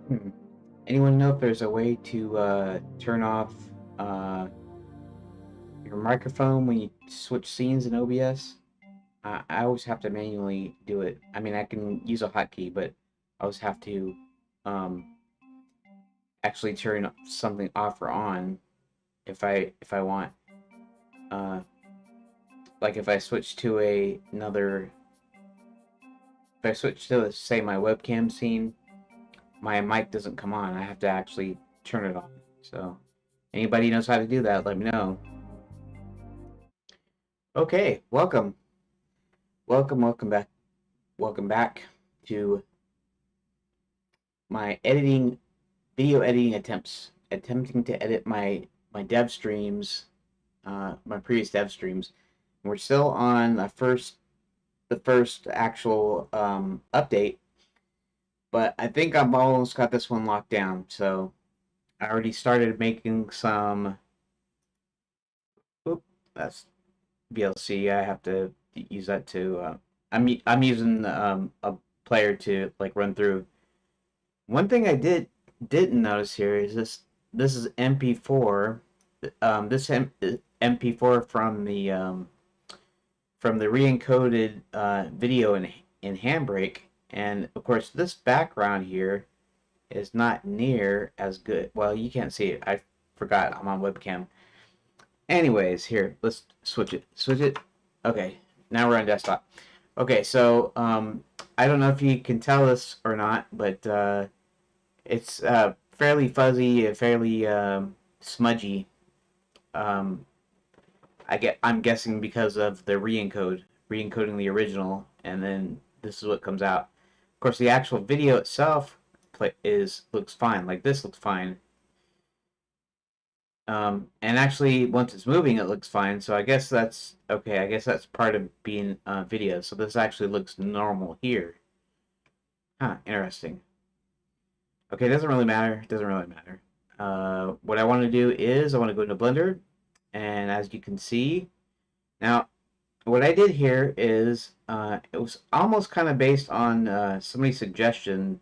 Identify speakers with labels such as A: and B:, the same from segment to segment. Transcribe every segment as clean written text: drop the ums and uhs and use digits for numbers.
A: Hmm. Anyone know if there's a way to turn off uh, your microphone when you switch scenes in OBS? I always have to manually do it. I mean, I can use a hotkey, but I always have to um, actually turn something off or on if I want. Uh, like if I switch to if I switch to say my webcam scene, my mic doesn't come on. I have to actually turn it on. So anybody knows how to do that, let me know. Okay, welcome back, welcome back to my video editing attempts, attempting to edit my dev streams, my previous dev streams. We're still on the first actual update, but I think I've almost got this one locked down. So I already started making some. Oop, that's VLC. I have to use that to. I'm using a player to like run through. One thing I didn't notice here is this is MP4. This MP4 from the re-encoded video in Handbrake, and of course this background here is not near as good. Well, you can't see it. I forgot I'm on webcam. Anyways, here, let's switch it. Switch it. Okay, now we're on desktop. Okay, so I don't know if you can tell this or not, but it's fairly fuzzy, fairly smudgy. Um, I'm guessing because of the re-encoding the original, and then this is what comes out. Of course, the actual video itself looks fine. Like this looks fine. And actually, once it's moving, it looks fine. So I guess that's okay. I guess that's part of being video. So this actually looks normal here. Huh, interesting. Okay, it doesn't really matter. It doesn't really matter. What I want to do is I want to go into Blender, and as you can see, now what I did here is it was almost kind of based on somebody's suggestion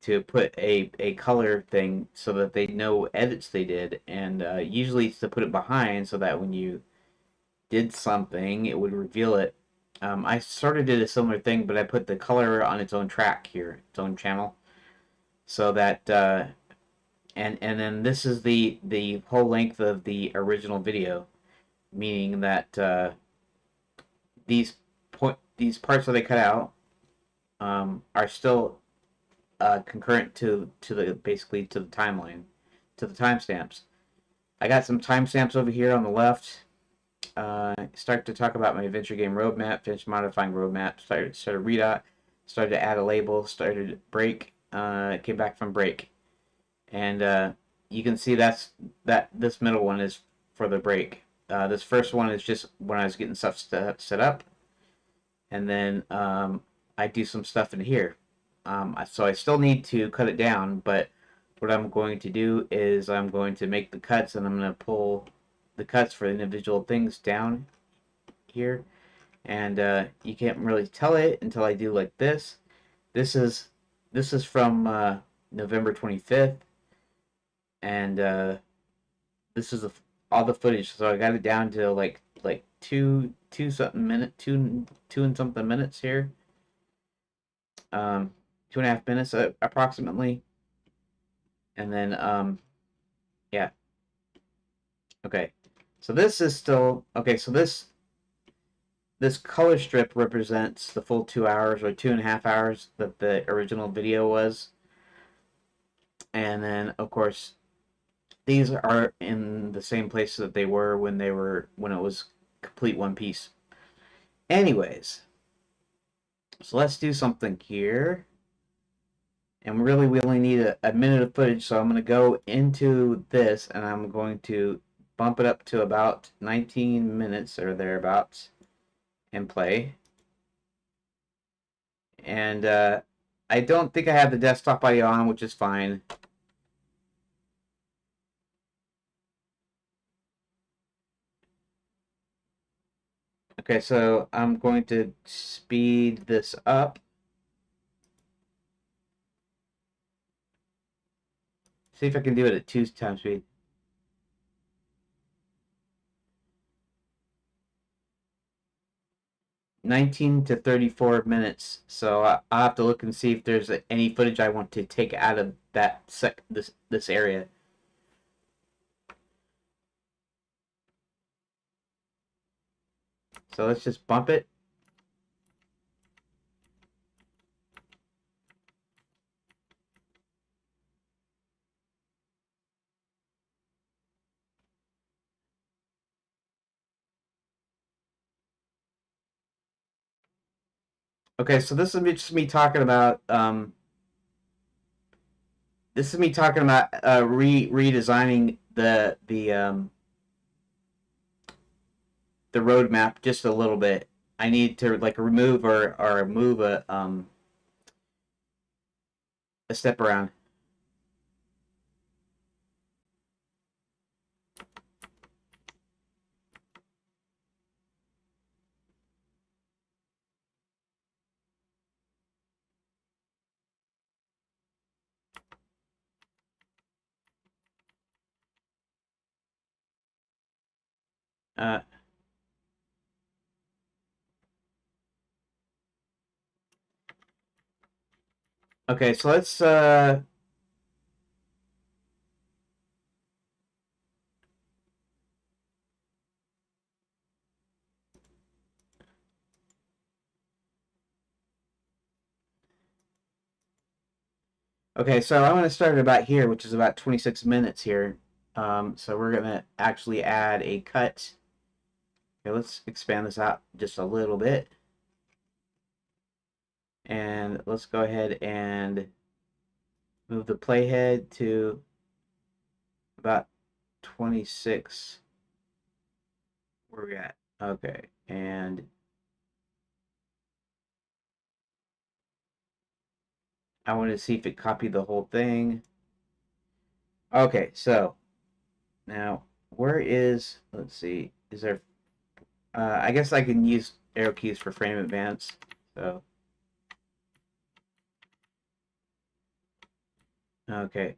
A: to put a color thing so that they know edits they did, and usually it's to put it behind so that when you did something, it would reveal it. I sort of did a similar thing, but I put the color on its own track here, its own channel, so that and then this is the whole length of the original video, meaning that these parts that I cut out are still concurrent to the basically to the timeline, to the timestamps. I got some timestamps over here on the left. Start to talk about my adventure game roadmap, finish modifying roadmap, started read started to add a label, started break, came back from break, and you can see that this middle one is for the break. This first one is just when I was getting stuff set up, and then I do some stuff in here. So I still need to cut it down, but what I'm going to do is I'm going to make the cuts, and I'm going to pull the cuts for individual things down here, and you can't really tell it until I do like this. This is this is from November 25th, and this is all the footage. So I got it down to like two something minute two and something minutes here. 2.5 minutes approximately, and then yeah, okay. So this is still okay. So this color strip represents the full 2 hours or 2.5 hours that the original video was. And then, of course, these are in the same place that they were when it was complete one piece. Anyways, so let's do something here. And really, we only need a minute of footage, so I'm going to go into this and I'm going to bump it up to about 19 minutes or thereabouts and play. And I don't think I have the desktop audio on, which is fine. Okay, so I'm going to speed this up. See if I can do it at 2 times speed. "19 to 34 minutes." So I'll have to look and see if there's any footage I want to take out of that this area. So let's just bump it. Okay, so this is just me talking about this is me talking about redesigning the roadmap just a little bit. I need to like remove or move a step around. Uh, okay, so let's okay, so I'm going to start about here, which is about 26 minutes here. So we're going to actually add a cut. Okay, let's expand this out just a little bit. And let's go ahead and move the playhead to about 26. Where we at? Okay, and I want to see if it copied the whole thing. Okay, so now where is, let's see, is there, I guess I can use arrow keys for frame advance. So, okay.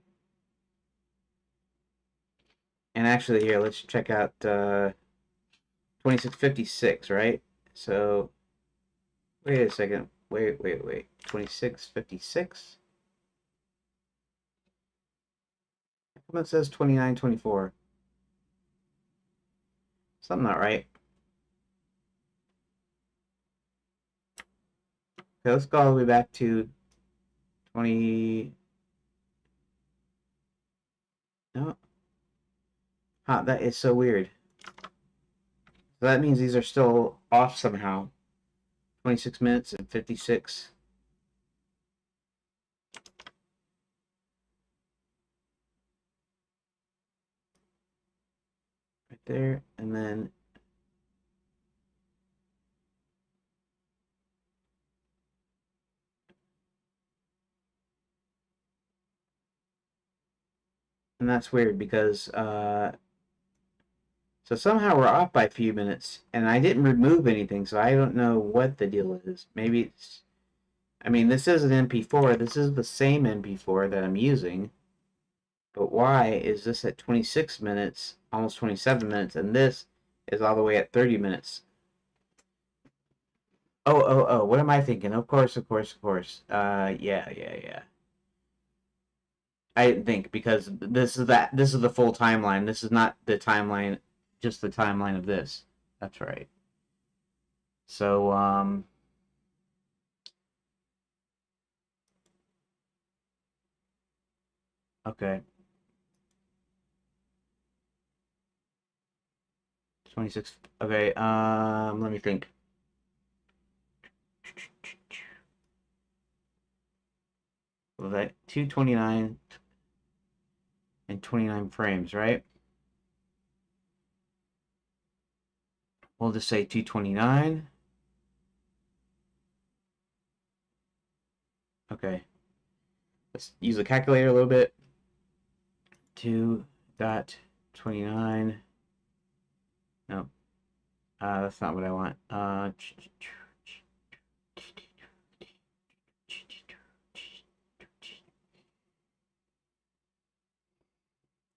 A: And actually here, let's check out 2656, right? So, wait a second. Wait. 2656? How come it says 2924? Something not right. Okay, let's go all the way back to 20. No. Huh, that is so weird. So that means these are still off somehow. 26 minutes and 56. Right there. And then and that's weird because so somehow we're off by a few minutes, and I didn't remove anything, so I don't know what the deal is. Maybe it's, I mean, this is an MP4. This is the same MP4 that I'm using, but why is this at 26 minutes, almost 27 minutes, and this is all the way at 30 minutes? Oh, what am I thinking? Of course. Yeah. I didn't think because this is the full timeline. This is not the timeline, just the timeline of this. That's right. So okay. 26. Okay, let me think. Was that 229 and 29 frames, right? We'll just say 229. Okay. Let's use the calculator a little bit. 2.29. No. That's not what I want.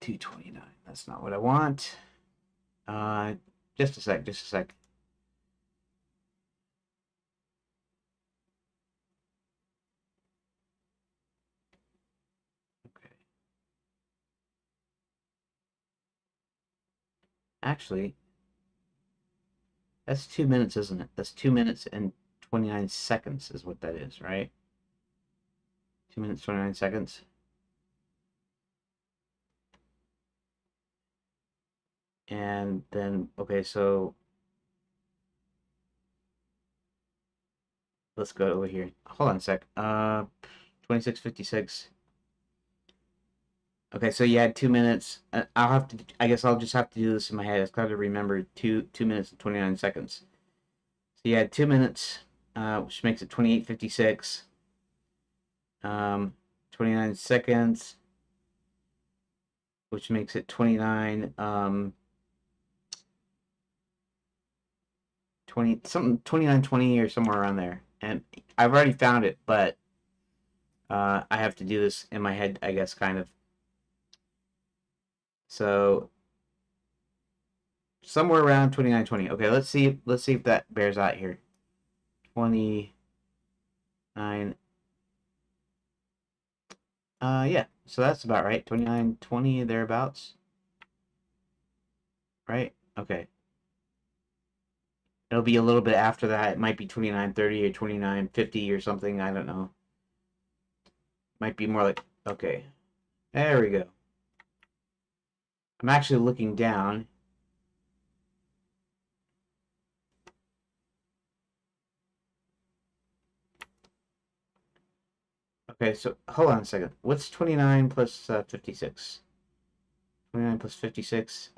A: 229. That's not what I want. Just a sec, just a sec. Okay. Actually, that's 2 minutes, isn't it? That's 2 minutes and 29 seconds is what that is, right? 2 minutes, 29 seconds. And then, okay, so let's go over here. Hold on a sec. 26:56. Okay, so you had 2 minutes. I'll have to. I guess I'll just have to do this in my head. It's got to remember 2 minutes and 29 seconds. So you had 2 minutes, which makes it 28:56. 29 seconds, which makes it 29. 20 something 29:20 or somewhere around there. And I've already found it, but I have to do this in my head, I guess, kind of. So somewhere around 29:20. Okay, let's see if that bears out here. 29. Yeah, so that's about right. 29:20 thereabouts. Right? Okay. It'll be a little bit after that. It might be 29:30 or 29:50 or something. I don't know. Might be more like, okay. There we go. I'm actually looking down. Okay, so hold on a second. What's 29 plus 56? 29 plus 56.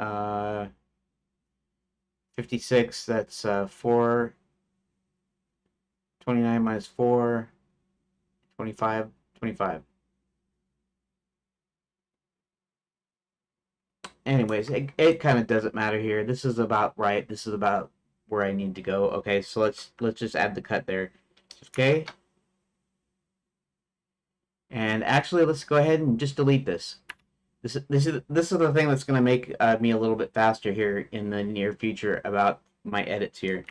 A: 56, that's 4. 29 minus 4. 25. 25. Anyways, it kind of doesn't matter here. This is about right. This is about where I need to go. Okay, so let's just add the cut there. Okay. And actually, let's go ahead and just delete this. This is the thing that's going to make me a little bit faster here in the near future about my edits here.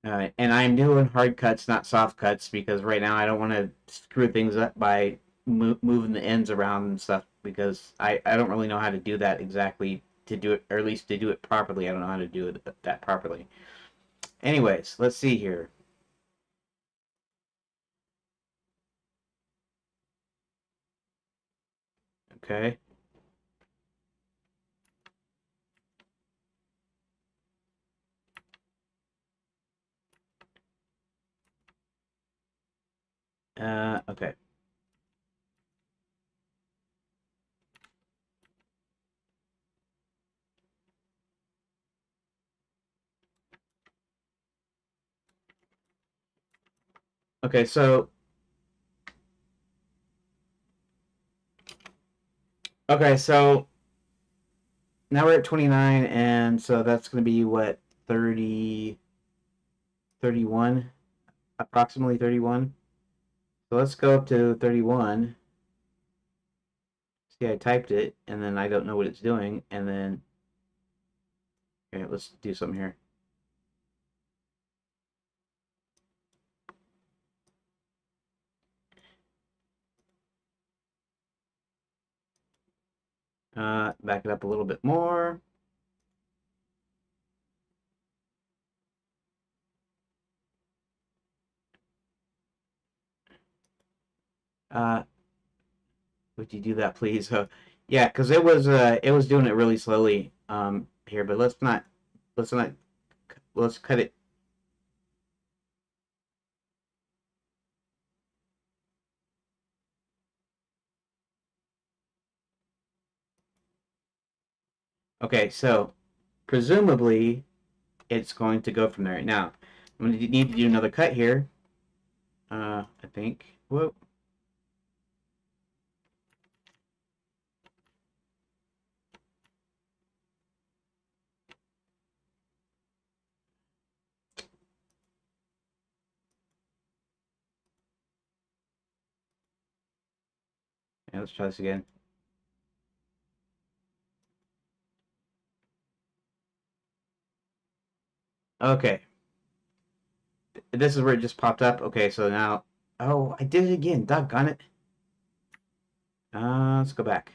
A: And I'm doing hard cuts, not soft cuts, because right now I don't want to screw things up by moving the ends around and stuff, because I don't really know how to do that exactly to do it, or at least to do it properly. I don't know how to do it that properly. Anyways, let's see here. Okay. Okay. Okay, so now we're at 29, and so that's going to be what, 30, 31, approximately 31. So let's go up to 31. See, I typed it, and then I don't know what it's doing, and then, okay, let's do something here. Back it up a little bit more. Uh, would you do that, please? Yeah, because it was doing it really slowly here, but let's not let's cut it. Okay, so presumably it's going to go from there. Now, I'm going to need to do another cut here. I think. Whoa. Yeah, let's try this again. Okay. This is where it just popped up. Okay, so now... Oh, I did it again. Doggone it. Let's go back.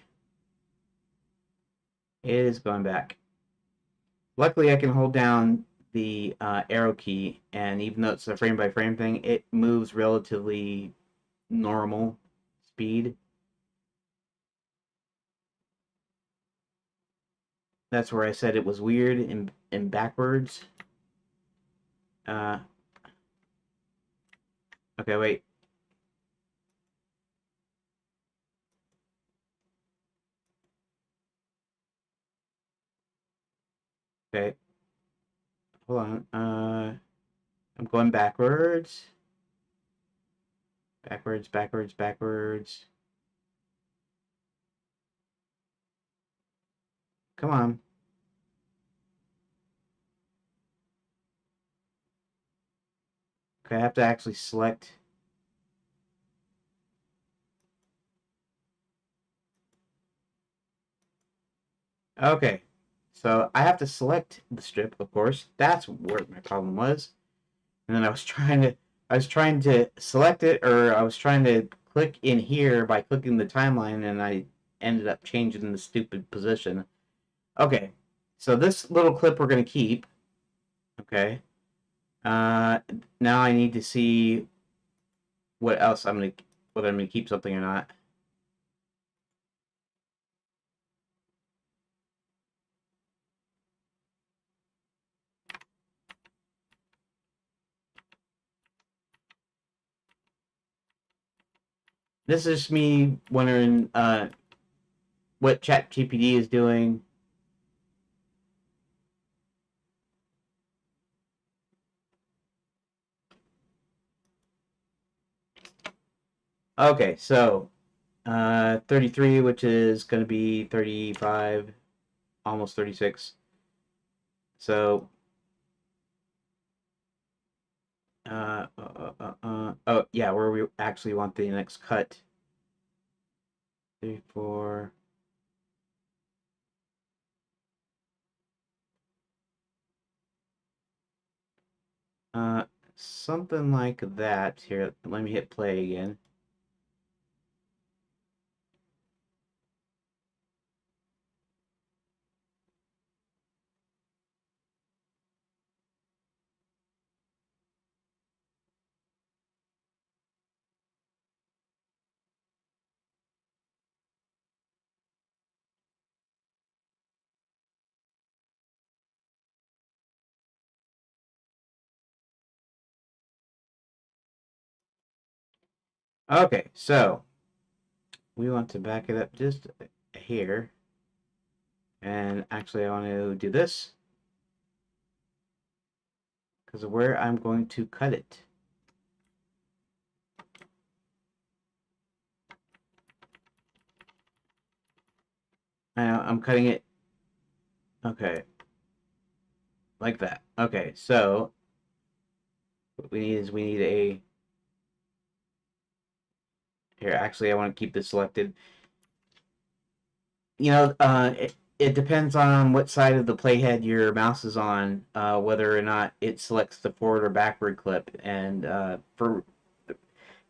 A: It is going back. Luckily, I can hold down the arrow key, and even though it's a frame-by-frame thing, it moves relatively normal speed. That's where I said it was weird and backwards. Uh, okay, wait. Okay, hold on. I'm going backwards. Backwards, backwards, backwards. Come on. Okay, I have to actually select. Okay, so I have to select the strip, of course. That's where my problem was. And then I was trying to select it, or I was trying to click in here by clicking the timeline, and I ended up changing the stupid position. Okay, so this little clip we're gonna keep. Okay. Uh, Now I need to see what else whether I'm gonna keep something or not. This is me wondering what ChatGPT is doing. Okay, so 33, which is going to be 35, almost 36. So, oh, yeah, where we actually want the next cut. 34. Uh, Something like that. Here, let me hit play again. Okay, so we want to back it up just here. And actually, I want to do this because of where I'm going to cut it. I'm cutting it. Okay, like that. Okay, so what we need a here. Actually, I want to keep this selected. It depends on what side of the playhead your mouse is on, whether or not it selects the forward or backward clip. And for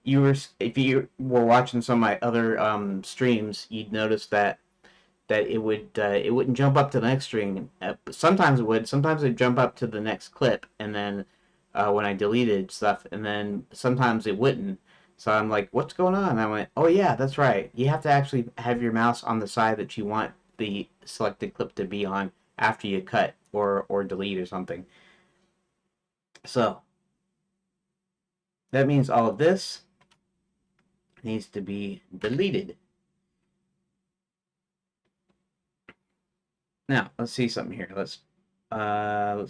A: you were if you were watching some of my other streams, you'd notice that it wouldn't jump up to the next string. Sometimes it would. Sometimes it'd jump up to the next clip, and then when I deleted stuff, and then sometimes it wouldn't. So I'm like, what's going on? And I went, oh yeah, that's right. You have to actually have your mouse on the side that you want the selected clip to be on after you cut or delete or something. So that means all of this needs to be deleted. Now let's see something here. Let's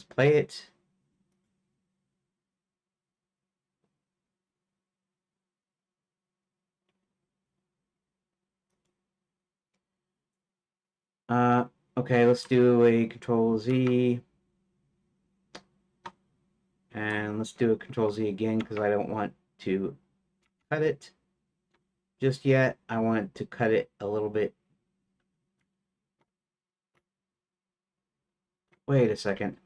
A: play it. Uh, okay, let's do a Control Z. And let's do a Control Z again because I don't want to cut it just yet. I want to cut it a little bit. Wait a second.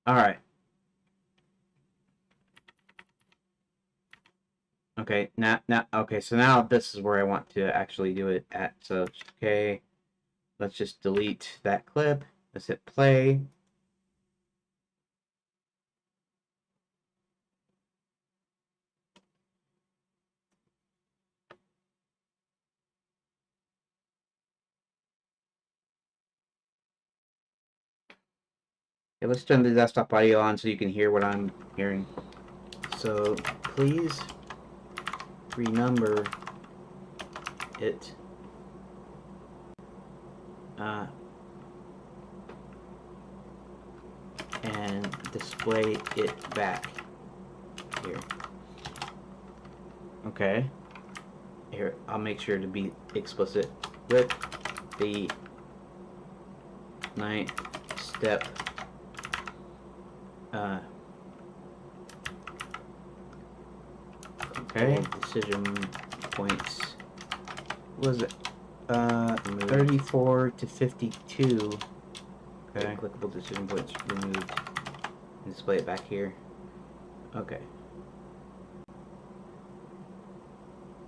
A: All right. Okay, okay, so now this is where I want to actually do it at. So, okay, let's just delete that clip. Let's hit play. Okay, let's turn the desktop audio on so you can hear what I'm hearing. So, please renumber it. And display it back here. Okay. Here, I'll make sure to be explicit with the 9th step okay, decision points was it 34 to 52. Okay, clickable decision points removed. Display it back here. Okay.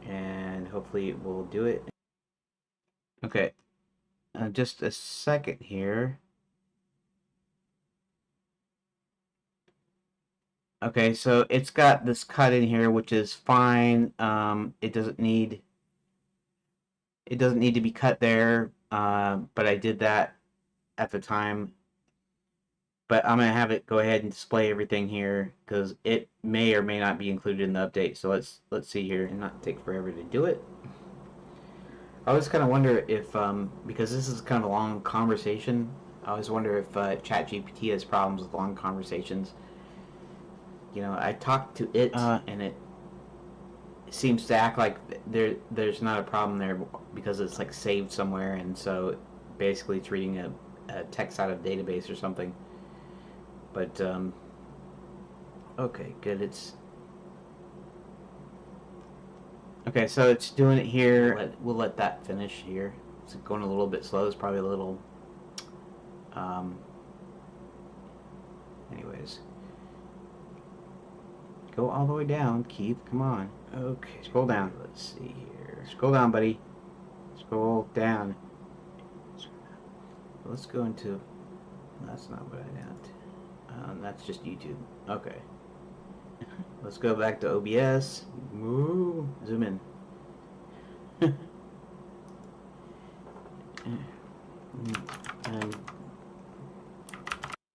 A: And hopefully it will do it. Okay. Just a second here. Okay, so it's got this cut in here, which is fine. It doesn't need to be cut there. But I did that at the time. But I'm gonna have it go ahead and display everything here because it may or may not be included in the update. So let's see here and not take forever to do it. I always kind of wonder if because this is kind of a long conversation. I always wonder if ChatGPT has problems with long conversations. You know, I talked to it and it seems to act like there's not a problem there because it's like saved somewhere, and so basically it's reading a text out of database or something. But okay, good. It's okay. So it's doing it here. We'll let that finish here. It's going a little bit slow. It's probably a little. Anyways, go all the way down, Keith. Come on. Okay, scroll down. Let's see here. Scroll down, buddy. Scroll down. Let's go into. That's not what I meant. That's just YouTube. Okay. Let's go back to OBS. Ooh, zoom in.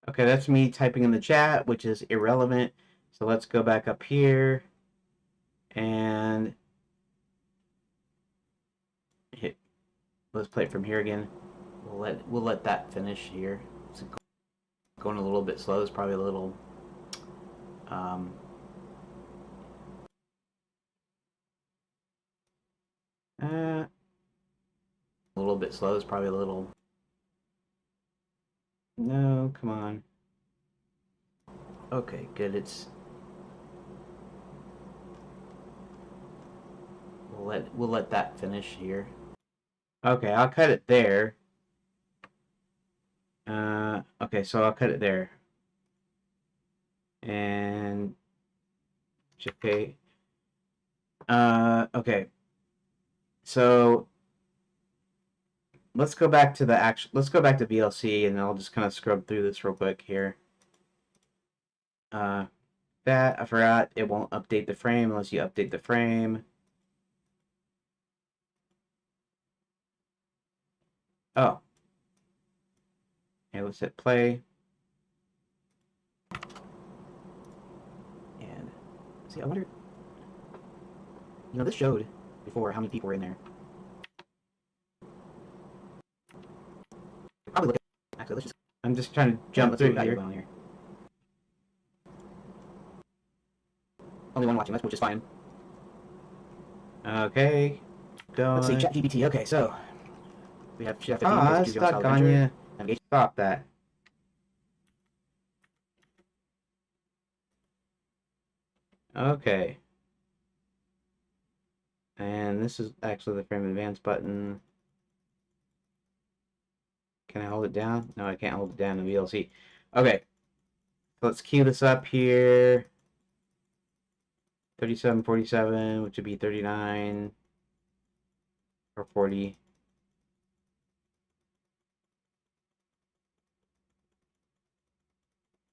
A: Okay, that's me typing in the chat, which is irrelevant. So let's go back up here and hit. Let's play it from here again. We'll let that finish here. It's going a little bit slow. It's probably a little. A little bit slow. It's probably a little. No, come on. Okay, good. It's. We'll let that finish here. Okay, I'll cut it there. Okay, so I'll cut it there. And okay. Okay. So let's go back to let's go back to VLC, and I'll just kind of scrub through this real quick here. That I forgot, it won't update the frame unless you update the frame. Oh. Okay, let's hit play. And see, I wonder, you know, this showed before how many people were in there. Probably look at, actually, let's just, I'm just trying to jump through here. Only one watching, which is fine. Okay, go. Let's see, ChatGPT. Okay, so we have Chef. Stop on you. Stop that. Okay. And this is actually the frame advance button. Can I hold it down? No, I can't hold it down in VLC. Okay. So let's queue this up here. 3747, which would be 39 or 40.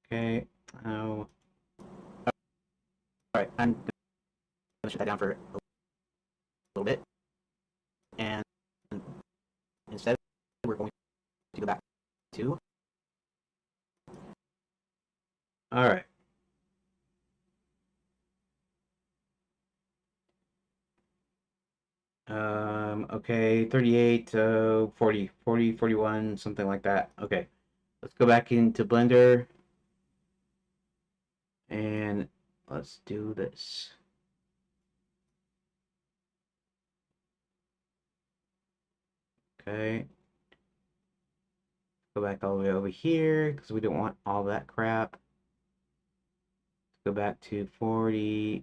A: Okay. Oh. All right. I'm gonna shut that down for a little bit, and instead we're going to go back to. All right. Okay, 38, 40, 40, 41, something like that. Okay, let's go back into Blender and let's do this. Okay, go back all the way over here because we don't want all that crap. Let's go back to 40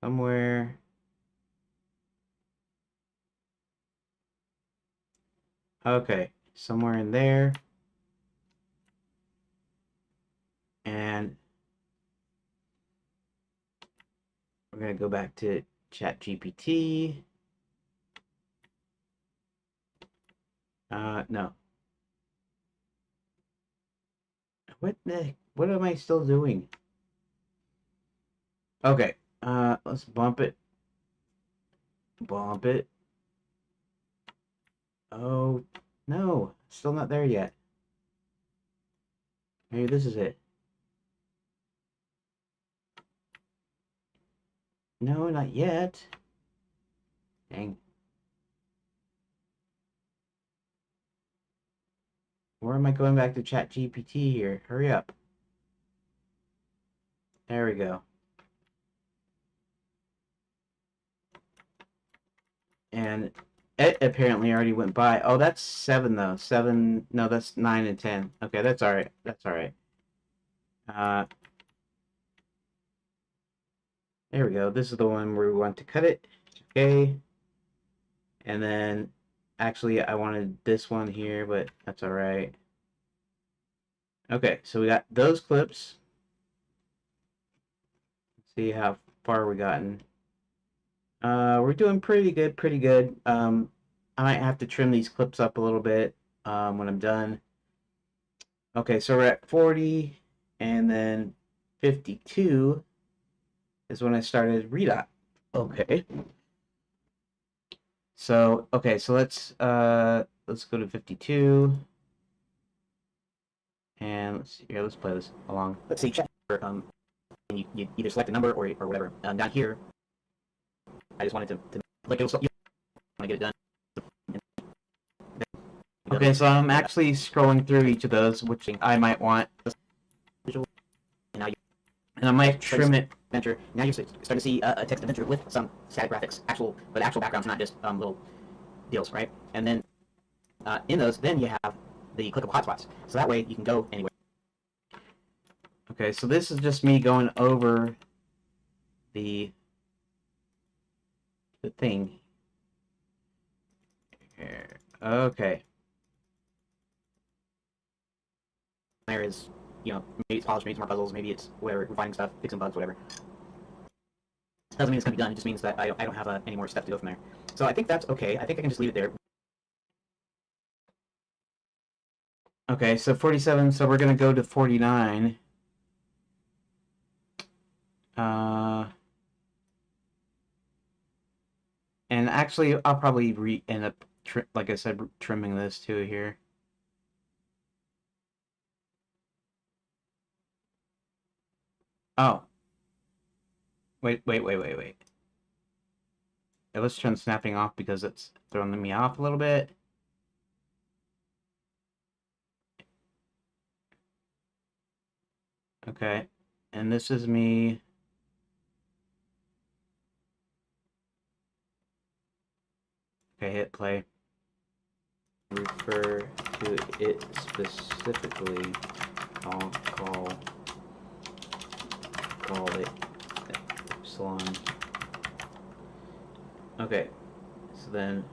A: somewhere. Okay, somewhere in there. And we're going to go back to ChatGPT. No. What the heck? What am I still doing? Okay, let's bump it. Bump it. Oh, no, still not there yet. Maybe this is it. No, not yet. Dang. Where am I going back to ChatGPT here? Hurry up. There we go. And it apparently already went by. Oh, that's 7 though. 7. No, that's 9 and 10. Okay, that's all right. That's all right. There we go. This is the one where we want to cut it. Okay. And then, actually, I wanted this one here, but that's all right. Okay, so we got those clips. Let's see how far we gotten. We're doing pretty good, pretty good. I might have to trim these clips up a little bit when I'm done. Okay, so we're at 40, and then 52 is when I started Redot. Okay. So let's go to 52, and let's see here. Let's play this along. Let's see. Check. And you either select a number or whatever. Down here, I just wanted to like it'll. You want to get it done. Okay, so I'm actually scrolling through each of those, which I might want. And I might trim it. Adventure. Now you're starting to see a text adventure with some static graphics, actual backgrounds, not just little deals, right? And then in those, then you have the clickable hotspots, so that way you can go anywhere. Okay, so this is just me going over the thing here. Okay. There is, maybe it's polished, maybe it's more puzzles, maybe it's whatever, refining stuff, fixing bugs, whatever. Doesn't mean it's going to be done, it just means that I don't have any more steps to go from there. So I think that's okay. I think I can just leave it there. Okay, so 47, so we're going to go to 49. And actually, I'll probably end up, like I said, trimming this too here. Oh. Wait. Yeah, let's turn snapping off because it's throwing me off a little bit. Okay. And this is me. Okay, hit play. Refer to it specifically. I'll call it epsilon. Okay, so then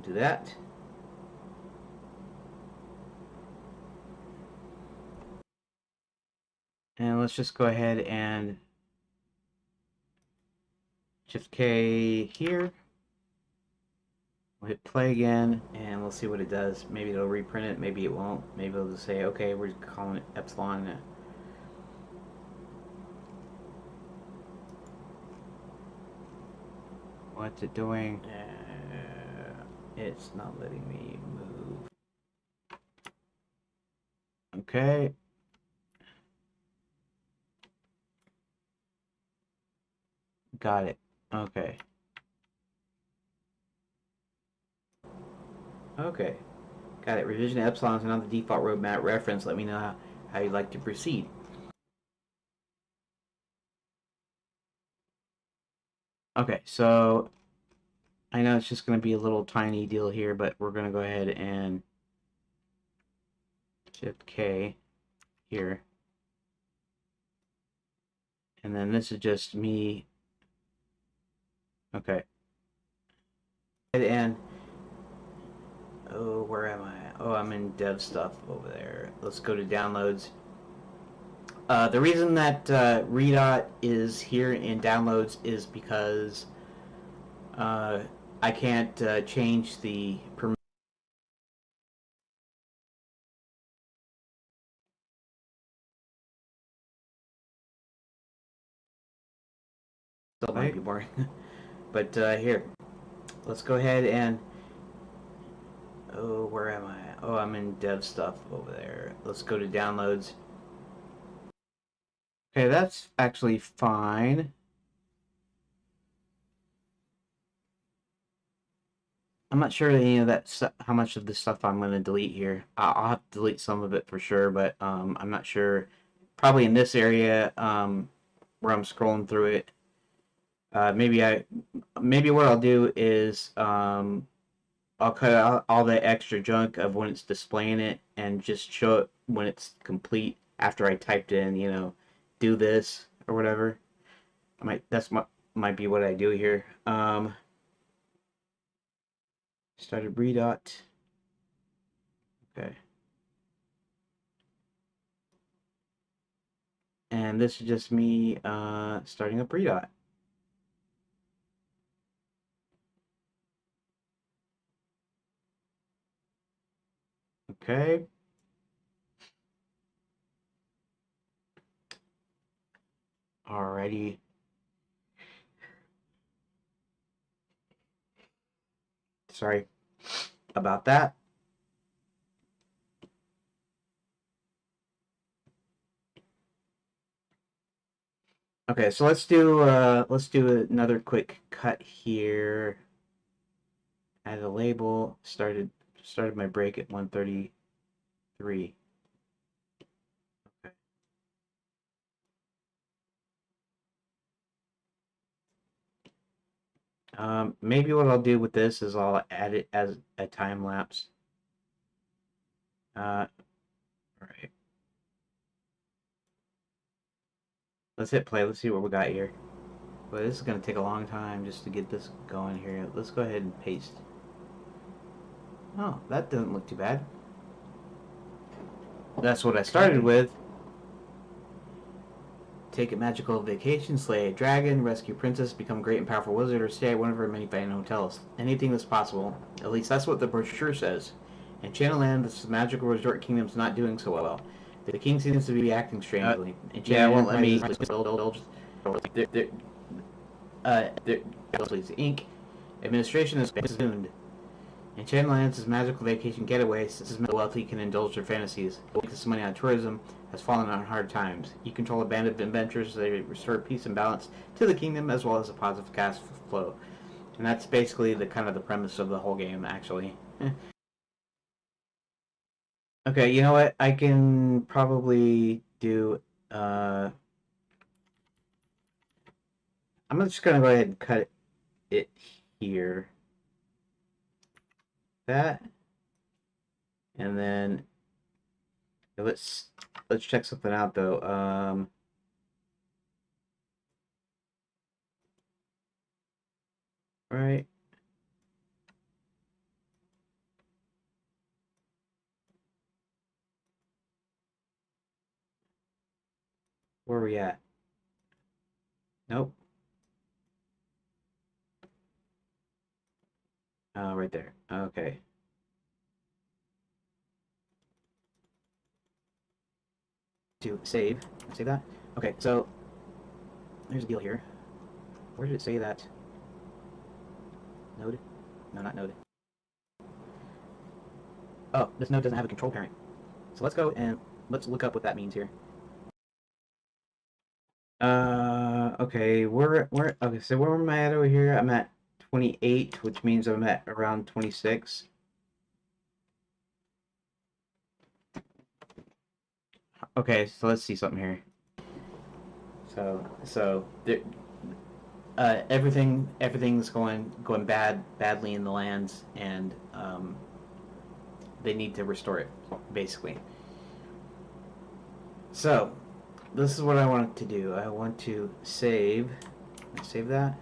A: do that. And let's just go ahead and Shift K here. We'll hit play again, and we'll see what it does. Maybe it'll reprint it, maybe it won't. Maybe it'll just say, okay, we're calling it epsilon. What's it doing? It's not letting me move. Okay. Got it. Okay. Okay. Got it. Revision to epsilon is not the default roadmap reference. Let me know how you'd like to proceed. Okay, so I know it's just going to be a little tiny deal here, but we're going to go ahead and Shift K here. And then this is just me. Okay. And oh, where am I? Oh, I'm in dev stuff over there. Let's go to downloads. The reason that Redot is here in downloads is because I can't change the permission. Still might be boring. But here, let's go ahead and oh, where am I? Oh, I'm in dev stuff over there. Let's go to downloads. Okay, that's actually fine. I'm not sure any of that how much of this stuff I'm going to delete here. I'll have to delete some of it for sure, but I'm not sure. Probably in this area where I'm scrolling through it. Maybe what I'll do is I'll cut out all the extra junk of when it's displaying it and just show it when it's complete after I typed in, do this or whatever. Might be what I do here. Started Redot. Okay. And this is just me starting up Redot. Okay. Alrighty. Sorry about that. Okay, so let's do another quick cut here. Add a label. Started my break at 1:33. Okay. Maybe what I'll do with this is I'll add it as a time lapse. All right. Let's hit play. Let's see what we got here. But this is going to take a long time just to get this going here. Let's go ahead and paste. Oh, that doesn't look too bad. That's what I started with. Take a magical vacation, slay a dragon, rescue princess, become a great and powerful wizard, or stay at one of our many fine hotels. Anything that's possible. At least that's what the brochure says. In Channelland, this magical resort kingdom's not doing so well. The king seems to be acting strangely. Yeah, won't let me. Please, Inc. Administration is doomed. In Channelland's magical vacation getaway, since the wealthy can indulge their fantasies, because money on tourism has fallen on hard times. You control a band of adventurers, they restore peace and balance to the kingdom as well as a positive cash flow. And that's basically the kind of the premise of the whole game, actually. Okay, you know what? I can probably do. I'm just gonna go ahead and cut it here. That, and then let's check something out though. Right. Where are we at? Nope. Right there. Okay. To save that. Okay, so there's a deal here. Where did it say that? Node? No, not node. Oh, this node doesn't have a control parent. So let's go and let's look up what that means here. Okay, okay, so where am I at over here? I'm at 28, which means I'm at around 26. Okay, so let's see something here. So there, everything's going badly in the lands, and they need to restore it, basically. So this is what I want to do. I want to save that.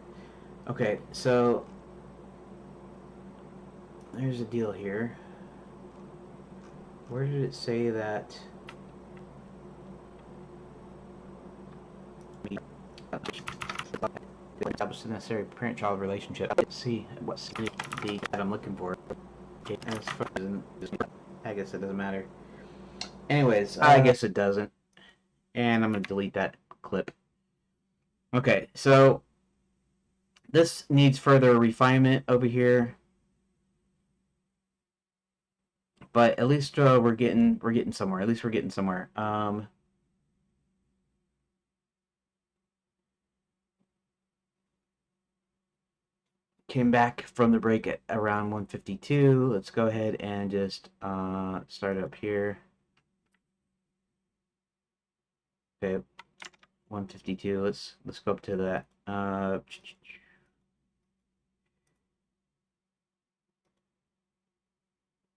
A: Okay, so there's a deal here. Where did it say that? Establish the necessary parent-child relationship. Let's see what the that I'm looking for. Okay, as far as I guess it doesn't matter. Anyways, I guess it doesn't. And I'm gonna delete that clip. Okay, so this needs further refinement over here, but at least we're getting somewhere. At least we're getting somewhere. Came back from the break at around 152. Let's go ahead and just start up here. Okay, 152. Let's go up to that.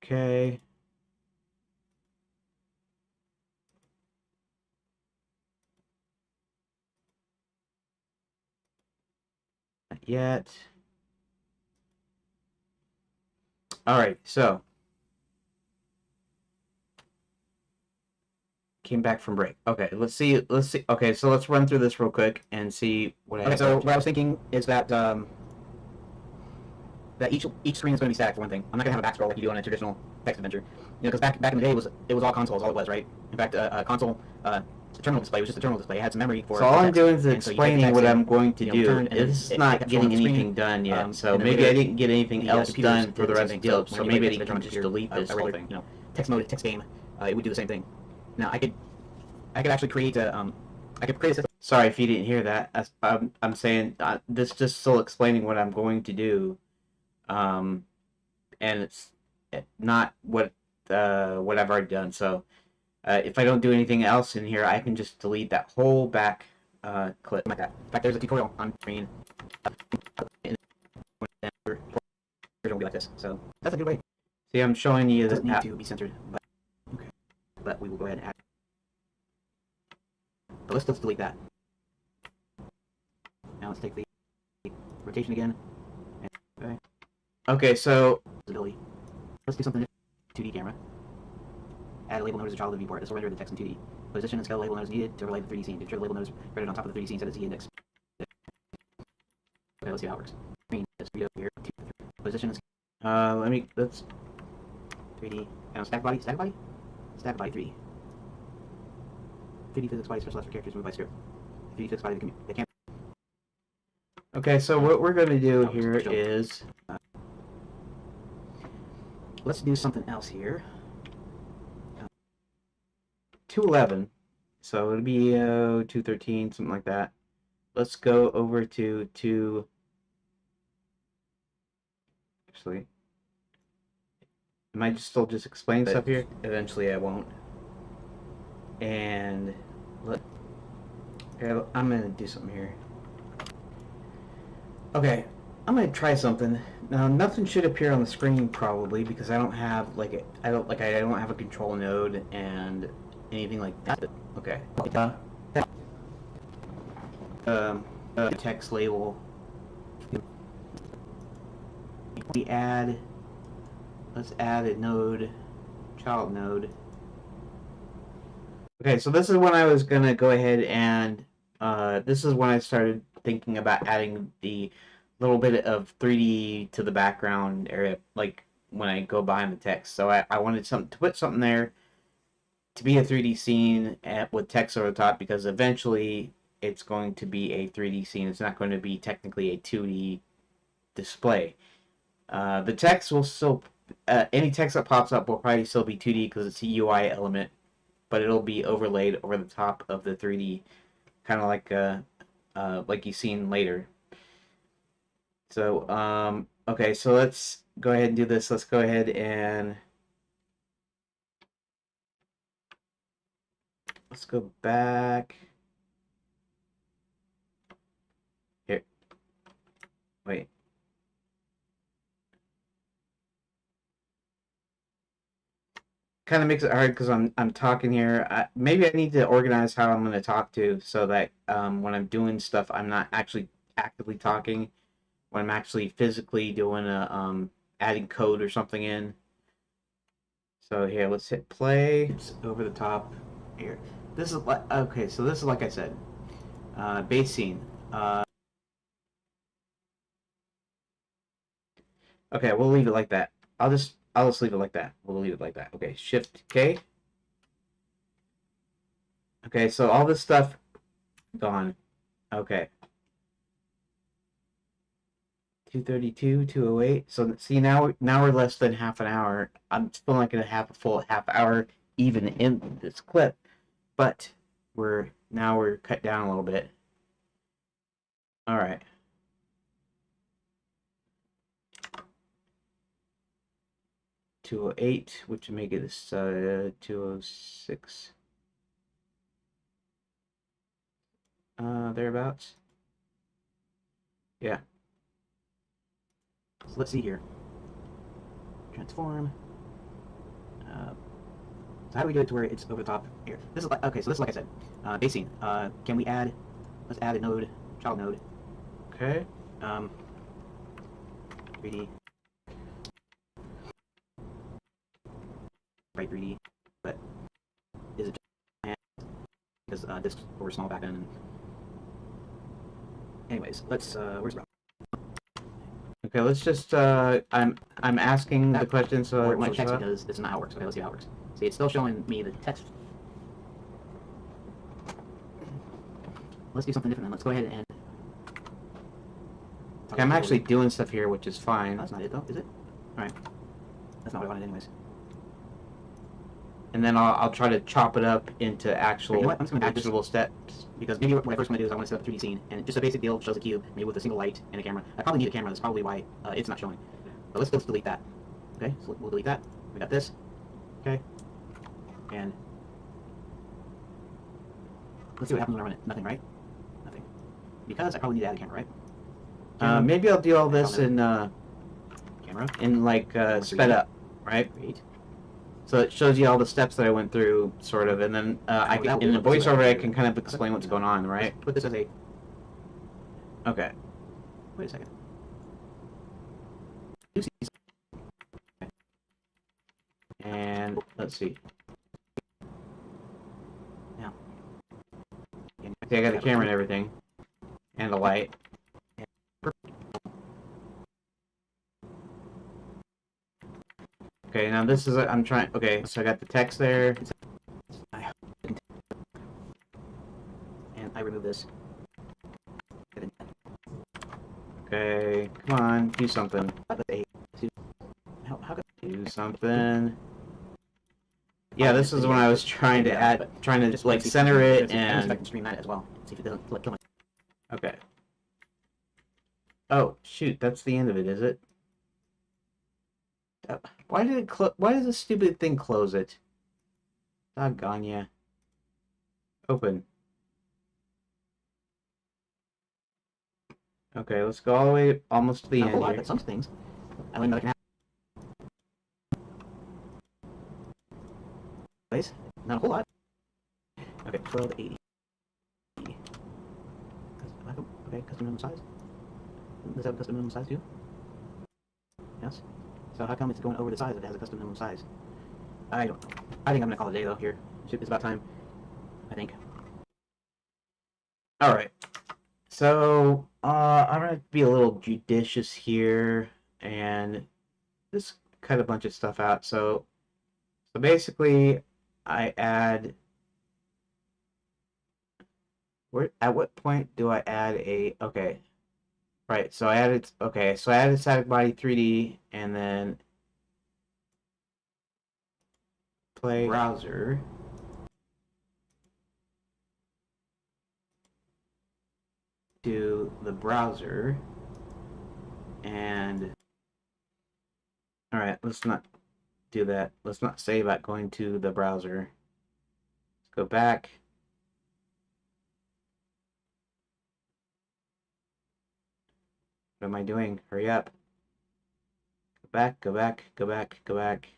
A: Okay. Not yet. All right, so came back from break. Okay, let's see. Okay, so let's run through this real quick and see what I have. Okay, so what I was thinking is that that each screen is going to be static for one thing. I'm not going to have a back scroll like you do on a traditional text adventure. You know, because back in the day it was all consoles, all it was, right? In fact, a console terminal display was just a terminal display. It had some memory for. So all I'm doing is explaining what I'm going to do. This is not getting anything done yet. So maybe I didn't get anything else done for the rest of the deal. So maybe I can just delete this whole thing. You know, text mode, text game, it would do the same thing. Now I could actually create a I could create a system. Sorry if you didn't hear that. I'm saying this just still explaining what I'm going to do, and it's not what I've already done. So if I don't do anything else in here, I can just delete that whole back clip like that. In fact, there's a tutorial on screen. It'll be like this. So that's a good way. See, I'm showing you this need to be centered, but okay. But we will go ahead and add. But let's delete that. Now let's take the rotation again. Okay. Okay, so visibility. Let's do something 2D camera. Add a label node as a child of the viewport. This will render the text in 2D. Position and scale label nodes needed to overlay the 3D scene. To ensure the label node is rendered on top of the 3D scene, set as Z index. Okay, let's see how it works. Screen is here. 2, 3. Position and scale. Let's 3D. And stack body. 3D. 3D physics body specialized for characters moved by script. 3D physics body that can't. Okay, so what we're going to do here is let's do something else here. 211, so it'll be 213, something like that. Let's go over to actually, am I still just explaining stuff here? Eventually I won't. And I'm gonna do something here. Okay, I'm gonna try something. Now nothing should appear on the screen probably because I don't have I don't have a control node and anything like that. Okay. Text label. Let's add a node, child node. Okay, so this is when I was gonna go ahead and this is when I started thinking about adding the little bit of 3D to the background area, like when I go behind the text. So I wanted something to put something there to be a 3D scene with text over the top, because eventually it's going to be a 3D scene. It's not going to be technically a 2D display. The text will still, any text that pops up will probably still be 2D because it's a UI element, but it'll be overlaid over the top of the 3D, kind of like you've seen later. So, okay, so let's go ahead and do this. Let's go ahead and let's go back. Here, wait. Kind of makes it hard because I'm talking here. Maybe I need to organize how I'm going to talk to, so that when I'm doing stuff, I'm not actually actively talking. When I'm actually physically doing adding code or something in. So here, let's hit play. It's over the top here. This is like, okay, so this is like I said, base scene. Okay, we'll leave it like that. I'll just leave it like that. We'll leave it like that. Okay, Shift K. Okay, so all this stuff gone. Okay. 232, 208. So see, now we're less than half an hour. I'm still not gonna have a full half hour even in this clip, but we're cut down a little bit. All right. 208, which would make it 206. Thereabouts. Yeah. So let's see here. Transform. So how do we do it to where it's over the top here? This is like, okay, so this is like I said, base scene. Can we add, let's add a node, child node. Okay. 3D. Right 3D, but is it just because discs were small back then? And anyways, let's where's Rob? Okay, let's just I'm asking the question, so
B: or it might text because this is not how it works. Okay, let's see how it works. See, it's still showing me the text. Let's do something different then. Let's go ahead and
A: okay, I'm actually doing stuff here, which is fine.
B: That's not it though, is it?
A: Alright.
B: That's not what I wanted anyways.
A: And then I'll try to chop it up into actual actionable steps.
B: Because maybe what I first want to do is I want to set up a 3D scene, and just a basic deal shows a cube, maybe with a single light and a camera. I probably need a camera, that's probably why it's not showing. But let's delete that. Okay, so we'll delete that. We got this. Okay. And let's see what happens when I run it. Nothing, right? Nothing. Because I probably need to add a camera, right?
A: Maybe I'll do all this in
B: camera.
A: In like sped up, right?
B: Great.
A: So it shows you all the steps that I went through, sort of, and then I can, in the voiceover I can kind of explain what's going on, right?
B: Let's put this as a.
A: Okay.
B: Wait a second.
A: And let's see.
B: Now.
A: See, I got a camera and everything, and a light. Okay, now this is I'm trying. Okay, so I got the text there.
B: And I remove this.
A: Okay, come on, do something.
B: How can
A: Do something. Yeah, this is when I was trying to just like center it and.
B: I can stream that as well. See if it doesn't kill me.
A: Okay. Oh shoot, that's the end of it, is it? Why did it why does this stupid thing close it? Doggone ya. Open. Okay, let's go all the way almost to the end here.
B: But some things I don't know can happen. Place? Not a whole lot. Okay, 1280. Okay, custom minimum size. Does that have a custom minimum size too? Yes. So how come it's going over the size if it has a custom minimum size? I don't know. I think I'm gonna call it a day though here. It's about time. I think.
A: All right. So I'm gonna be a little judicious here and just cut a bunch of stuff out. So basically, I add. Where at what point do I add a? Okay, right. So I added. Okay, so I added static body 3D and then play browser. To the browser and all right, let's not do that. Let's not say about going to the browser. Let's go back. What am I doing? Hurry up. Go back, go back, go back, go back.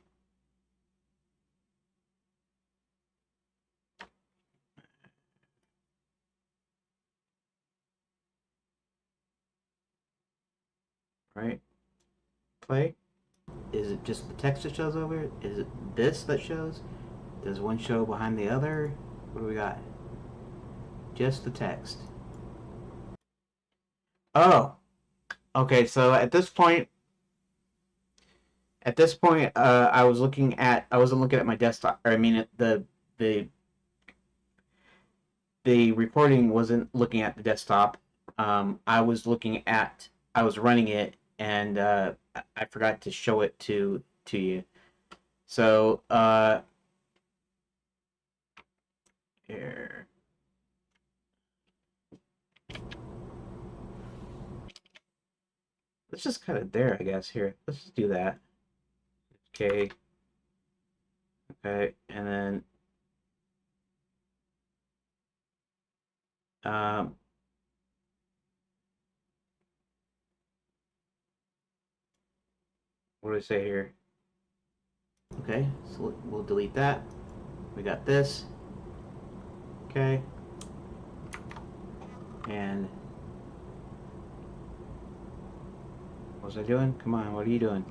A: Right? Play. Is it just the text that shows over it? Is it this that shows? Does one show behind the other? What do we got? Just the text. Oh, okay. So at this point, I wasn't looking at my desktop. Or I mean, the the recording wasn't looking at the desktop. I was running it, and I forgot to show it to you. So here. Let's just cut it there, I guess. Here, let's just do that. Okay. Okay, and then um, what do I say here? Okay, so we'll delete that. We got this. Okay. And what was I doing? Come on, what are you doing?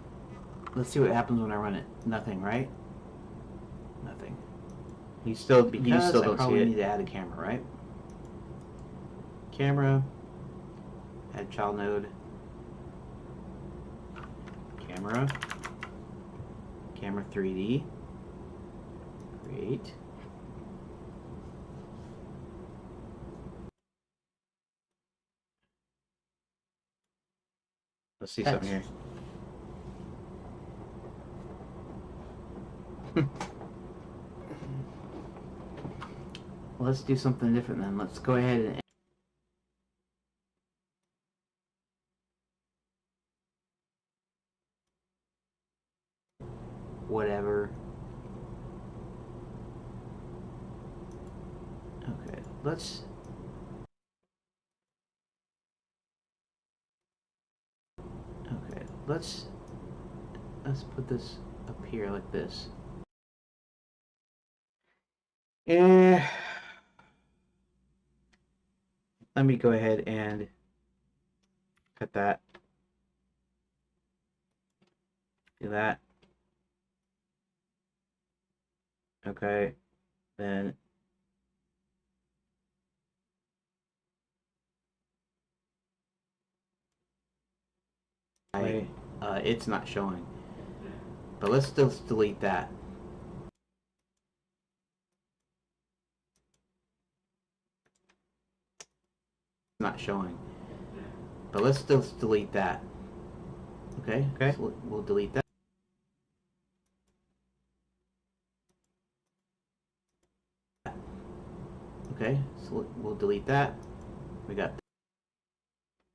A: Let's see what happens when I run it. Nothing, right? Nothing. You still don't see it. Need to add a camera, right? Camera. Add child node. Camera. Camera 3D. Create. Let's see something here. Well, let's do something different then. Let's go ahead and whatever. Okay, let's put this up here like this. Yeah. Let me go ahead and cut that. Do that. Okay. Then it's not showing. But let's still delete that. Not showing. But let's still delete that. Okay? Okay. So we'll delete that. Okay, so we'll delete that. We got.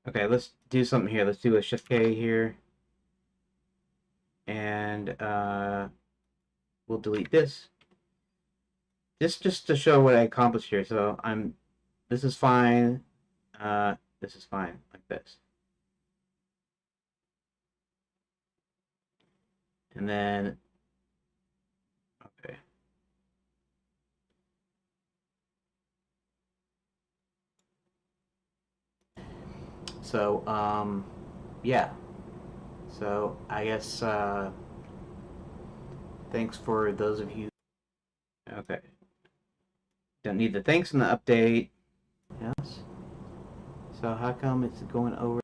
A: Okay, let's do something here. Let's do a Shift K here. And we'll delete this. Just to show what I accomplished here. So this is fine. This is fine, like this. And then, okay. So, yeah. So, I guess, thanks for those of you. Okay. Don't need the thanks in the update. Yes. So how come it's going over?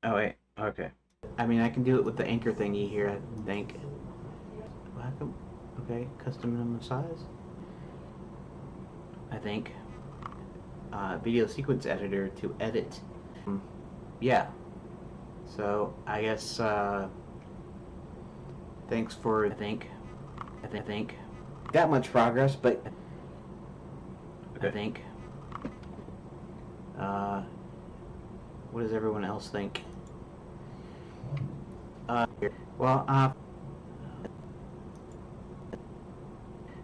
A: Oh wait, okay. I mean, I can do it with the anchor thingy here, I think. How come? Okay, custom minimum size. I think. Video sequence editor to edit. Yeah. So I guess thanks for I think that much progress, but okay. I think. What does everyone else think? Uh, well, uh,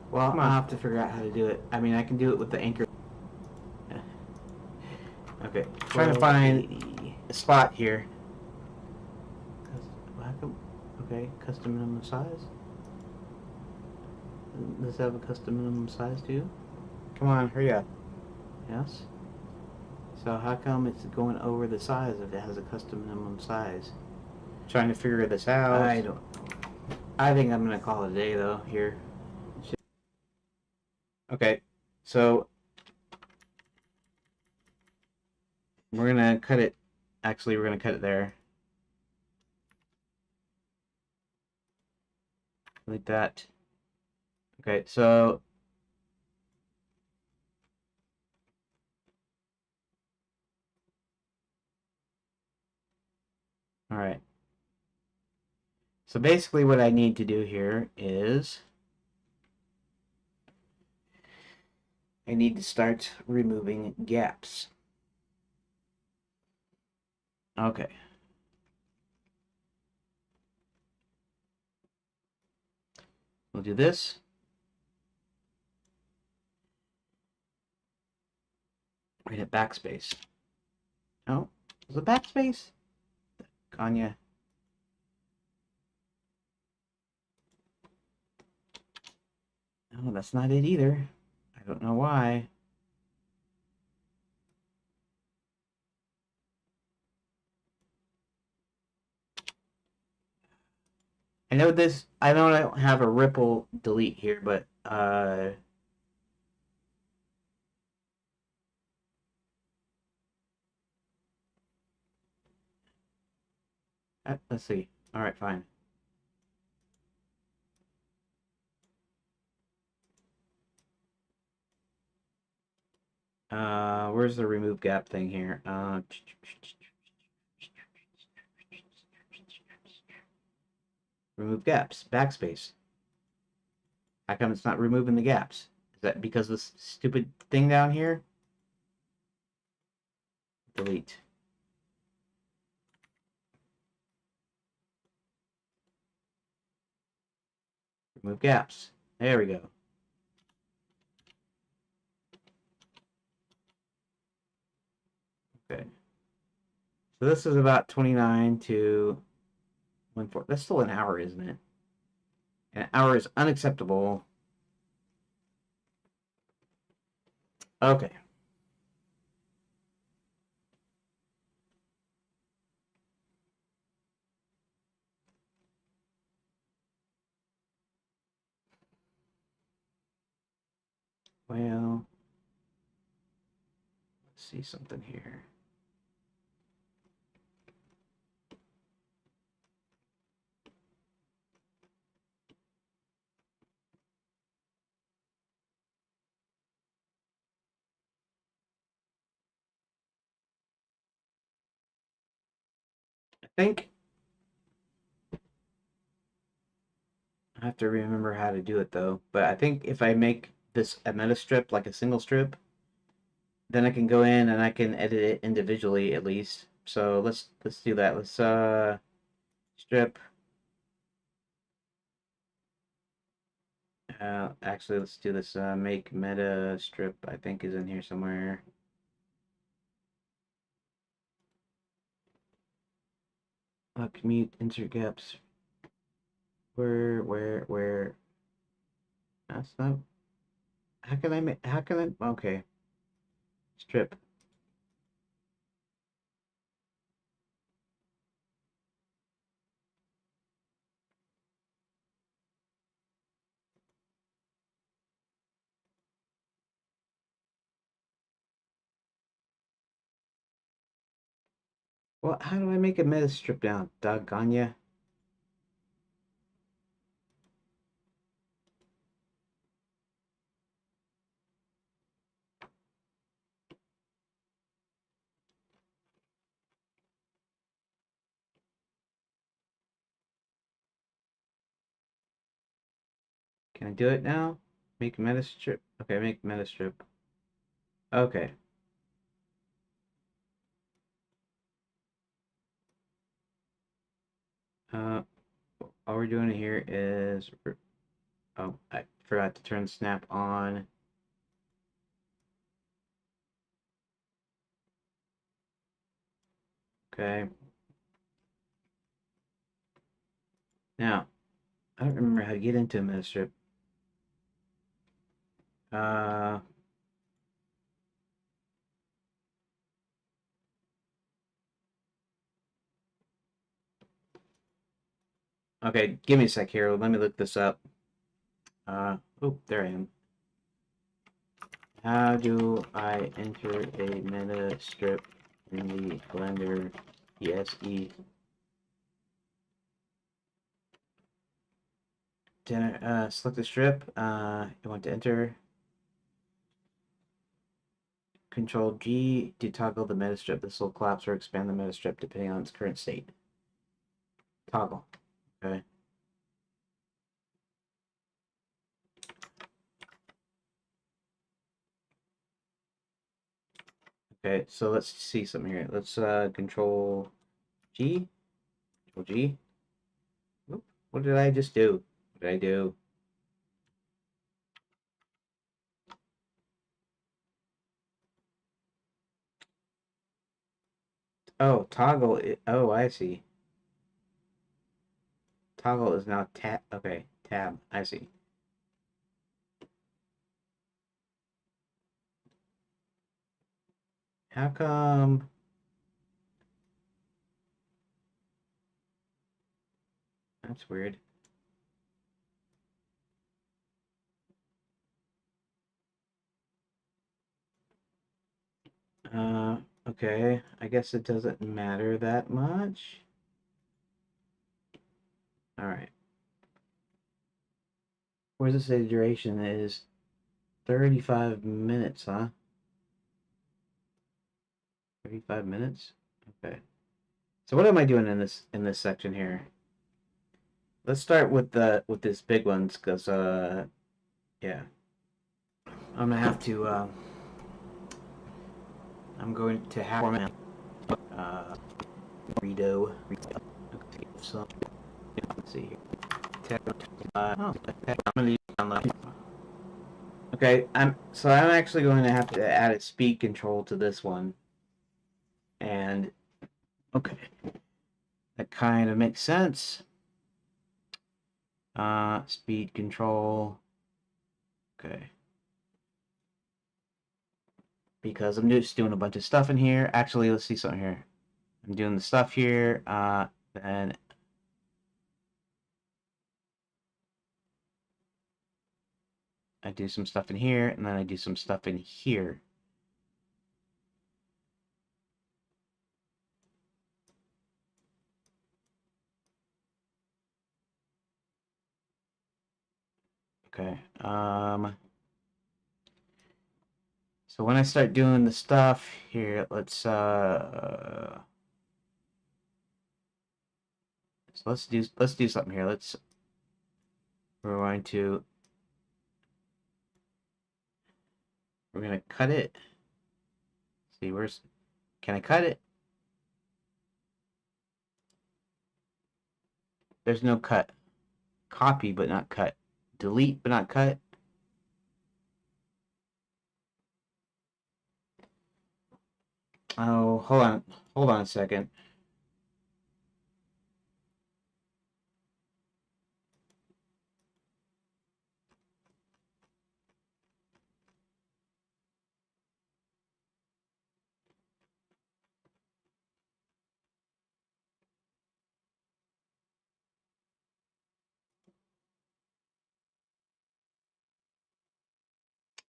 A: well, I'll have to figure out how to do it. I mean, I can do it with the anchor. Okay, trying to find a spot here. Okay, custom minimum size. Does it have a custom minimum size too? Come on, hurry up. Yes. So how come it's going over the size if it has a custom minimum size? Trying to figure this out. I don't know. I think I'm gonna call it a day though here. Okay, so we're gonna cut it. Actually, we're gonna cut it there. Like that. Okay, so all right. So basically what I need to do here is I need to start removing gaps. Okay. We'll do this. We're gonna hit backspace. Oh, is it backspace? Kanya. No, that's not it either. I don't know why. I know this, I know I don't have a ripple delete here, but let's see. All right, fine. Where's the remove gap thing here? Remove gaps, backspace. How come it's not removing the gaps? Is that because of this stupid thing down here? Delete. Remove gaps. There we go. Okay. So this is about 29 to 1/4. That's still an hour, isn't it? An hour is unacceptable. Okay. Well, let's see something here. I think I have to remember how to do it though. But I think if I make this a meta strip, like a single strip, then I can go in and I can edit it individually at least. So let's do that. Let's strip. Actually, let's do this. Make meta strip. I think is in here somewhere. Commute insert gaps. Where? That's not. How can I make? How can I? Okay. Strip. Well, how do I make a meta strip down? Doggone ya. Can I do it now? Make meta strip. Okay, make meta strip. Okay. Uh, all we're doing here is, oh, I forgot to turn snap on. Okay. Now, I don't remember how to get into a meta strip. Uh, okay, give me a sec here. Let me look this up. Oh, there I am. How do I enter a meta strip in the Blender VSE? Select the strip. You want to enter. Control G to toggle the meta strip. This will collapse or expand the meta strip depending on its current state. Toggle. Okay. Okay, so let's see something here. Let's Control G. Control G. Oop, what did I just do? What did I do? Oh, toggle. Oh, I see. Toggle is now tab. Okay, tab. I see. How come? That's weird. Okay. I guess it doesn't matter that much. All right. Where's it say duration is 35 minutes, huh? 35 minutes? Okay. So what am I doing in this section here? Let's start with this big ones, because yeah. I'm gonna have to I'm going to have format redo. Okay, so let's see here. I'm gonna use on the Okay, I'm actually going to have to add a speed control to this one. And okay, that kind of makes sense. Speed control. Okay. Because I'm just doing a bunch of stuff in here. Actually, let's see something here. I'm doing the stuff here. Then I do some stuff in here, and then I do some stuff in here. Okay. So when I start doing the stuff here, let's do something here. We're going to we're gonna cut it. See can I cut it? There's no cut. Copy but not cut. Delete but not cut. Oh, hold on a second.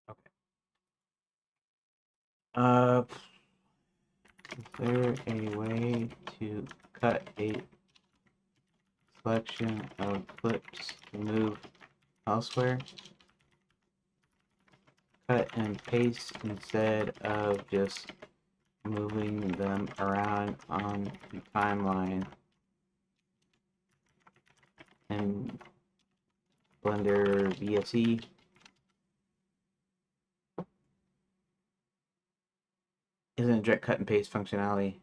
A: Okay. Is there a way to cut a selection of clips to move elsewhere? Cut and paste instead of just moving them around on the timeline in Blender VSE. Isn't it direct cut and paste functionality?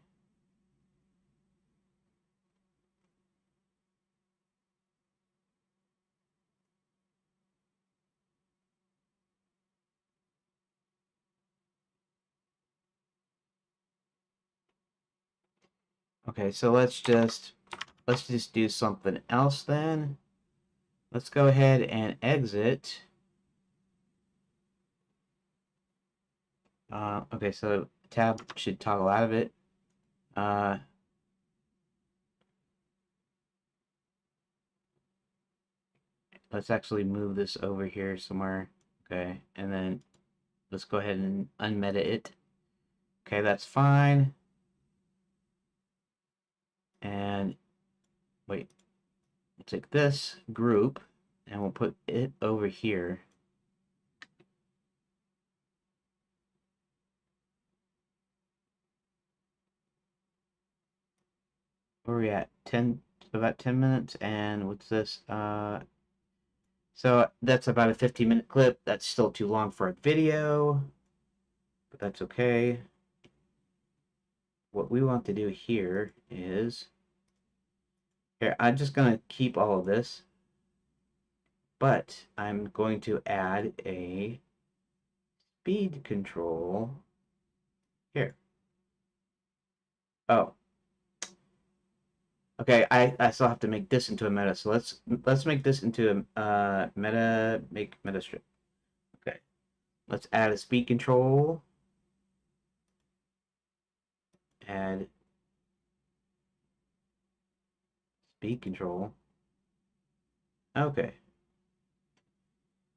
A: Okay, so let's just do something else then. Let's go ahead and exit. Okay, so tab should toggle out of it. Let's actually move this over here somewhere. Okay, and then let's go ahead and unmeta it. Okay, that's fine. And wait, we'll take this group and we'll put it over here. Where are we at? About 10 minutes. And what's this? So that's about a 15-minute clip. That's still too long for a video, but that's okay. What we want to do here is, here, I'm just going to keep all of this, but I'm going to add a speed control here. Oh. Okay, I still have to make this into a meta, so let's make this into a make meta strip. Okay. Let's add a speed control. Add speed control. Okay.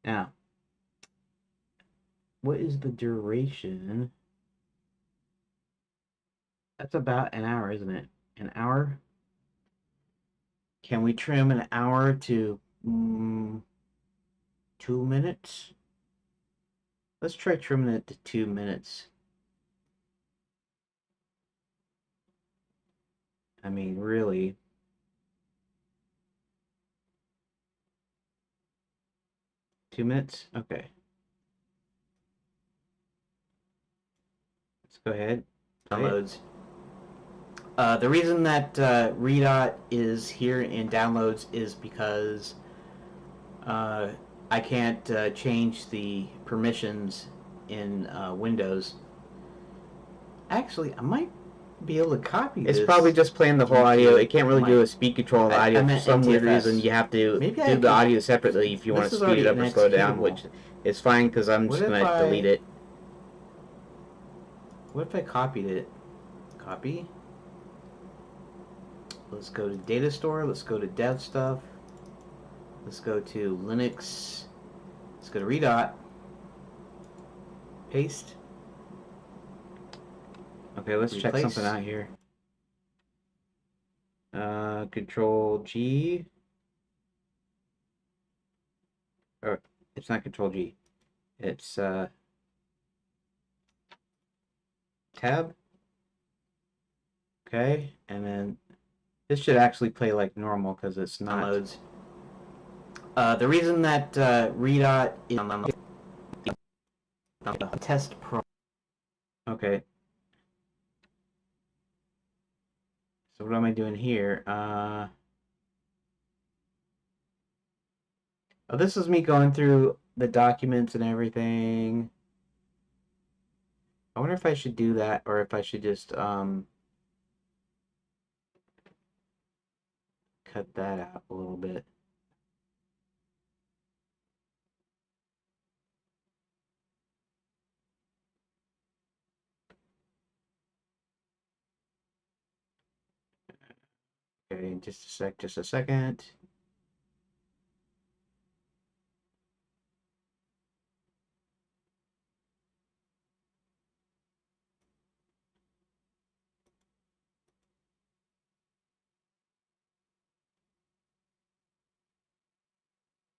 A: Now, what is the duration? That's about an hour, isn't it? An hour? Can we trim an hour to 2 minutes? Let's try trimming it to 2 minutes. I mean, really. Two minutes? Okay. Let's go ahead. Downloads. The reason that Redot is here in downloads is because I can't change the permissions in Windows. Actually, I might be able to copy this.
B: It's probably just playing the whole audio. It can't really do a speed control of the audio. For some weird reason, you have to do the audio separately if you want to speed it up or slow it down, which is fine because I'm just going to delete it.
A: What if I copied it? Copy. Let's go to data store. Let's go to dev stuff. Let's go to Linux. Let's go to Redot. Paste. Okay, let's check something out here. Control G. Or it's not Control G. It's tab. Okay, and then this should actually play like normal because it's not. Downloads. The reason that Redot is test pro. Okay. So what am I doing here? Oh, this is me going through the documents and everything. I wonder if I should do that or if I should just cut that out a little bit. Okay, just a second.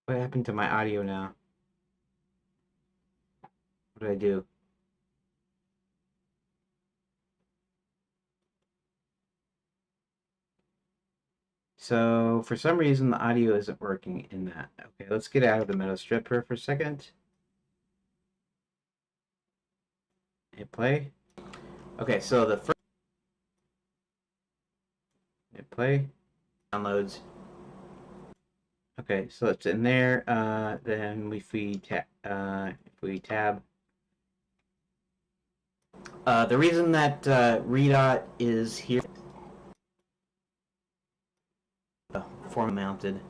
A: What happened to my audio now? What did I do? So for some reason the audio isn't working in that. Okay, let's get out of the meta strip here for a second. Hit play. Okay, so the first hit play downloads. Okay, so it's in there. Then if we tab. The reason that Redot is here, form mounted.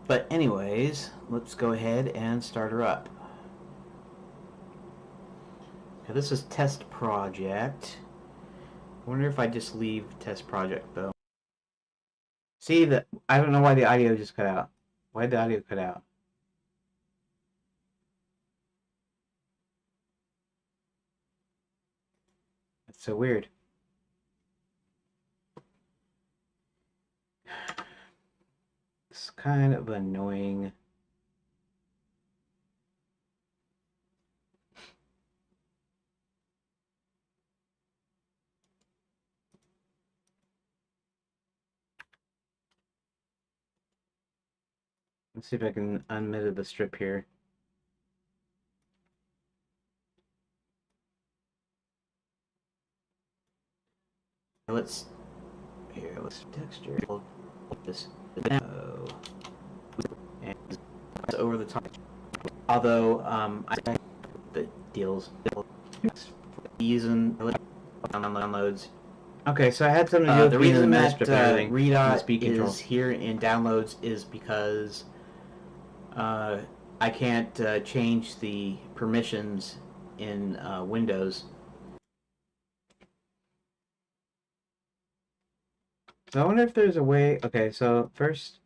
A: But anyways, let's go ahead and start her up. Okay, this is test project. I wonder if I just leave test project though. See that I don't know why the audio just cut out. Why did the audio cut out? That's so weird. It's kind of annoying. Let's see if I can unmeta the strip here. Let's texture this and over the top. Although I the deals using downloads. Okay, so I had something to do with
B: The
A: being in
B: reason
A: the
B: that
A: strip and everything.
B: Redot
A: control.
B: is here in downloads is because I can't change the permissions in Windows.
A: So I wonder if there's a way. Okay, so first,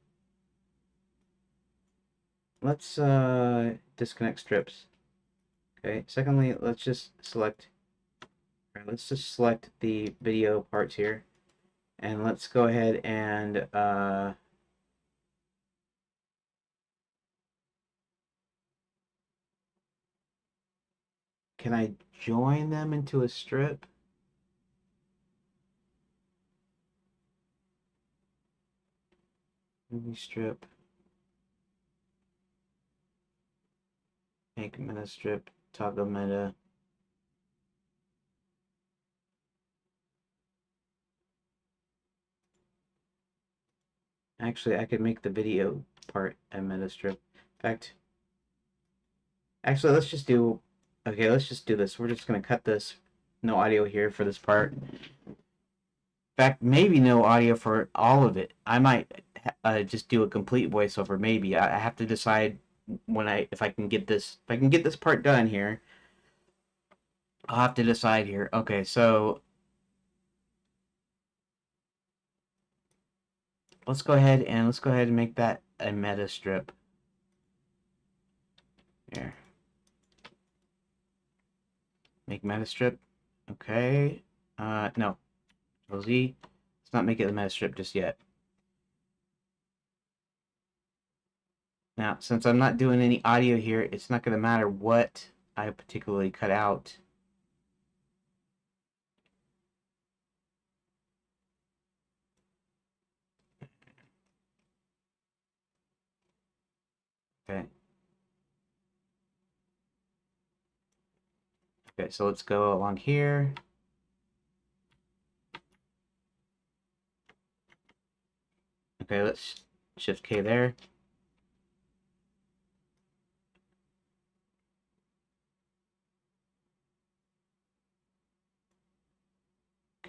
A: let's disconnect strips. Okay. Secondly, let's just select. All right, let's just select the video parts here, and let's go ahead and can I join them into a strip? Movie strip. Make meta strip. Toggle meta. Actually, I could make the video part a meta strip. In fact, actually, let's just do. Okay, let's just do this. We're just gonna cut this. No audio here for this part. In fact, maybe no audio for all of it. I might just do a complete voiceover. Maybe I have to decide when if I can get this part done here. I'll have to decide here. Okay, so let's go ahead and make that a meta strip. Here, make meta strip. Okay, no, Control Z. Let's not make it a meta strip just yet. Now, since I'm not doing any audio here, it's not going to matter what I particularly cut out. Okay. Okay, so let's go along here. Okay, let's shift K there.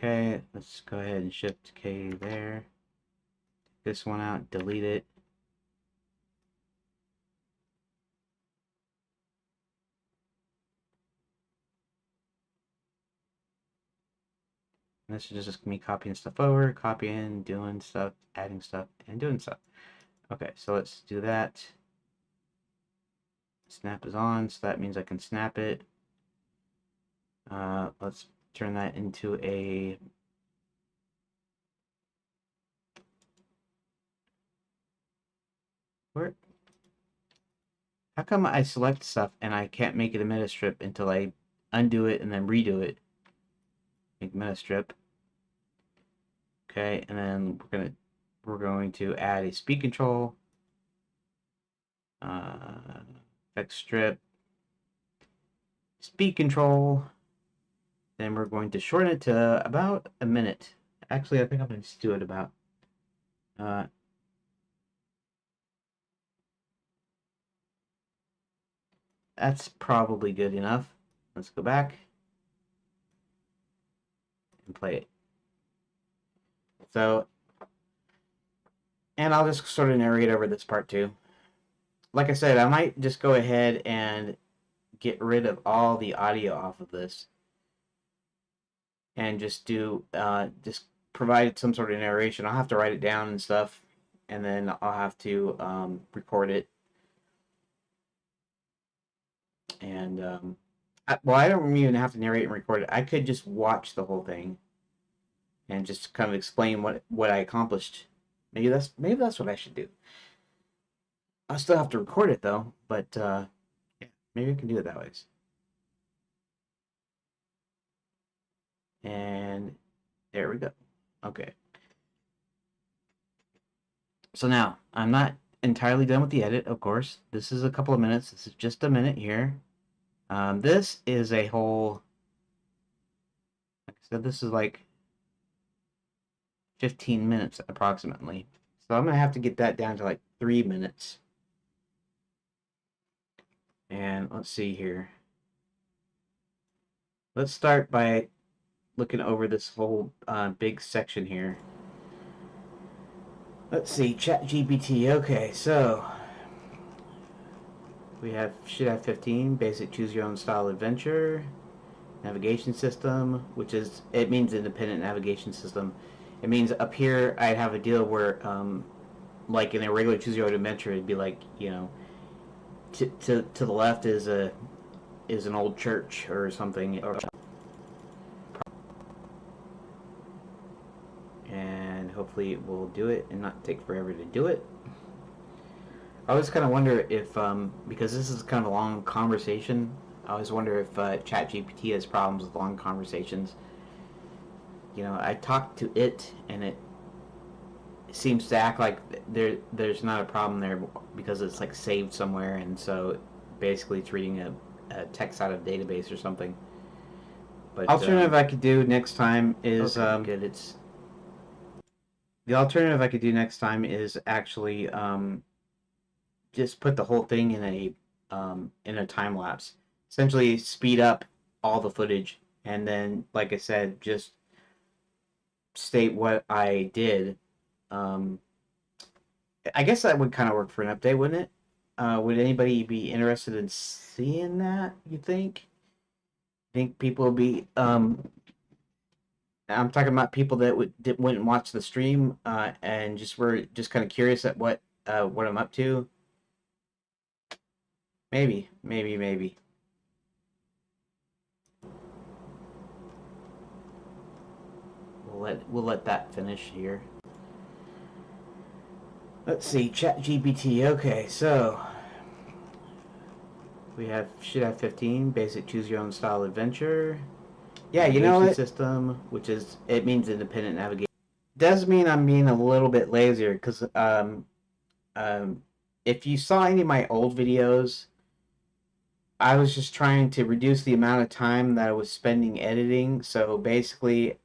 A: Okay, let's go ahead and shift K there. Take this one out, delete it. And this is just me copying stuff over, copying, doing stuff, adding stuff, and doing stuff. Okay, so let's do that. Snap is on, so that means I can snap it. Let's turn that into a Where? How come I select stuff and I can't make it a meta strip until I undo it and then redo it? Make meta strip. Okay, and then we're going to add a speed control. Effect strip. Speed control. Then we're going to shorten it to about a minute. Actually, I think I'm going to just do it about. That's probably good enough. Let's go back and play it. So, and I'll just sort of narrate over this part too. Like I said, I might just go ahead and get rid of all the audio off of this and just do just provide some sort of narration. I'll have to write it down and stuff, and then I'll have to record it. And well, I don't even have to narrate and record it. I could just watch the whole thing and just kind of explain what I accomplished. Maybe that's what I should do. I'll still have to record it though, but yeah, maybe I can do it that way. And there we go. Okay. So now, I'm not entirely done with the edit, of course. This is a couple of minutes. This is just a minute here. This is a whole, like I said, this is like 15 minutes approximately. So I'm going to have to get that down to like 3 minutes. And let's see here. Let's start by looking over this whole big section here. Let's see, ChatGPT. Okay, so we should have 15 basic choose your own style adventure, navigation system, which is, it means independent navigation system. It means up here I'd have a deal where like in a regular choose your own adventure, it'd be like, you know, to the left is an old church or something, and hopefully it will do it and not take forever to do it. I always kind of wonder if, because this is kind of a long conversation, I always wonder if ChatGPT has problems with long conversations. You know, I talk to it, and it seems to act like there's not a problem there because it's like saved somewhere, and so basically it's reading a text out of a database or something. But alternative I could do next time is okay, good. It's the alternative I could do next time is actually just put the whole thing in a time lapse. Essentially, speed up all the footage, and then, like I said, just state what I did. I guess that would kind of work for an update, wouldn't it? Would anybody be interested in seeing that? You think? Think people would be? I'm talking about people that wouldn't watch the stream and just were just kind of curious at what I'm up to. Maybe. We'll let that finish here. Let's see, ChatGPT. Okay, so we should have 15 basic choose your own style adventure. Yeah, you know what? System, which is, it means independent navigation. Does mean I'm being a little bit lazier because if you saw any of my old videos, I was just trying to reduce the amount of time that I was spending editing. So basically,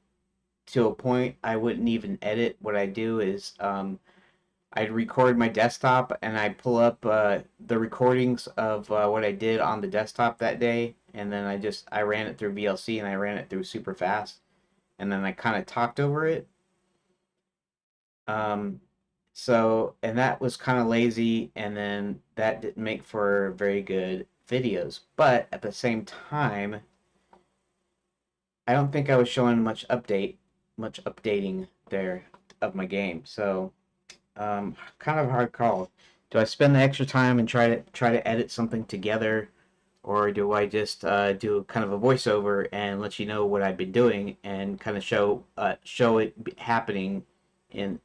A: to a point, I wouldn't even edit. What I do is I'd record my desktop and I'd pull up the recordings of what I did on the desktop that day, and then I ran it through VLC and I ran it through super fast, and then I kind of talked over it. So, and that was kind of lazy, and then that didn't make for very good videos. But at the same time, I don't think I was showing much updating there of my game. So, kind of a hard call. Do I spend the extra time and try to edit something together, or do I just do kind of a voiceover and let you know what I've been doing and kind of show it happening in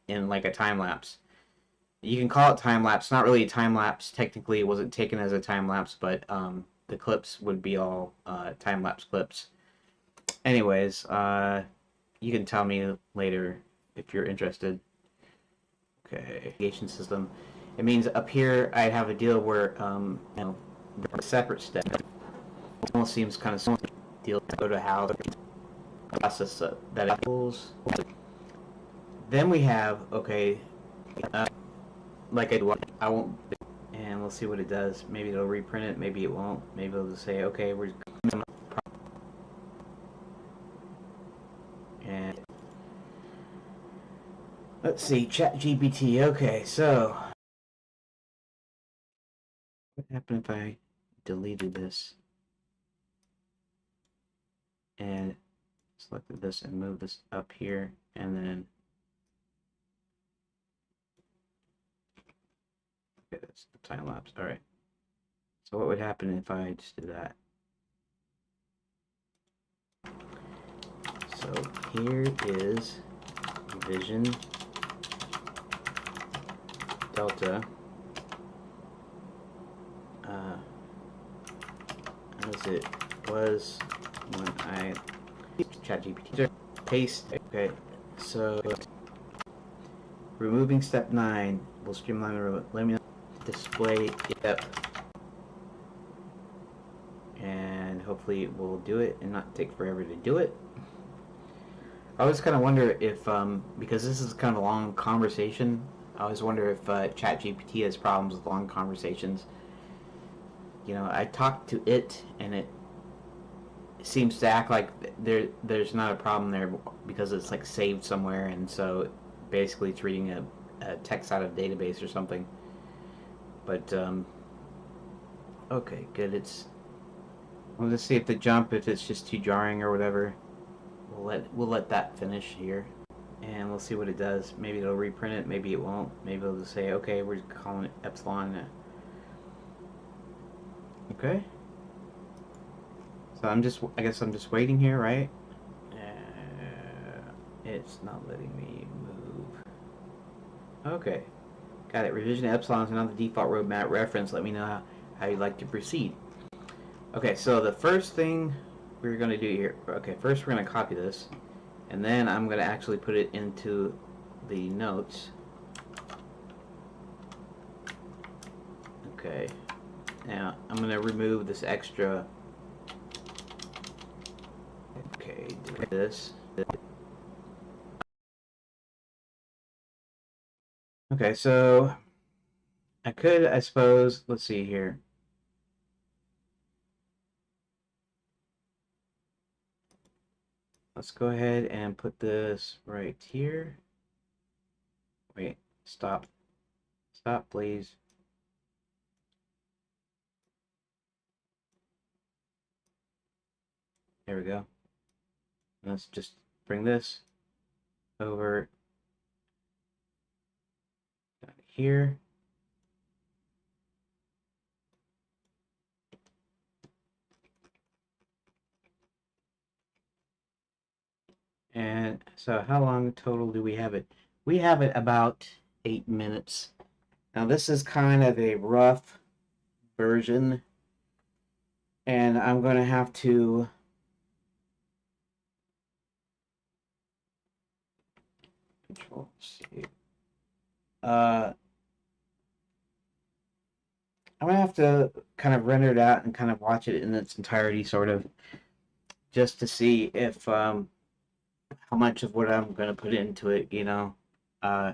A: like a time lapse? You can call it time lapse. Not really a time lapse. Technically, it wasn't taken as a time lapse, but the clips would be all time lapse clips. Anyways, you can tell me later if you're interested. Okay, navigation system. It means up here I have a deal where a separate step. It almost seems kind of similar deal to go to how the process that it pulls. Then we have like I won't, and we'll see what it does. Maybe it'll reprint it. Maybe it won't. Maybe it'll just say okay, we're and let's see, ChatGPT. Okay, so what happened if I deleted this and selected this and moved this up here and then okay, that's the time lapse. All right. So what would happen if I just did that? So here is Vision Delta. As it was when I ChatGPT paste. Okay, so removing step 9 will streamline the let me display yep, and hopefully it will do it and not take forever to do it. I always kind of wonder if because this is kind of a long conversation, I always wonder if ChatGPT has problems with long conversations. You know, I talk to it and it seems to act like there's not a problem there because it's like saved somewhere, and so basically it's reading a text out of database or something. But okay, good. We'll just see if the jump, if it's just too jarring or whatever. We'll let that finish here, and we'll see what it does. Maybe it'll reprint it. Maybe it won't. Maybe it'll just say okay, we're calling it epsilon. Okay. So I guess I'm just waiting here, right? It's not letting me move. Okay. Got it. Revision epsilon is not the default roadmap reference. Let me know how you'd like to proceed. Okay, so the first thing we're going to do here, okay, first we're going to copy this, and then I'm going to actually put it into the notes. Okay. Now, I'm going to remove this extra. Okay, do this. Okay, so I could, I suppose, let's see here. Let's go ahead and put this right here. Wait, stop. Stop, please. There we go. Let's just bring this over down here. And so how long total do we have it? We have it about 8 minutes. Now this is kind of a rough version, and I'm going to have to Control C. I'm going to have to kind of render it out and kind of watch it in its entirety, sort of, just to see if how much of what I'm going to put into it, you know. I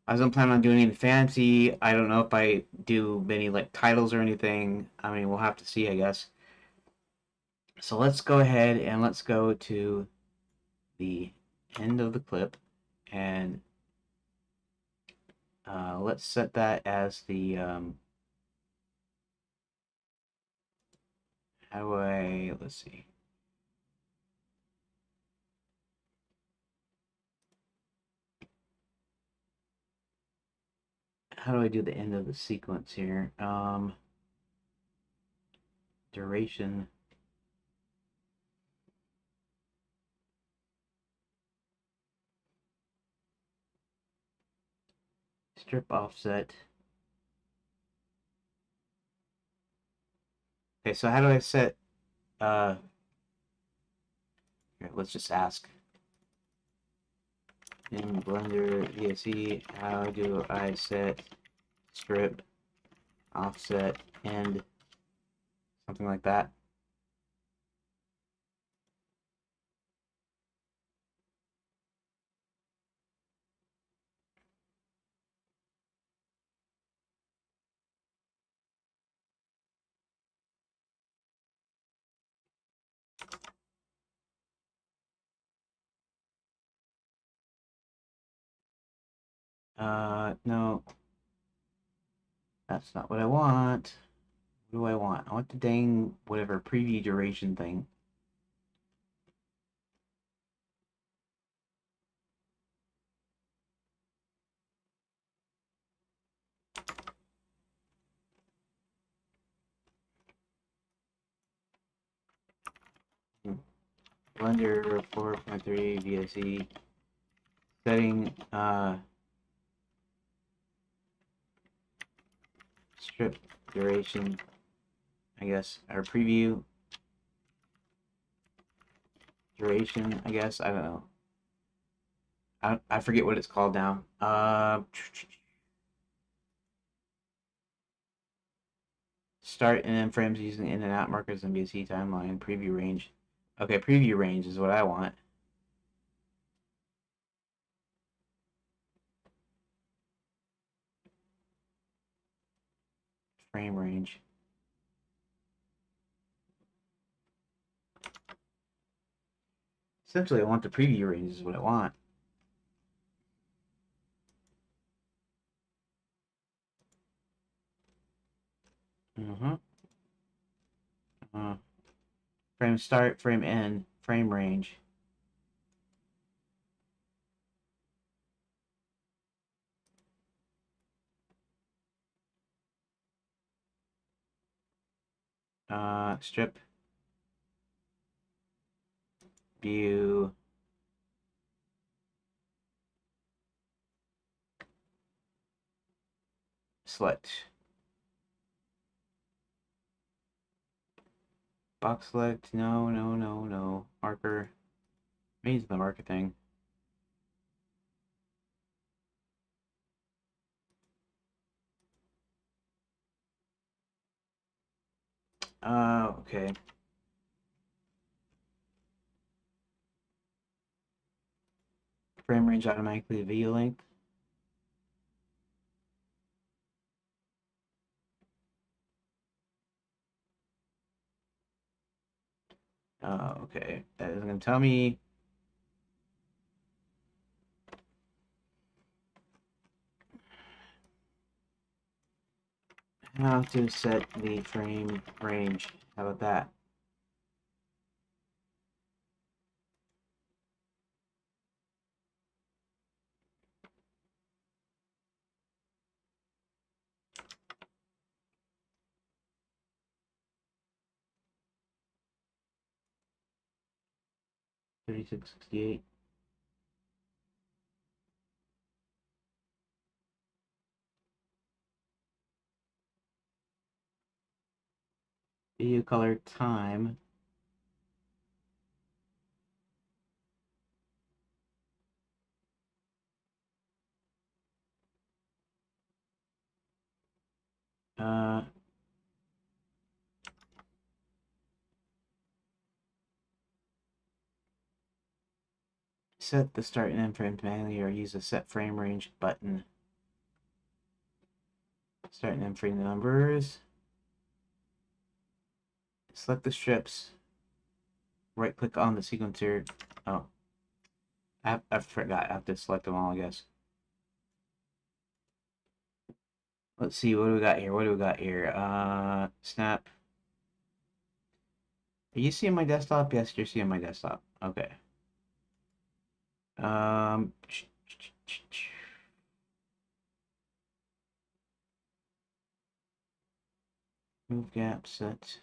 A: wasn't planning on doing anything fancy. I don't know if I do many like titles or anything. I mean, we'll have to see, I guess. So let's go ahead and let's go to the end of the clip, and let's set that as the let's see. How do I do the end of the sequence here? Duration. strip offset. Okay, so how do I set here, let's just ask. In Blender VSE, how do I set strip offset and something like that? No, that's not what I want. What do I want? I want the dang whatever preview duration thing. Blender 4.3 VSE setting strip duration, I guess, or preview duration, I guess. I don't know. I forget what it's called now. Start and end frames using in and out markers and VSE timeline. Preview range. Okay, preview range is what I want. Frame range. Essentially, I want the preview range is what I want. Frame start, frame end, frame range. Strip. View. Select. Box select. No, no, no, no. Marker. Use the marker thing. Okay. Frame range automatically view length. Okay. That isn't gonna tell me. How to set the frame range. How about that? $36.68. Video color time. Uh, Set the start and end frames manually or use a set frame range button. Start and end frame numbers. Select the strips. Right click on the sequencer. Oh, I forgot. I have to select them all, I guess. Let's see. What do we got here? What do we got here? Snap. Are you seeing my desktop? Yes, you're seeing my desktop. Okay. Um, Move gap set.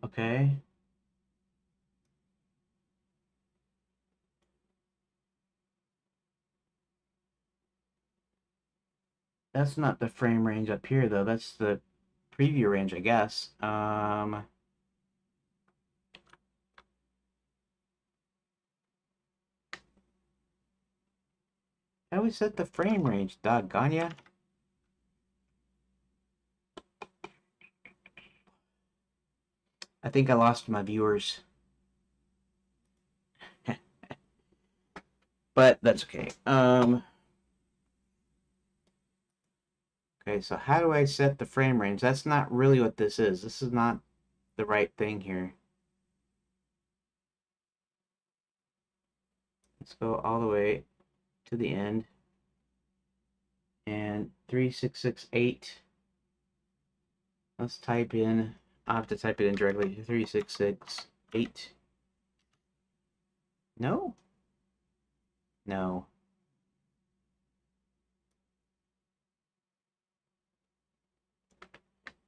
A: Okay. That's not the frame range up here though. That's the preview range, I guess. How we set the frame range? Doggone ya. I think I lost my viewers. But that's okay. Okay, so how do I set the frame range? That's not really what this is. This is not the right thing here. Let's go all the way to the end. And 3668. Let's type in, I'll have to type it in directly. 3668. No? No.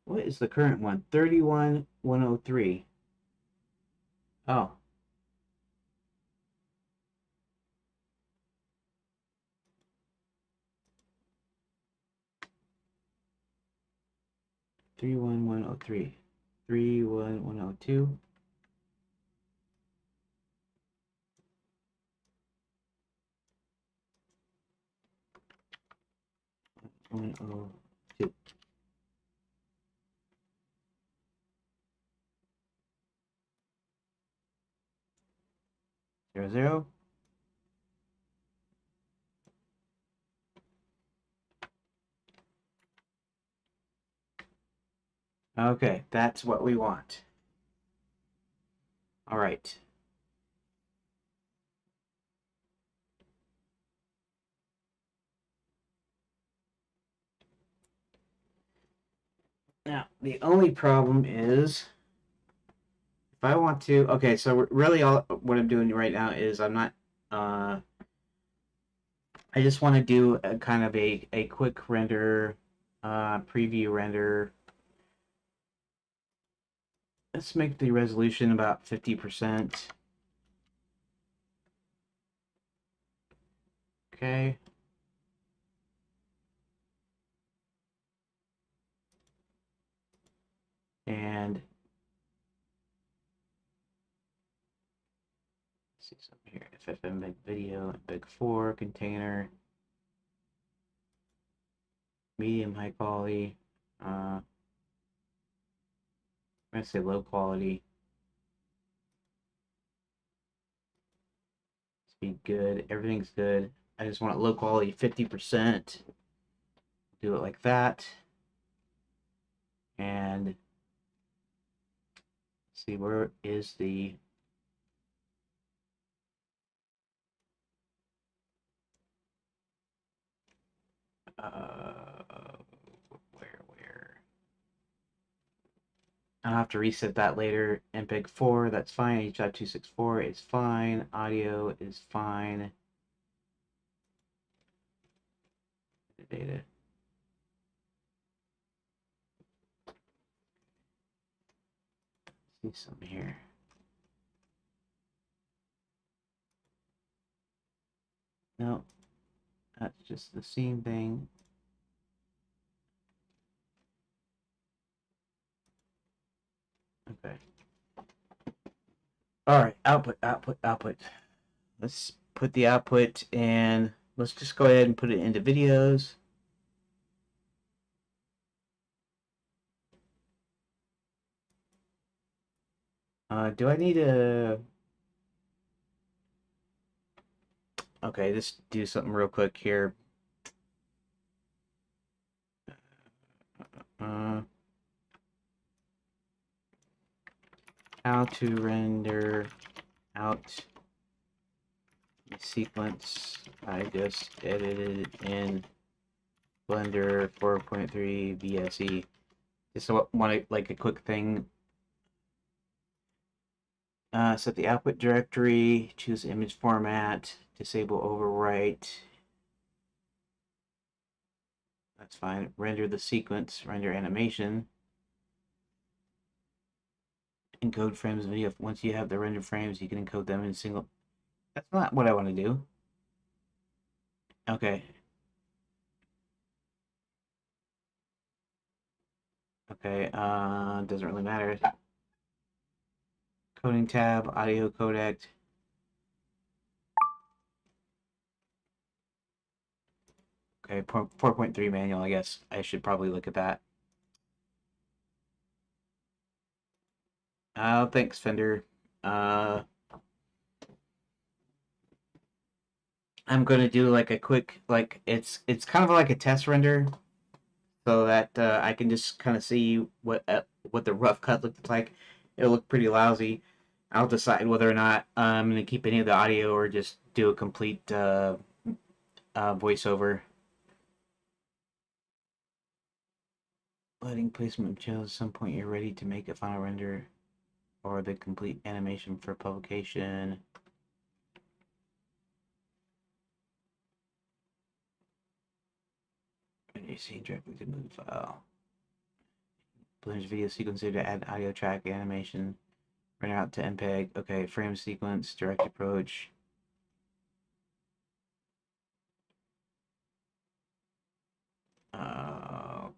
A: What is the current one? 31103. Oh. Three one one oh three, 31102. One oh two. Zero zero. Okay, that's what we want. All right. Now, the only problem is if I want to, okay, so really all what I'm doing right now is I'm not, I just want to do a kind of a quick render, preview render. Let's make the resolution about 50%. Okay. And see something here. FFmpeg video, MPEG 4 container, medium high quality. I'm gonna say low quality. Speed good. Everything's good. I just want it low quality, 50%. Do it like that. And see where is the where I'll have to reset that later. MPEG 4, that's fine. H.264 is fine. Audio is fine. Data. See something here. No, that's just the scene thing. Okay. All right, output, output, output. Let's put the output and let's just go ahead and put it into videos. Do I need a... Okay, just do something real quick here. Uh, how to render out a sequence. I just edited in Blender 4.3 VSE. Just want like a quick thing. Set the output directory, choose image format, disable overwrite. That's fine. Render the sequence, render animation. Encode frames of video. Once you have the render frames, you can encode them in single. That's not what I want to do. Okay. Okay, doesn't really matter. Coding tab, audio codec. Okay, 4.3 manual, I guess. I should probably look at that. Thanks, Fender. Uh, I'm gonna do like a quick, like it's kind of like a test render, so that I can just kind of see what the rough cut looks like. It'll look pretty lousy. I'll decide whether or not I'm gonna keep any of the audio or just do a complete voiceover. Lighting placement shows at some point you're ready to make a final render or the complete animation for publication. And you see directly to move file. Blender's video sequencer to add audio track animation. Render out to MPEG. Okay, frame sequence, direct approach.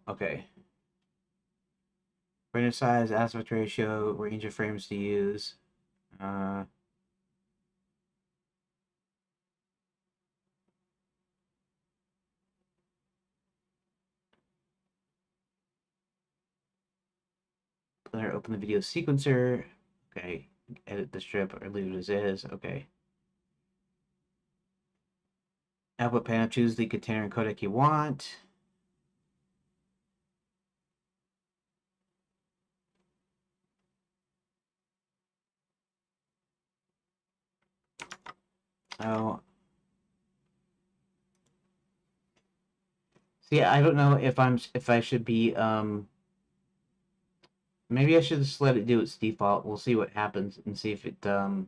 A: Okay. Render size, aspect ratio, range of frames to use. Blender, open the video sequencer. Okay, edit the strip or leave it as is. Okay. Output panel, choose the container and codec you want. Oh. See, I don't know if I should be maybe I should just let it do its default. We'll see what happens and see if it so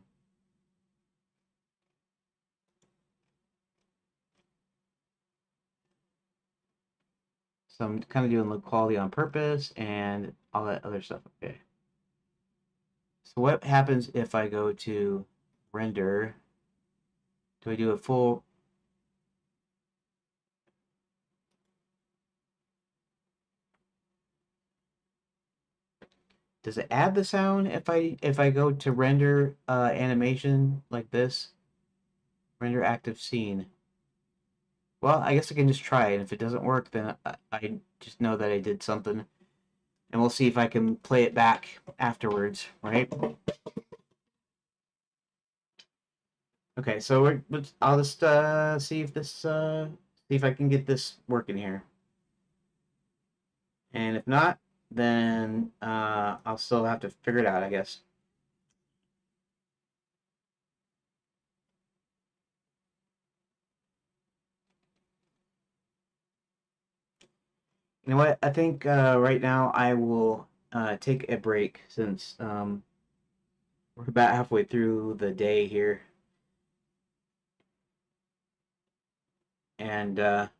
A: I'm kind of doing low quality on purpose and all that other stuff. Okay. So what happens if I go to render? Do I do a full? Does it add the sound if I go to render animation like this? Render active scene. Well, I guess I can just try it. If it doesn't work, then I just know that I did something, and we'll see if I can play it back afterwards, right? Okay, so I'll just see if this see if I can get this working here. And if not, then I'll still have to figure it out, I guess. You know what? I think right now I will take a break since we're about halfway through the day here. And then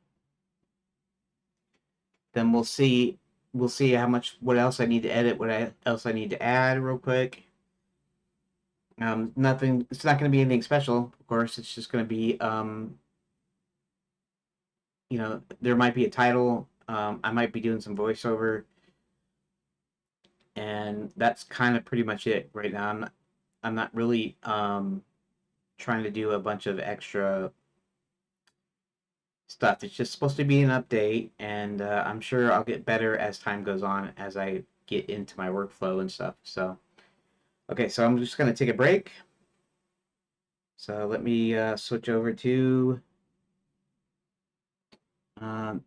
A: we'll see how much what else I need to edit, else I need to add real quick. Nothing. It's not going to be anything special, of course. It's just going to be you know, there might be a title. I might be doing some voiceover, and that's kind of pretty much it right now. I'm not really trying to do a bunch of extra stuff. It's just supposed to be an update, and I'm sure I'll get better as time goes on as I get into my workflow and stuff. So, okay, so I'm just gonna take a break. So let me switch over to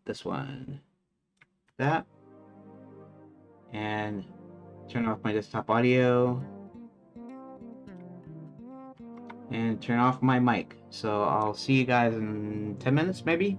A: this one, that, and turn off my desktop audio and turn off my mic. So I'll see you guys in 10 minutes, maybe.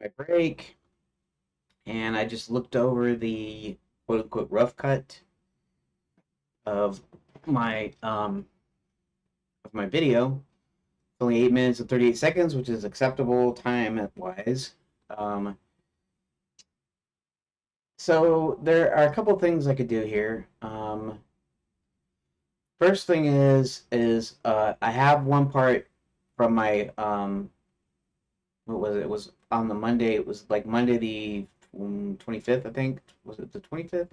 A: my break, and I just looked over the quote unquote rough cut of my video. It's only 8 minutes and 38 seconds, which is acceptable time wise. So there are a couple things I could do here. First thing is I have one part from my what was it? It was on the Monday. It was like Monday the 25th, I think. Was it the 25th?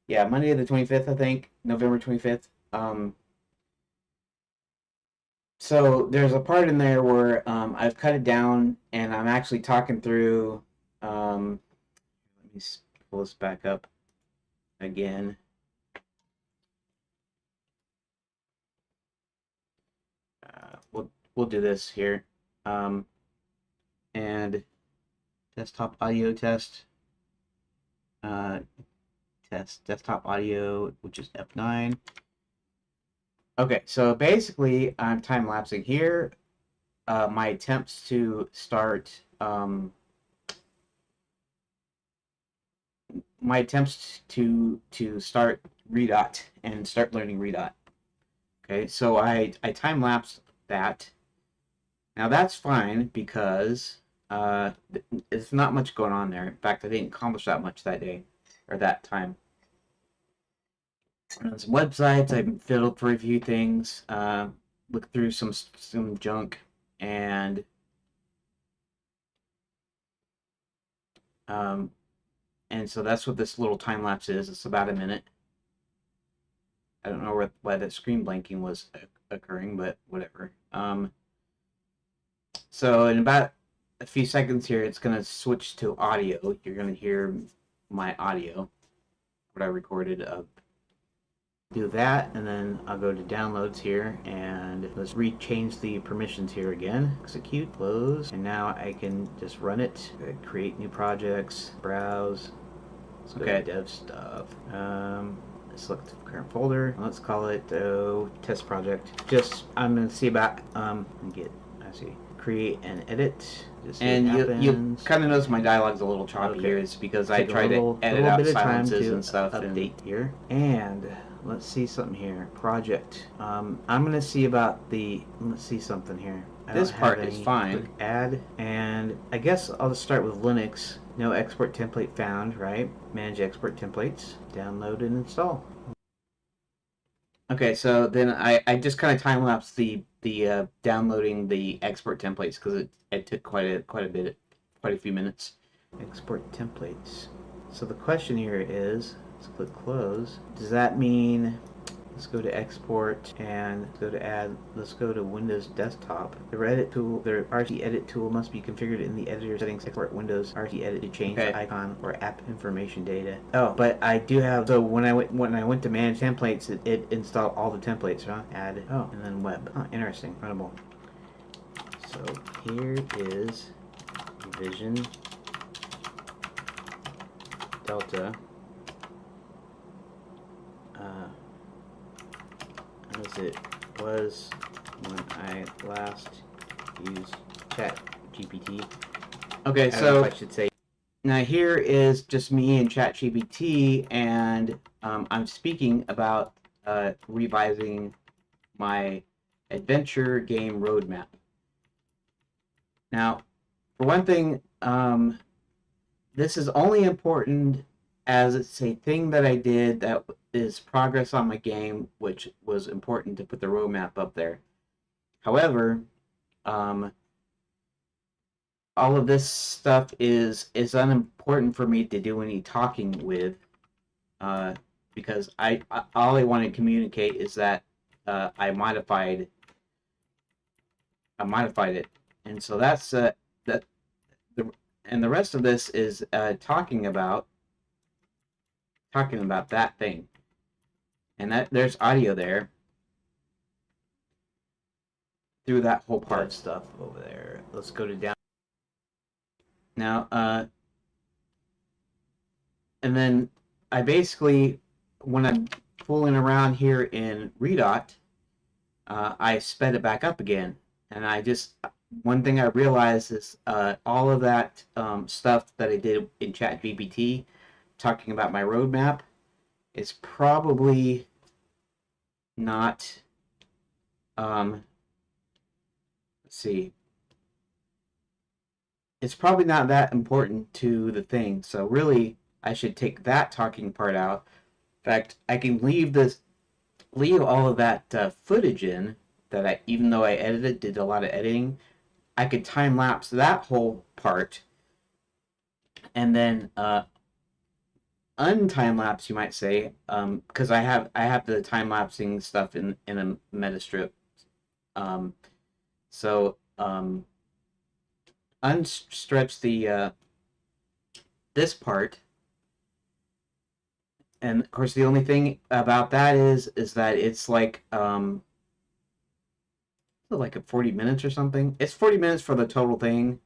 A: Yeah, Monday the 25th, I think. November 25th. So there's a part in there where I've cut it down and I'm actually talking through. Let me pull this back up again. We'll do this here, and desktop audio test. Test desktop audio, which is F9. Okay, so basically I'm time lapsing here. My attempts to start start Redot and start learning Redot. Okay, so I time lapsed that. Now that's fine because there's not much going on there. In fact, I didn't accomplish that much that day or that time. On some websites, I fiddled for a few things, looked through some junk, and so that's what this little time lapse is. It's about a minute. I don't know why that screen blanking was occurring, but whatever. So in about a few seconds here, it's going to switch to audio. You're going to hear my audio, what I recorded. Do that, and then I'll go to downloads here, and let's change the permissions here again. Execute, close, and now I can just run it. Create new projects, browse. Let's go to dev stuff. Select current folder. Let's call it test project. Just I'm gonna see about create and edit. And you kind of notice my dialogue's a little choppy here. It's because I try to edit out silences and stuff. Update here, and let's see something here. Project. I'm gonna see about let's see something here. This part is fine. Add, and I guess I'll just start with Linux. No export template found, right? Manage export templates. Download and install. Okay, so then I just kind of time lapse the downloading the export templates because it took quite a few minutes. Export templates. So the question here is, let's click close. Does that mean let's go to export and go to add. Let's go to Windows Desktop. The RT Edit tool must be configured in the editor settings. Export Windows RT Edit to change the icon or app information data. Oh, but I do have. So when I went to manage templates, it installed all the templates. Huh? Add. Oh, and then web. Huh, interesting. Runnable. So here is Vision Delta. As it was when I last used ChatGPT. Okay, so I should say. Now here is just me and ChatGPT, and I'm speaking about revising my adventure game roadmap. Now, for one thing, this is only important as it's a thing that I did that is progress on my game, which was important to put the roadmap up there. However, all of this stuff is unimportant for me to do any talking with, because all I want to communicate is that I modified it, and so that's and the rest of this is talking about that thing. And that there's audio there through that whole part stuff over there. Let's go to down. Now, and then I basically, when I'm fooling around here in Redot, I sped it back up again. And I just, one thing I realized is all of that stuff that I did in ChatGPT, talking about my roadmap, is probably not. Let's see. It's probably not that important to the thing. So really, I should take that talking part out. In fact, I can leave all of that footage in that I, even though I edited, did a lot of editing. I could time lapse that whole part and then untime lapse, you might say, because I have the time lapsing stuff in a metastrip. Um, so unstretch the this part, and of course the only thing about that is that it's like a 40 minutes or something. It's 40 minutes for the total thing,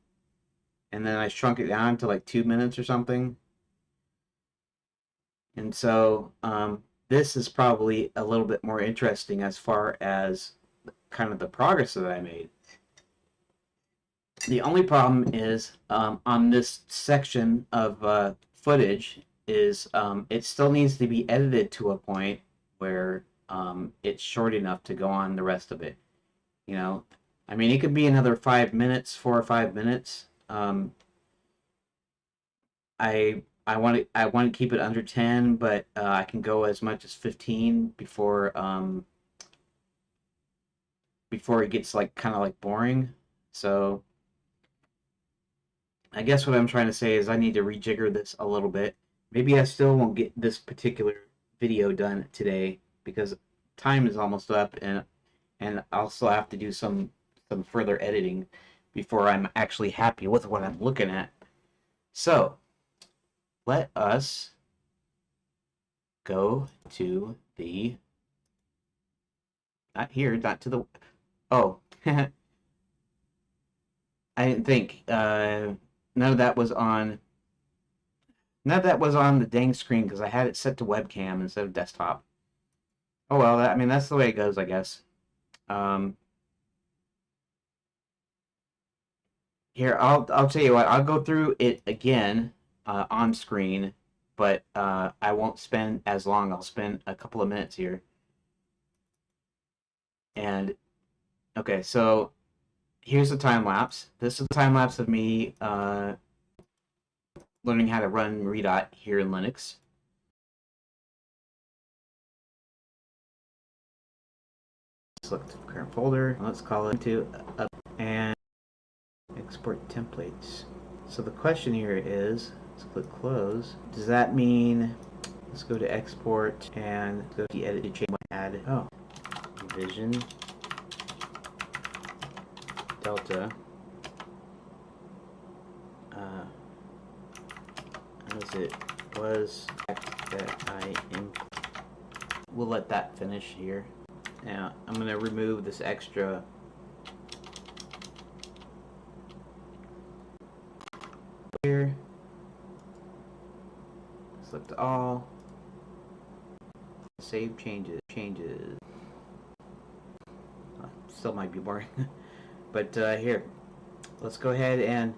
A: and then I shrunk it down to like 2 minutes or something. And so this is probably a little bit more interesting as far as kind of the progress that I made. The only problem is on this section of footage is it still needs to be edited to a point where it's short enough to go on the rest of it. You know, I mean, it could be another 5 minutes, 4 or 5 minutes. I want to keep it under 10, but I can go as much as 15 before it gets like kind of like boring. So I guess what I'm trying to say is I need to rejigger this a little bit. Maybe I still won't get this particular video done today because time is almost up, and I'll still have to do some further editing before I'm actually happy with what I'm looking at. So let us go to the not here, not to the oh I didn't think none of that was on none of that was on the dang screen because I had it set to webcam instead of desktop. Oh well, I mean that's the way it goes, I guess. Um, Here, I'll tell you what. I'll go through it again on screen, but I won't spend as long. I'll spend a couple of minutes here. And okay, so here's a time lapse. This is a time lapse of me learning how to run Redot here in Linux. Select current folder. Let's call it to up and export templates. So the question here is, let's click close. Does that mean, let's go to export and go to the edit change add, oh, vision delta, uh, as it was that I import. We'll let that finish here. Now I'm going to remove this extra here. Select all. Save changes. Still might be boring. But here, let's go ahead and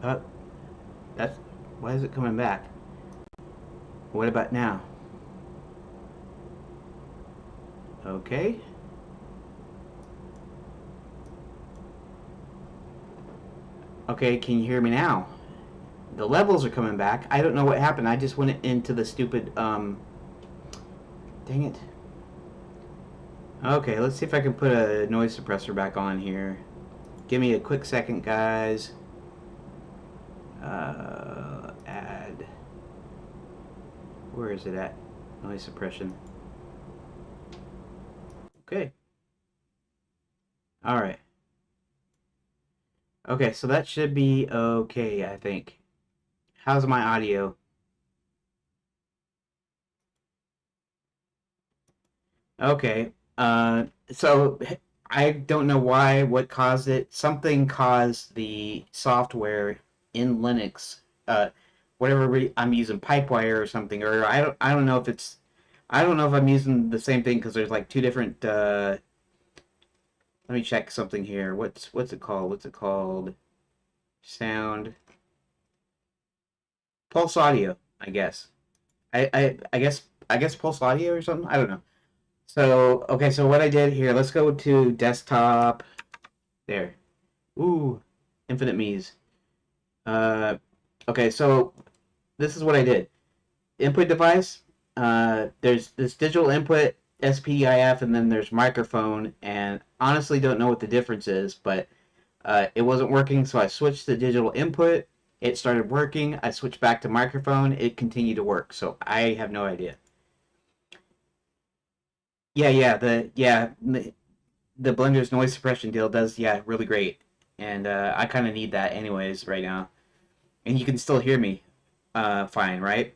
A: Uh, that's why is it coming back? What about now? Okay. Okay, can you hear me now? The levels are coming back. I don't know what happened. I just went into the stupid dang it. Okay, let's see if I can put a noise suppressor back on here. Give me a quick second, guys. Add. Where is it at? Noise suppression. Okay. All right. Okay, so that should be okay, I think. How's my audio? Okay. So I don't know why, what caused it. Something caused the software in Linux, whatever I'm using Pipewire or something, or I don't know if it's, I don't know if I'm using the same thing because there's like two different. Let me check something here. What's it called? What's it called? Sound Pulse Audio, I guess. I guess Pulse Audio or something. I don't know. So okay, so what I did here, let's go to desktop. There. Ooh, infinite me's. Uh, okay, so this is what I did. Input device. There's this digital input SPIF, and then there's microphone. And honestly, don't know what the difference is, but it wasn't working, so I switched to digital input. It started working. I switched back to microphone. It continued to work. So I have no idea. The Blender's noise suppression deal does, yeah, really great. And I kind of need that anyways right now. And you can still hear me fine, right?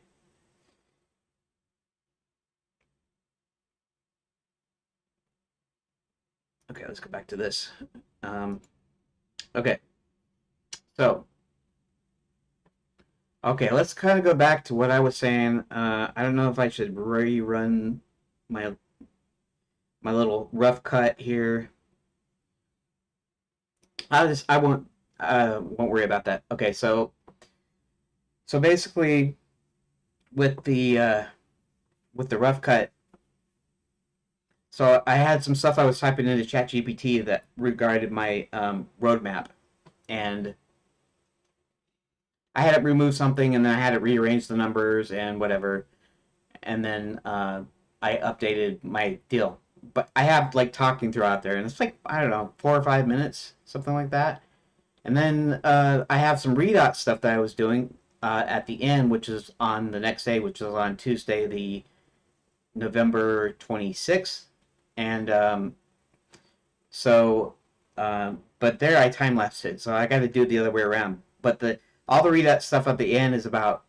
A: Okay, let's go back to this. Um, okay, so, okay, let's kind of go back to what I was saying. I don't know if I should rerun my my little rough cut here. I won't worry about that. Okay, so basically with the rough cut, so I had some stuff I was typing into ChatGPT that regarded my roadmap, and I had it remove something, and then I had it rearrange the numbers and whatever, and then I updated my deal. But I have like talking throughout there, and it's like I don't know, 4 or 5 minutes, something like that. And then I have some redot stuff that I was doing at the end, which is on the next day, which is on Tuesday, the November 26th, and but there I time lapsed it, so I got to do it the other way around. But the all the readout stuff at the end is about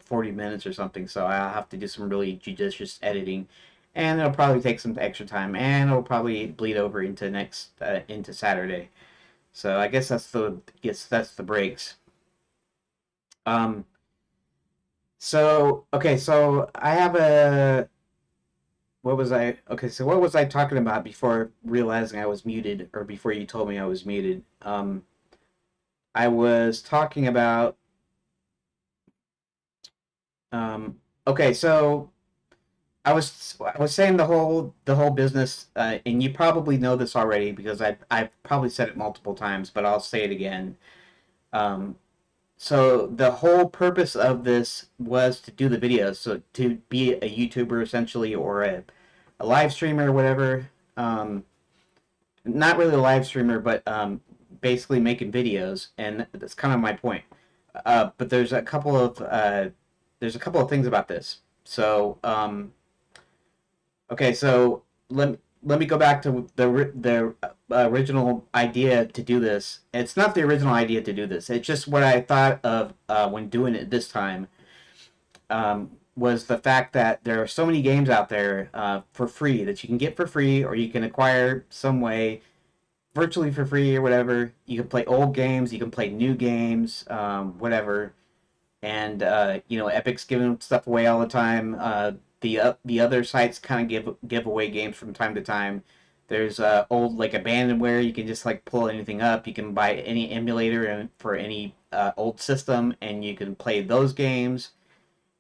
A: 40 minutes or something, so I'll have to do some really judicious editing, and it'll probably take some extra time, and it'll probably bleed over into next into Saturday. So I guess that's the breaks. Um, so okay, so I have a what was I okay, so what was I talking about before realizing I was muted or before you told me I was muted? I was talking about okay, so I was saying the whole business and you probably know this already because I've probably said it multiple times, but I'll say it again. Um, so the whole purpose of this was to do the videos, so to be a YouTuber essentially or a live streamer or whatever. Not really a live streamer, but basically making videos, and that's kind of my point. But there's a couple of things about this. So okay, so let me go back to the original idea to do this. It's not the original idea to do this. It's just what I thought of when doing it this time. Was the fact that there are so many games out there for free that you can get for free or you can acquire some way virtually for free or whatever. You can play old games, you can play new games, whatever. And Epic's giving stuff away all the time. The other sites kind of give away games from time to time. There's old like abandonware. You can just like pull anything up. You can buy any emulator for any old system, and you can play those games.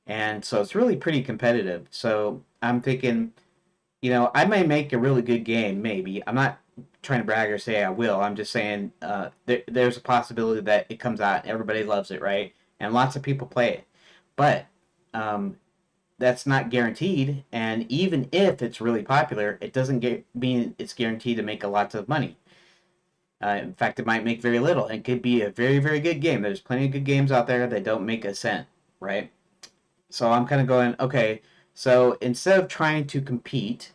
A: And so it's really pretty competitive. So I'm thinking, I may make a really good game. Maybe I'm not trying to brag or say I will. I'm just saying there's a possibility that it comes out and everybody loves it, right? And lots of people play it. But um, that's not guaranteed. And even if it's really popular, it doesn't mean it's guaranteed to make a lot of money. In fact, it might make very little. It could be a very, very good game. There's plenty of good games out there that don't make a cent, right? So I'm kind of going, okay, so instead of trying to compete,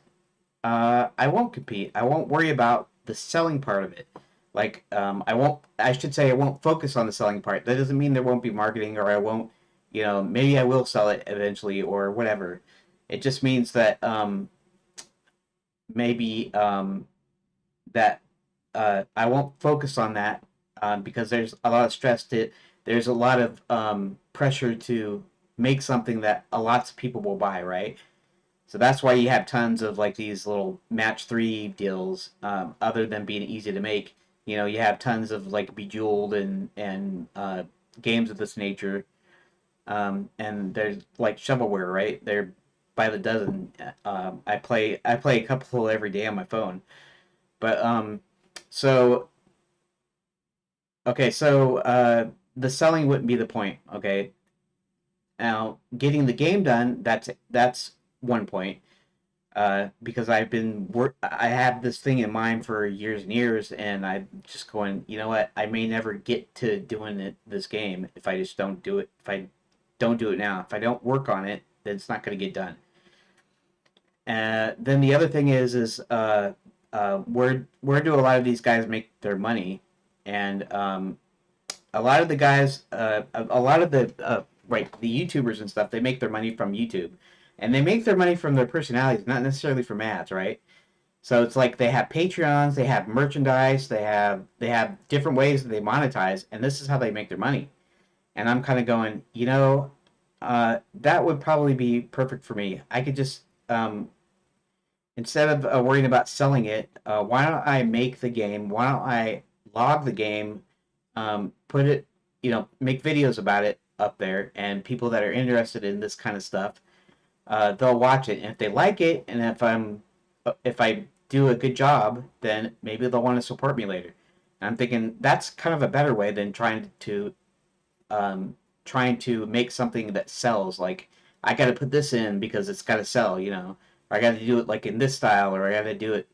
A: I won't compete. I won't worry about the selling part of it. Like, I should say I won't focus on the selling part. That doesn't mean there won't be marketing or I won't, maybe I will sell it eventually or whatever. It just means that maybe that I won't focus on that because there's a lot of stress there's a lot of pressure to make something that a lots of people will buy, right? So that's why you have tons of like these little match three deals. Other than being easy to make, you have tons of like Bejeweled and games of this nature. And there's like shovelware, right? They're by the dozen. I play a couple every day on my phone. But so okay, so the selling wouldn't be the point. Okay, now getting the game done, that's one point. Because I have this thing in mind for years and years, and I'm just going, you know what? I may never get to doing this game if I just don't do it. If I don't do it now, if I don't work on it, then it's not going to get done. Then the other thing where do a lot of these guys make their money? And a lot of the guys, a lot of the YouTubers and stuff, they make their money from YouTube, and they make their money from their personalities, not necessarily from ads, right? So it's like they have Patreons, they have merchandise, they have different ways that they monetize, and this is how they make their money. And I'm kind of going, that would probably be perfect for me. I could just instead of worrying about selling it, why don't I make the game? Why don't I log the game, put it, make videos about it up there, and people that are interested in this kind of stuff, they'll watch it, and if they like it, and if I do a good job, then maybe they'll want to support me later. And I'm thinking that's kind of a better way than trying to make something that sells. Like I got to put this in because it's got to sell, or I got to do it like in this style, or I got to do it,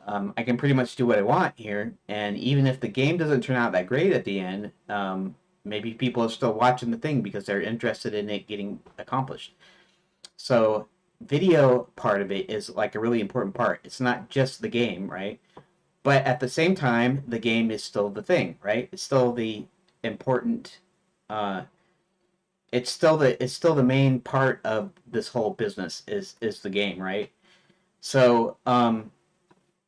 A: I can pretty much do what I want here, and even if the game doesn't turn out that great at the end, maybe people are still watching the thing because they're interested in it getting accomplished. So, video part of it is like a really important part. It's not just the game, right? But at the same time, the game is still the thing, right? It's still the important. Uh, it's still the main part of this whole business is the game, right? So,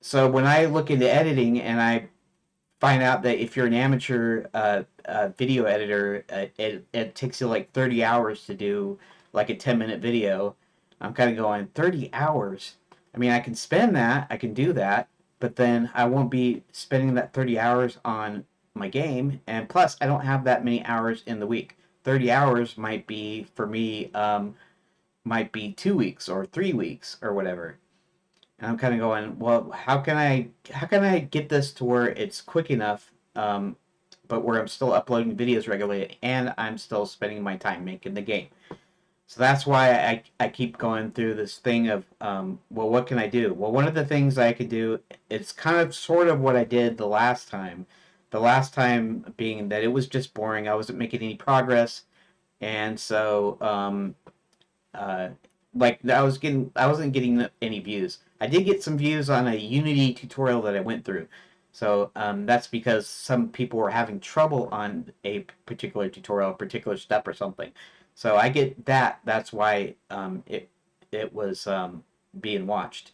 A: so when I look into editing and I find out that if you're an amateur video editor, it takes you like 30 hours to do like a 10-minute video. I'm kind of going 30 hours. I mean, I can spend that, I can do that, but then I won't be spending that 30 hours on my game. And plus, I don't have that many hours in the week. 30 hours might be for me, might be 2 weeks or 3 weeks or whatever. And I'm kind of going, well, how can I get this to where it's quick enough, but where I'm still uploading videos regularly and I'm still spending my time making the game. So that's why I keep going through this thing of, well, what can I do? Well, one of the things I could do, it's kind of sort of what I did the last time. The last time being that it was just boring. I wasn't making any progress, and so uh, like I wasn't getting any views. I did get some views on a Unity tutorial that I went through. So that's because some people were having trouble on a particular tutorial, a particular step or something. So I get that. That's why it was being watched.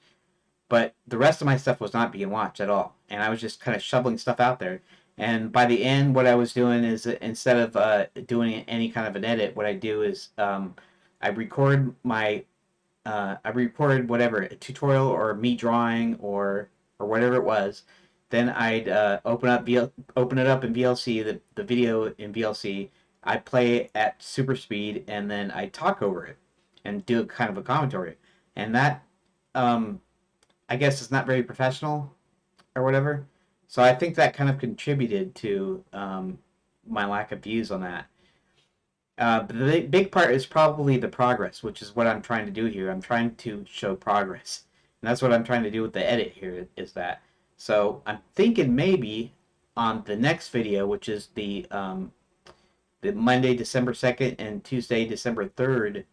A: But the rest of my stuff was not being watched at all, and I was just kind of shoveling stuff out there. And by the end, what I was doing is instead of doing any kind of an edit, what I do is I record my I recorded whatever, a tutorial or me drawing or whatever it was. Then I'd open it up in VLC, the video in VLC. I'd play it at super speed, and then I'd talk over it and do a kind of a commentary. And that, um, I guess, is not very professional or whatever. So I think that kind of contributed to my lack of views on that. But the big part is probably the progress, which is what I'm trying to do here. I'm trying to show progress, and that's what I'm trying to do with the edit here. Is that so? I'm thinking maybe on the next video, which is the Monday, December 2nd, and Tuesday, December 3rd,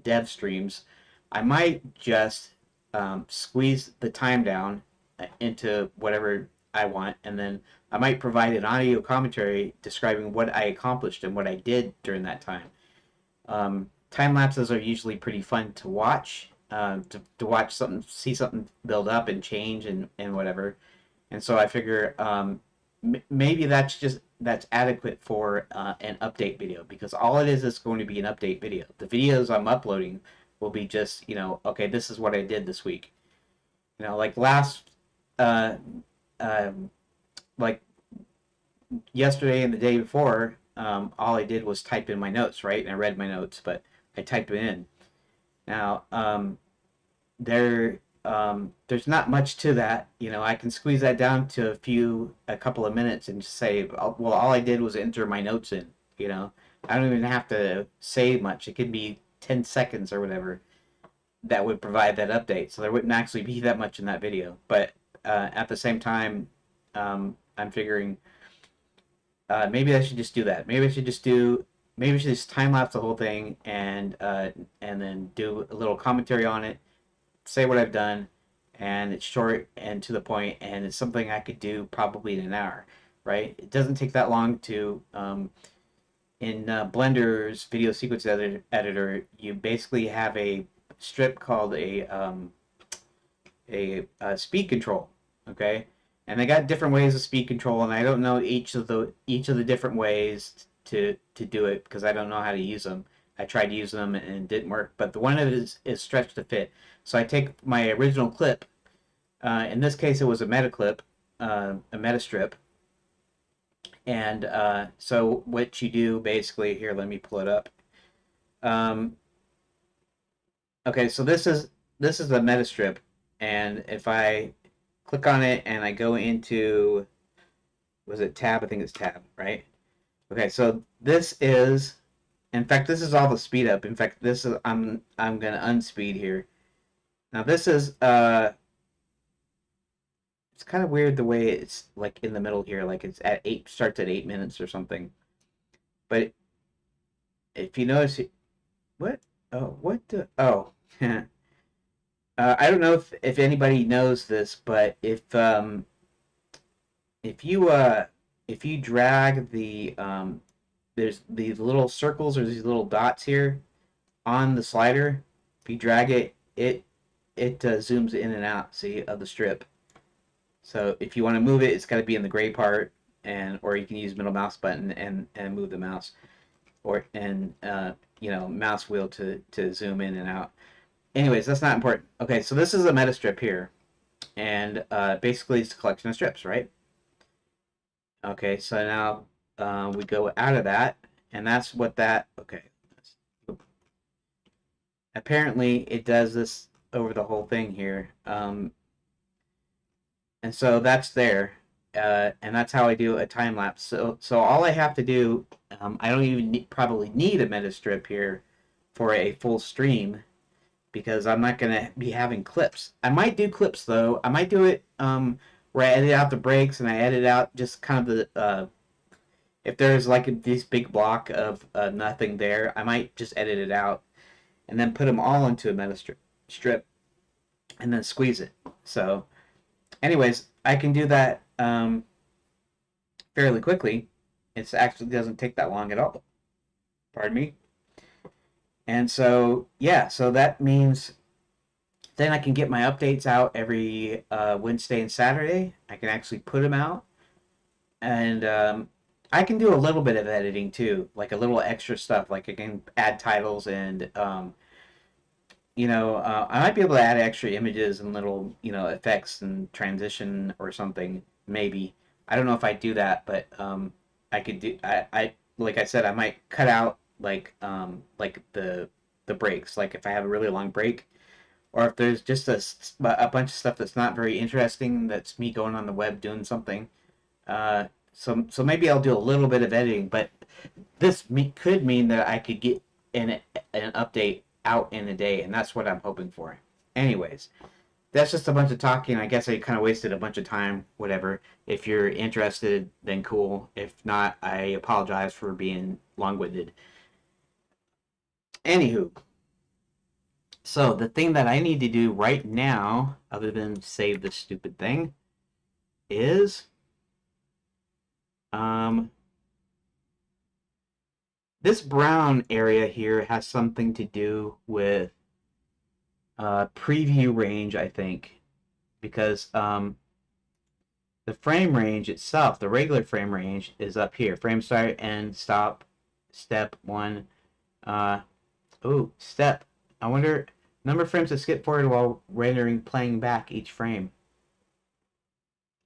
A: dev streams, I might just squeeze the time down into whatever I want, and then I might provide an audio commentary describing what I accomplished and what I did during that time. Time lapses are usually pretty fun to watch, to watch something, see something build up and change and whatever. And so I figure maybe that's adequate for an update video, because all it is going to be an update video. The videos I'm uploading will be just, okay, this is what I did this week. Like last, uh, um, like yesterday and the day before, all I did was type in my notes, right? And I read my notes, but I typed it in. Now, there's not much to that. I can squeeze that down to a couple of minutes and just say, well, all I did was enter my notes in. I don't even have to say much. It could be 10 seconds or whatever that would provide that update. So there wouldn't actually be that much in that video. But at the same time, I'm figuring maybe I should just do that. Maybe I should just time lapse the whole thing and then do a little commentary on it, say what I've done, and it's short and to the point, and it's something I could do probably in an hour, right? It doesn't take that long to. In Blender's video sequence editor, you basically have a strip called a speed control, okay? And they got different ways of speed control, and I don't know each of the different ways to do it because I don't know how to use them. I tried to use them and it didn't work, but the one of it is stretched to fit. So I take my original clip. In this case, it was a meta clip, a meta strip. And so what you do basically here, let me pull it up. Okay, so this is a meta strip, and if I click on it and I go into, was it tab? I think it's tab, right? Okay, so this is, in fact, this is all the speed up. In fact, this is I'm gonna unspeed here. Now this is it's kind of weird the way it's like in the middle here, like it's at starts at 8 minutes or something. But if you notice, what? Oh, what the? Oh, I don't know if anybody knows this, but if you drag there's these little circles or these little dots here on the slider. If you drag it, it zooms in and out, see, of the strip. So if you want to move it, it's got to be in the gray part, or you can use middle mouse button and move the mouse, or mouse wheel to zoom in and out. Anyways, that's not important. Okay, so this is a meta strip here, and basically it's a collection of strips, right? Okay, so now we go out of that, and that's what that. Okay, apparently it does this over the whole thing here. And so that's there, and that's how I do a time lapse. So all I have to do, I don't even probably need a meta strip here for a full stream, because I'm not gonna be having clips. I might do clips though. I might do it where I edit out the breaks and I edit out just kind of the if there's like this big block of nothing there, I might just edit it out and then put them all into a meta strip and then squeeze it. So anyways, I can do that fairly quickly. It actually doesn't take that long at all. Pardon me. And so, yeah, so that means then I can get my updates out every Wednesday and Saturday. I can actually put them out. And I can do a little bit of editing too, like a little extra stuff. Like I can add titles and I might be able to add extra images and little, effects and transition or something. Maybe I don't know if I do that, but I could do. Like I said, I might cut out like the breaks. Like if I have a really long break, or if there's just a bunch of stuff that's not very interesting, that's me going on the web doing something. So maybe I'll do a little bit of editing, but could mean that I could get an update out in a day, and that's what I'm hoping for. Anyways, that's just a bunch of talking. I guess I kind of wasted a bunch of time. Whatever. If you're interested, then cool. If not, I apologize for being long-winded. Anywho, so the thing that I need to do right now, other than save this stupid thing, is um this brown area here has something to do with preview range, I think, because the frame range itself, the regular frame range, is up here. Frame start, end, stop, step one. Uh, step. I wonder number of frames to skip forward while rendering playing back each frame.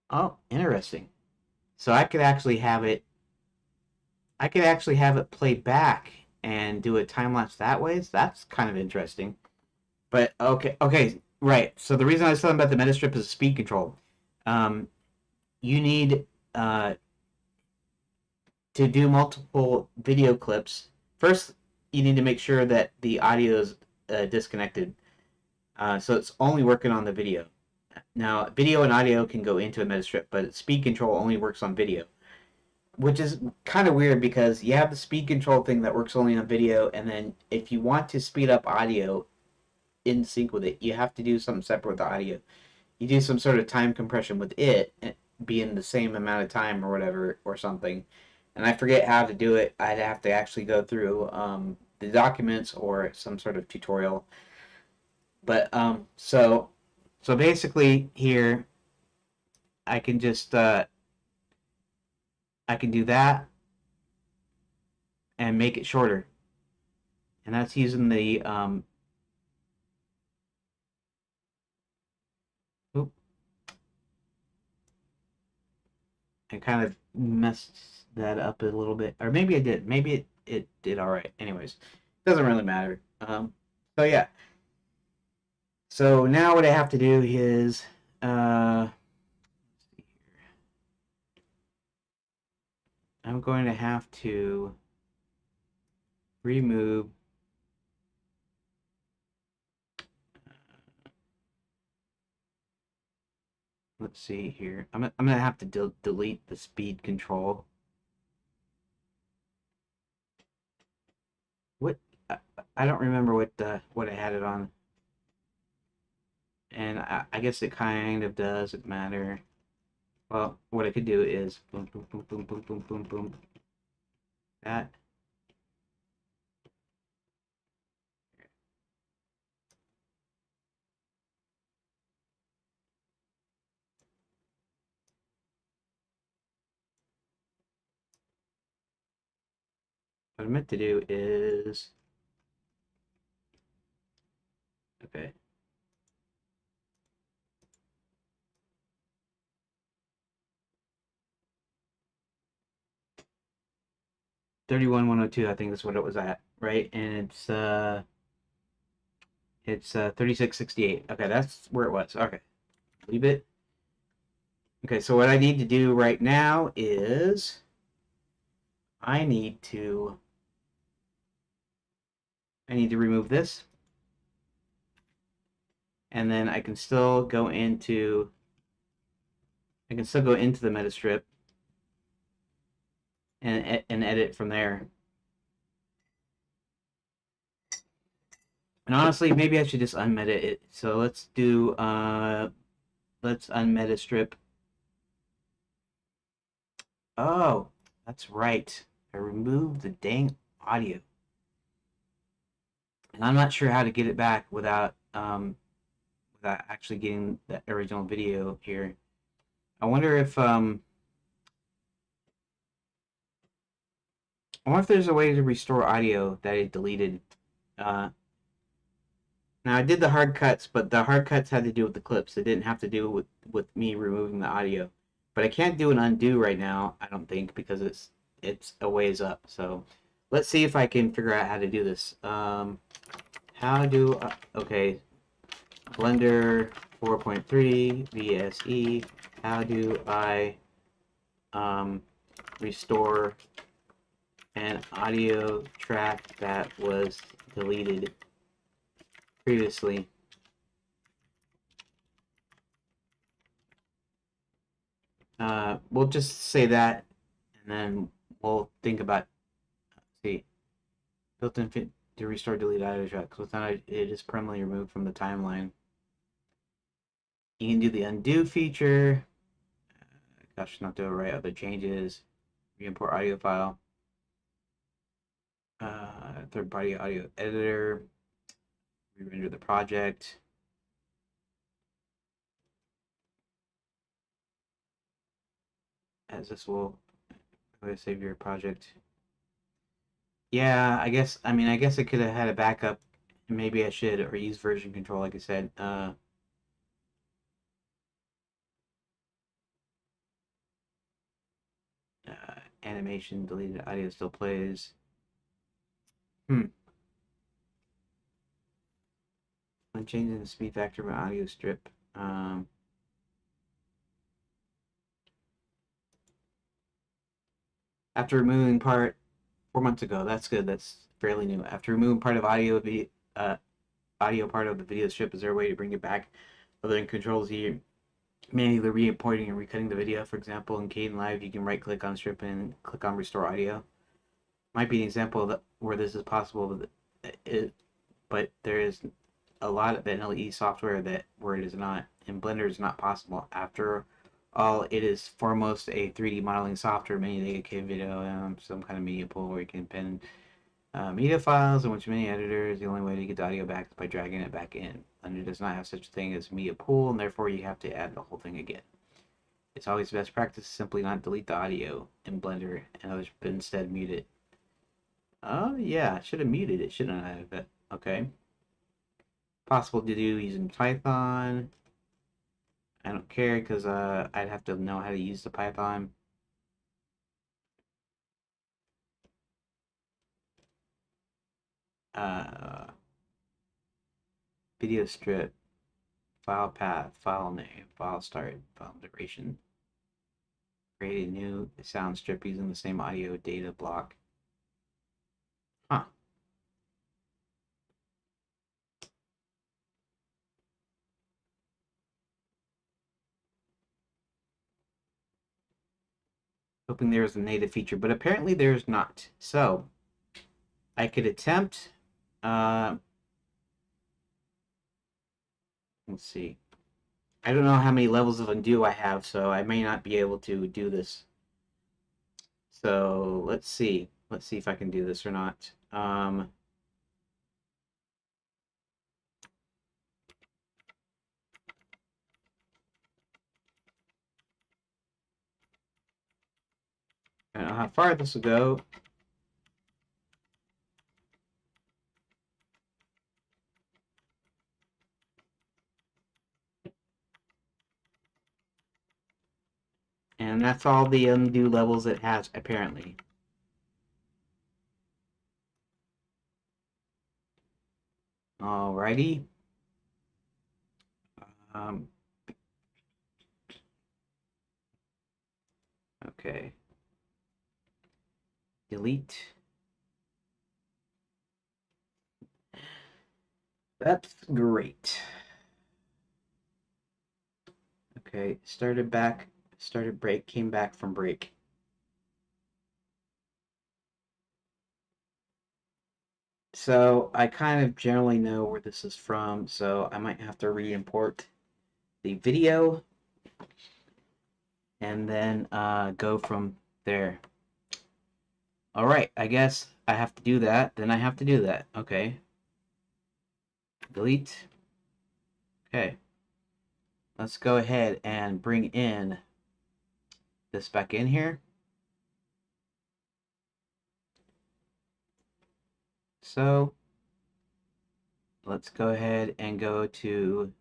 A: Oh, interesting. So I could actually have it. I could actually have it play back and do a time lapse that way. So that's kind of interesting. But okay, right. So the reason I was talking about the meta strip is speed control. Um, you need to do multiple video clips. First, you need to make sure that the audio is disconnected, so it's only working on the video. Now, video and audio can go into a meta strip, but speed control only works on video, which is kind of weird because you have the speed control thing that works only on video, and then if you want to speed up audio in sync with it, you have to do something separate with the audio. You do some sort of time compression with it being the same amount of time or whatever or something, and I forget how to do it. I'd have to actually go through the documents or some sort of tutorial. But so basically here I can just I can do that and make it shorter, and that's using the oop, I kind of messed that up a little bit, or maybe I did. Maybe it did all right. Anyways, doesn't really matter. So yeah. So now what I have to do is I'm going to have to remove. Let's see here. I'm gonna have to delete the speed control. What I don't remember what I had it on, and I guess it kind of doesn't matter. Well, what I could do is boom, boom, boom, boom, boom, boom, boom, boom. That. What I meant to do is okay. 31,102, I think that's what it was at, right? And it's 3668. Okay, that's where it was. Okay, leave it. Okay, so what I need to do right now is I need to remove this, and then I can still go into the metastrip and edit from there. And honestly, maybe I should just unmeta it. So let's do let's unmeta strip. Oh, that's right. I removed the dang audio. And I'm not sure how to get it back without actually getting the original video here. I wonder if there's a way to restore audio that I deleted. Uh, Now I did the hard cuts, but the hard cuts had to do with the clips. It didn't have to do with me removing the audio. But I can't do an undo right now, I don't think, because it's a ways up. So let's see if I can figure out how to do this. How do I, okay, Blender 4.3 VSE. How do I restore an audio track that was deleted previously? We'll just say that, and then we'll think about, see, built-in fit to restore delete audio tracks. Without it is permanently removed from the timeline. You can do the undo feature. Gosh, not do it right. Other changes. Re-import audio file. Third-party audio editor. Re-render the project. As this will save your project. Yeah, I guess I could have had a backup. Maybe I should, or use version control, like I said. Animation, deleted audio still plays. When changing the speed factor of an audio strip. After removing part 4 months ago, that's good. That's fairly new. After removing part of audio part of the video strip, is there a way to bring it back other than controls here? Manually re-importing and recutting the video. For example, in Kdenlive, you can right-click on strip and click on restore audio. Might be an example of where this is possible, but there is a lot of NLE software that where it is not. In Blender, is not possible. After all, it is foremost a 3D modeling software, many like a video, some kind of media pool where you can pin media files, in which many editors, the only way to get the audio back is by dragging it back in. Blender does not have such a thing as media pool, and therefore you have to add the whole thing again. It's always best practice to simply not delete the audio in Blender and instead mute it. Oh, yeah, I should have muted it, shouldn't I? But, okay. Possible to do using Python. I don't care because I'd have to know how to use the Python. Uh, Video strip, file path, file name, file start, file duration. Create a new sound strip using the same audio data block. Huh. Hoping there was a native feature, but apparently there's not. So I could attempt. Uh, let's see. I don't know how many levels of undo I have, so I may not be able to do this. So let's see. Let's see if I can do this or not. I don't know how far this will go. And that's all the undo levels it has, apparently. Alrighty. Um, okay. Delete. That's great. Okay, started break, came back from break. So I kind of generally know where this is from, so I might have to re-import the video and then go from there. All right, I guess I have to do that. Then I have to do that. Okay. Delete. Okay. Let's go ahead and bring in this back in here. So let's go ahead and go to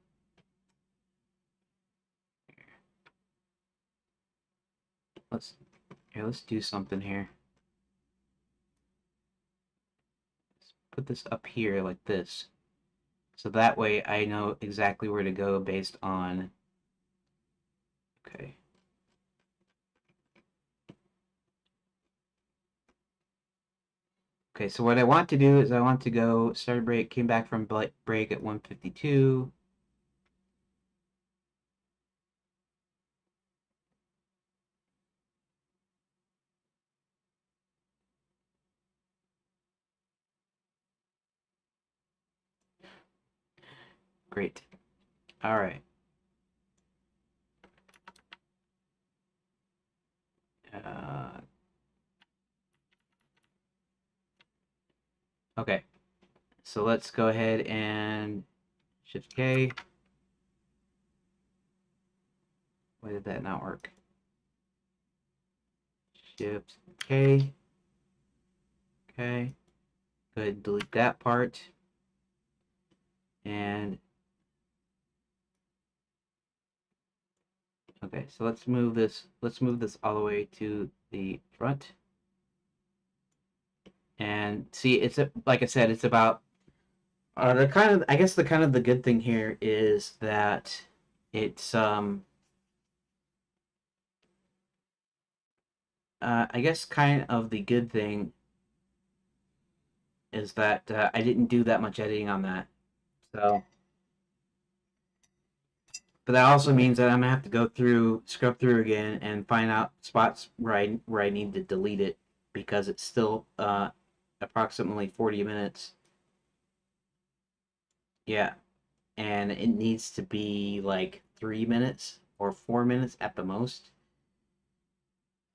A: let's do something here. Let's put this up here like this. So that way I know exactly where to go based on, okay. Okay, so what I want to do is I want to go start break, came back from break at 152. Great. All right. Okay. So let's go ahead and Shift K. Why did that not work? Shift K. Okay. Go ahead and delete that part. And okay, so let's move this all the way to the front. And see, it's like I said, it's about the kind of, I guess the kind of the good thing here is that it's I guess kind of the good thing is that I didn't do that much editing on that. So, but that also means that I'm gonna have to go through, scrub through again, and find out spots where I need to delete it because it's still approximately 40 minutes. Yeah, and it needs to be like 3 minutes or 4 minutes at the most.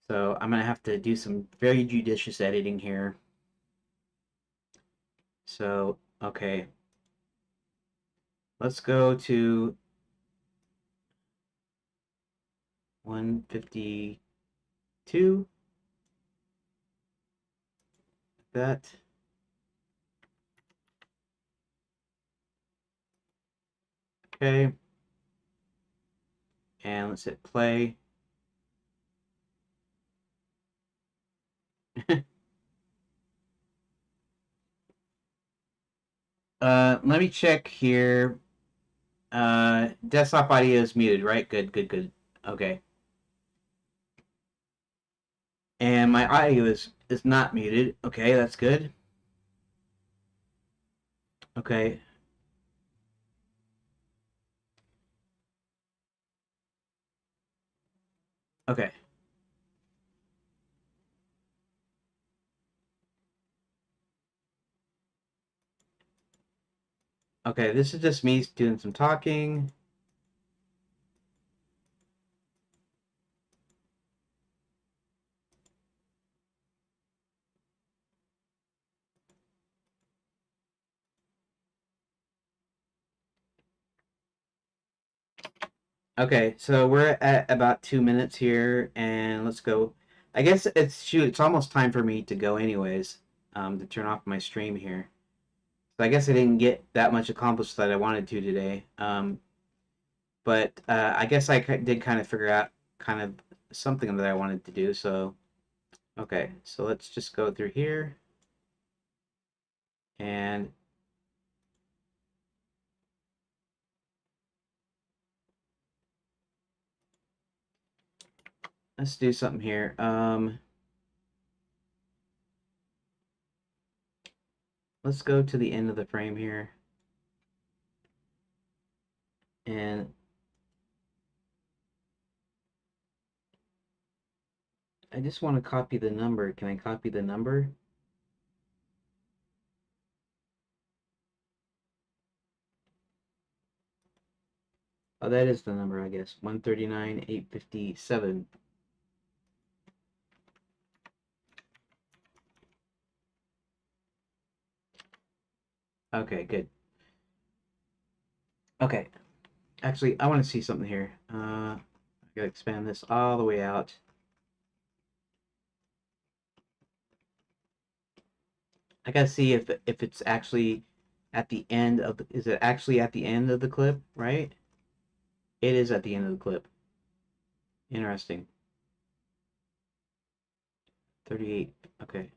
A: So I'm gonna have to do some very judicious editing here. So, okay. Let's go to 152. That. Okay. And let's hit play. Let me check here. Desktop audio is muted, right? Good, good, good. Okay. And my audio is not muted. Okay, that's good. Okay. Okay. Okay, this is just me doing some talking. Okay, so we're at about 2 minutes here, and let's go. I guess it's almost time for me to go anyways, to turn off my stream here. So I guess I didn't get that much accomplished that I wanted to today. But I guess I did kind of figure out kind of something that I wanted to do. So okay, so let's just go through here and let's do something here. Let's go to the end of the frame here. And I just want to copy the number. Can I copy the number? Oh, that is the number, I guess. 139,857. Okay, good. Okay. Actually, I want to see something here. I gotta expand this all the way out. I gotta see if it's actually at the end of the, is it actually at the end of the clip, right? It is at the end of the clip. Interesting. 38. Okay.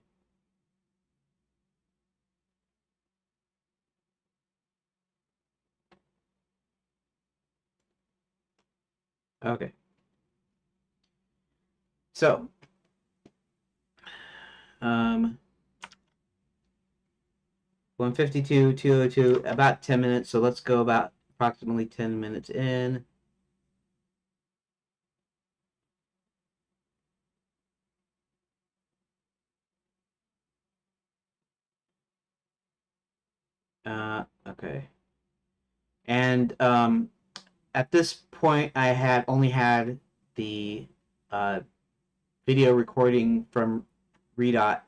A: Okay. So, 152, 202, about 10 minutes. So let's go about approximately 10 minutes in. Okay. And at this point, I had only had the uh, video recording from Redot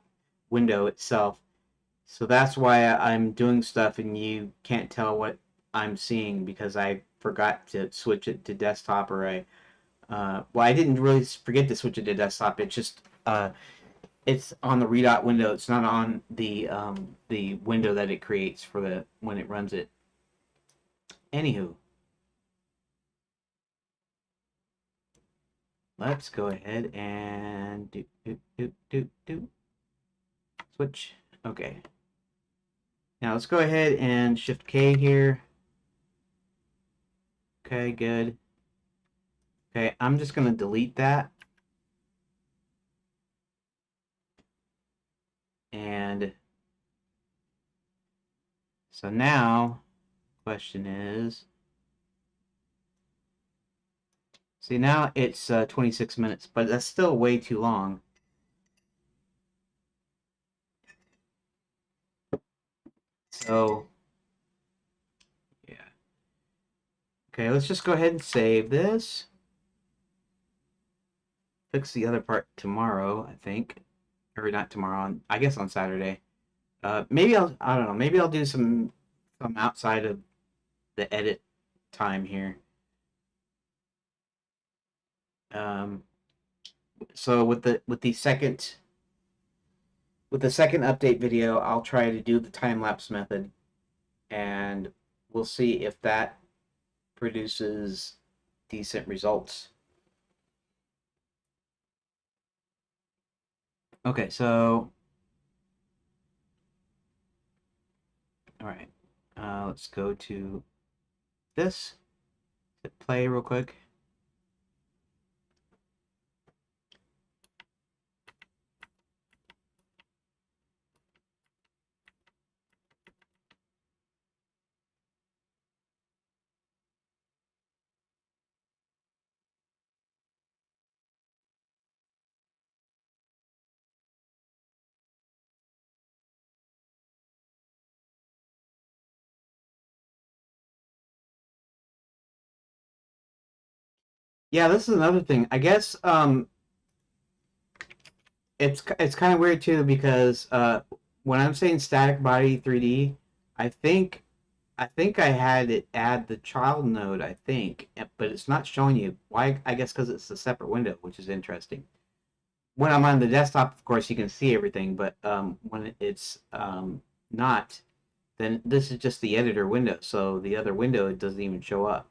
A: window itself. So that's why I'm doing stuff and you can't tell what I'm seeing because I forgot to switch it to desktop or well, I didn't really forget to switch it to desktop. It's just it's on the Redot window. It's not on the window that it creates for the when it runs it. Anywho, let's go ahead and do switch. Okay. Now let's go ahead and Shift K here. Okay, good. Okay, I'm just gonna delete that. And so now, question is, see now it's 26 minutes, but that's still way too long. So, yeah. Okay, let's just go ahead and save this. Fix the other part tomorrow, I think. Or not tomorrow, I guess on Saturday. Maybe I don't know, maybe I'll do some outside of the edit time here. Um, so with the second update video, I'll try to do the time lapse method, and we'll see if that produces decent results. Okay, so all right, let's go to this. Hit play real quick. Yeah, this is another thing. I guess it's kind of weird too because when I'm saying static body 3D, I think I think I had it add the child node. I think, but it's not showing you why. I guess because it's a separate window, which is interesting. When I'm on the desktop, of course, you can see everything, but when it's not, then this is just the editor window. So the other window it doesn't even show up.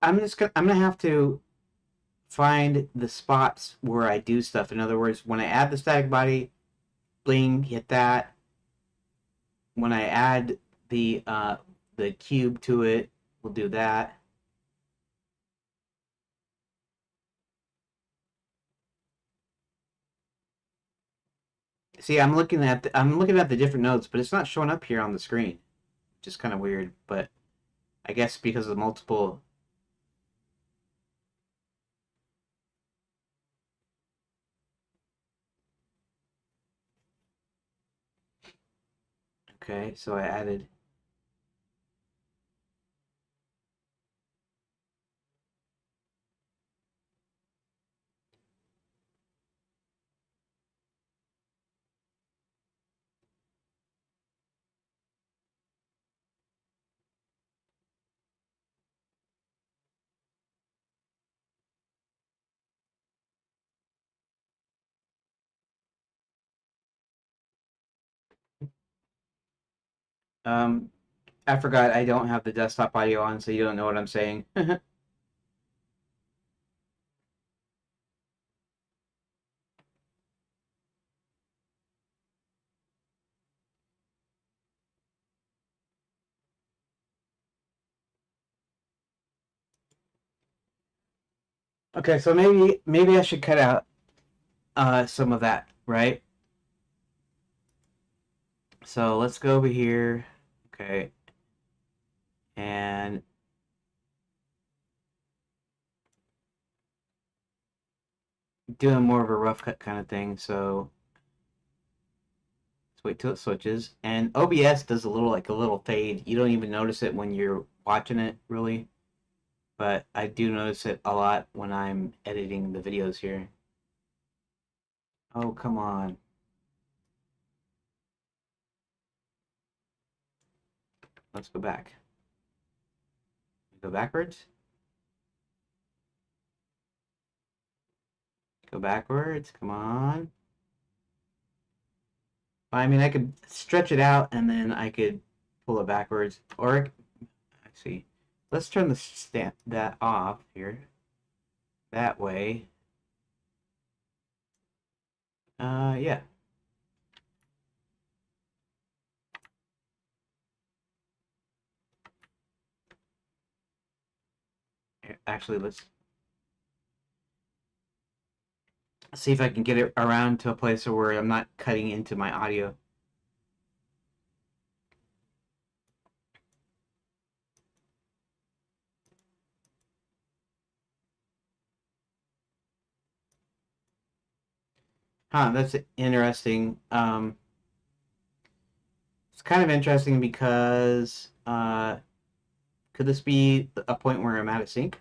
A: I'm gonna have to find the spots where I do stuff. In other words, when I add the static body, bling, hit that. When I add the cube to it, we'll do that. See, I'm looking at the different nodes, but it's not showing up here on the screen, which is kind of weird. But I guess because of multiple. Okay, so I added. Um, I forgot I don't have the desktop audio on, so you don't know what I'm saying. Okay, so maybe I should cut out some of that, right? So let's go over here. Okay, and doing more of a rough cut kind of thing. So let's wait till it switches. And OBS does a little like a little fade. You don't even notice it when you're watching it, really. But I do notice it a lot when I'm editing the videos here. Oh, come on. Let's go back. Go backwards. Go backwards. Come on. I mean, I could stretch it out and then I could pull it backwards. Or, actually, let's turn the stamp that off here. That way. Yeah. Actually, let's see if I can get it around to a place where I'm not cutting into my audio. Huh, that's interesting. It's kind of interesting because could this be a point where I'm out of sync?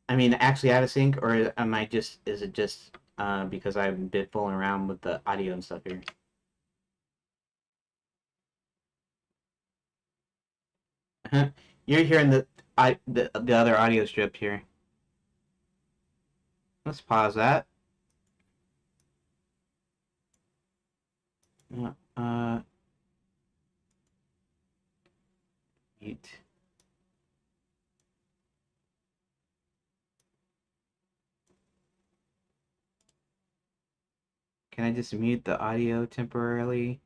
A: I mean, actually out of sync, or am I just? Is it just because I've been fooling around with the audio and stuff here? You're hearing the other audio strip here. Let's pause that. Uh, mute. Can I just mute the audio temporarily?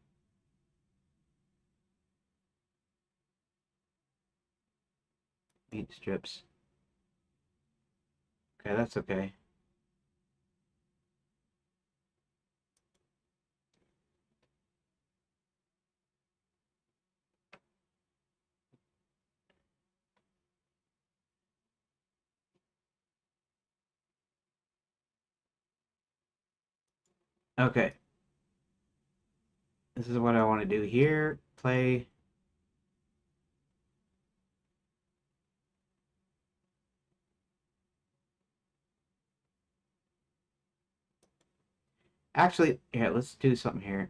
A: Mute strips. Okay, that's okay. Okay, this is what I want to do here. Play. Actually, here, let's do something here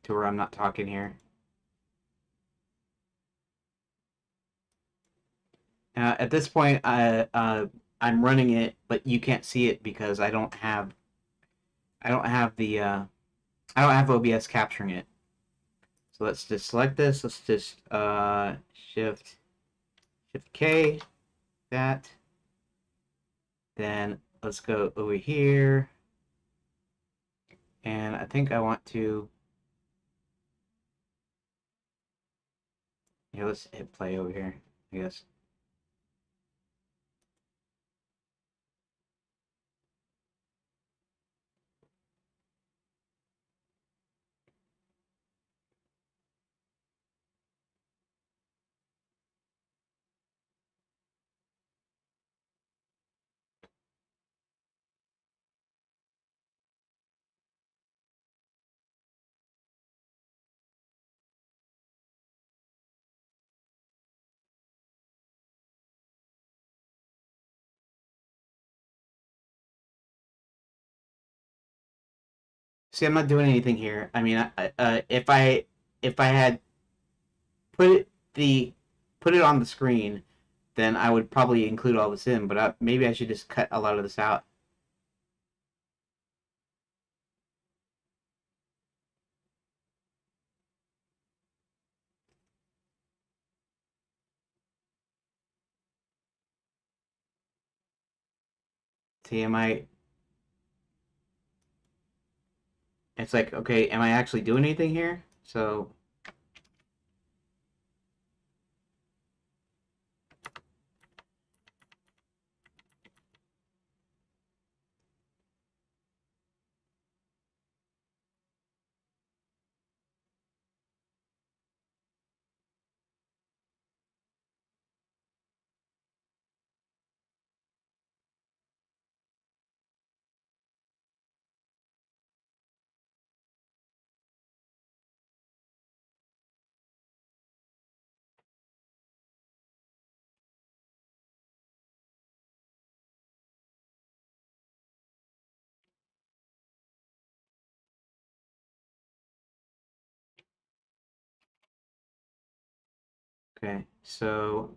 A: to where I'm not talking here. At this point, I'm running it, but you can't see it because I don't have the I don't have OBS capturing it. So let's just select this. Let's just Shift K that. Then let's go over here, and I think I want to. Yeah, let's hit play over here. I guess. See, I'm not doing anything here. I mean, if I had put it the put it on the screen, then I would probably include all this in. But maybe I should just cut a lot of this out. See, it's like, okay, am I actually doing anything here? So, okay, so,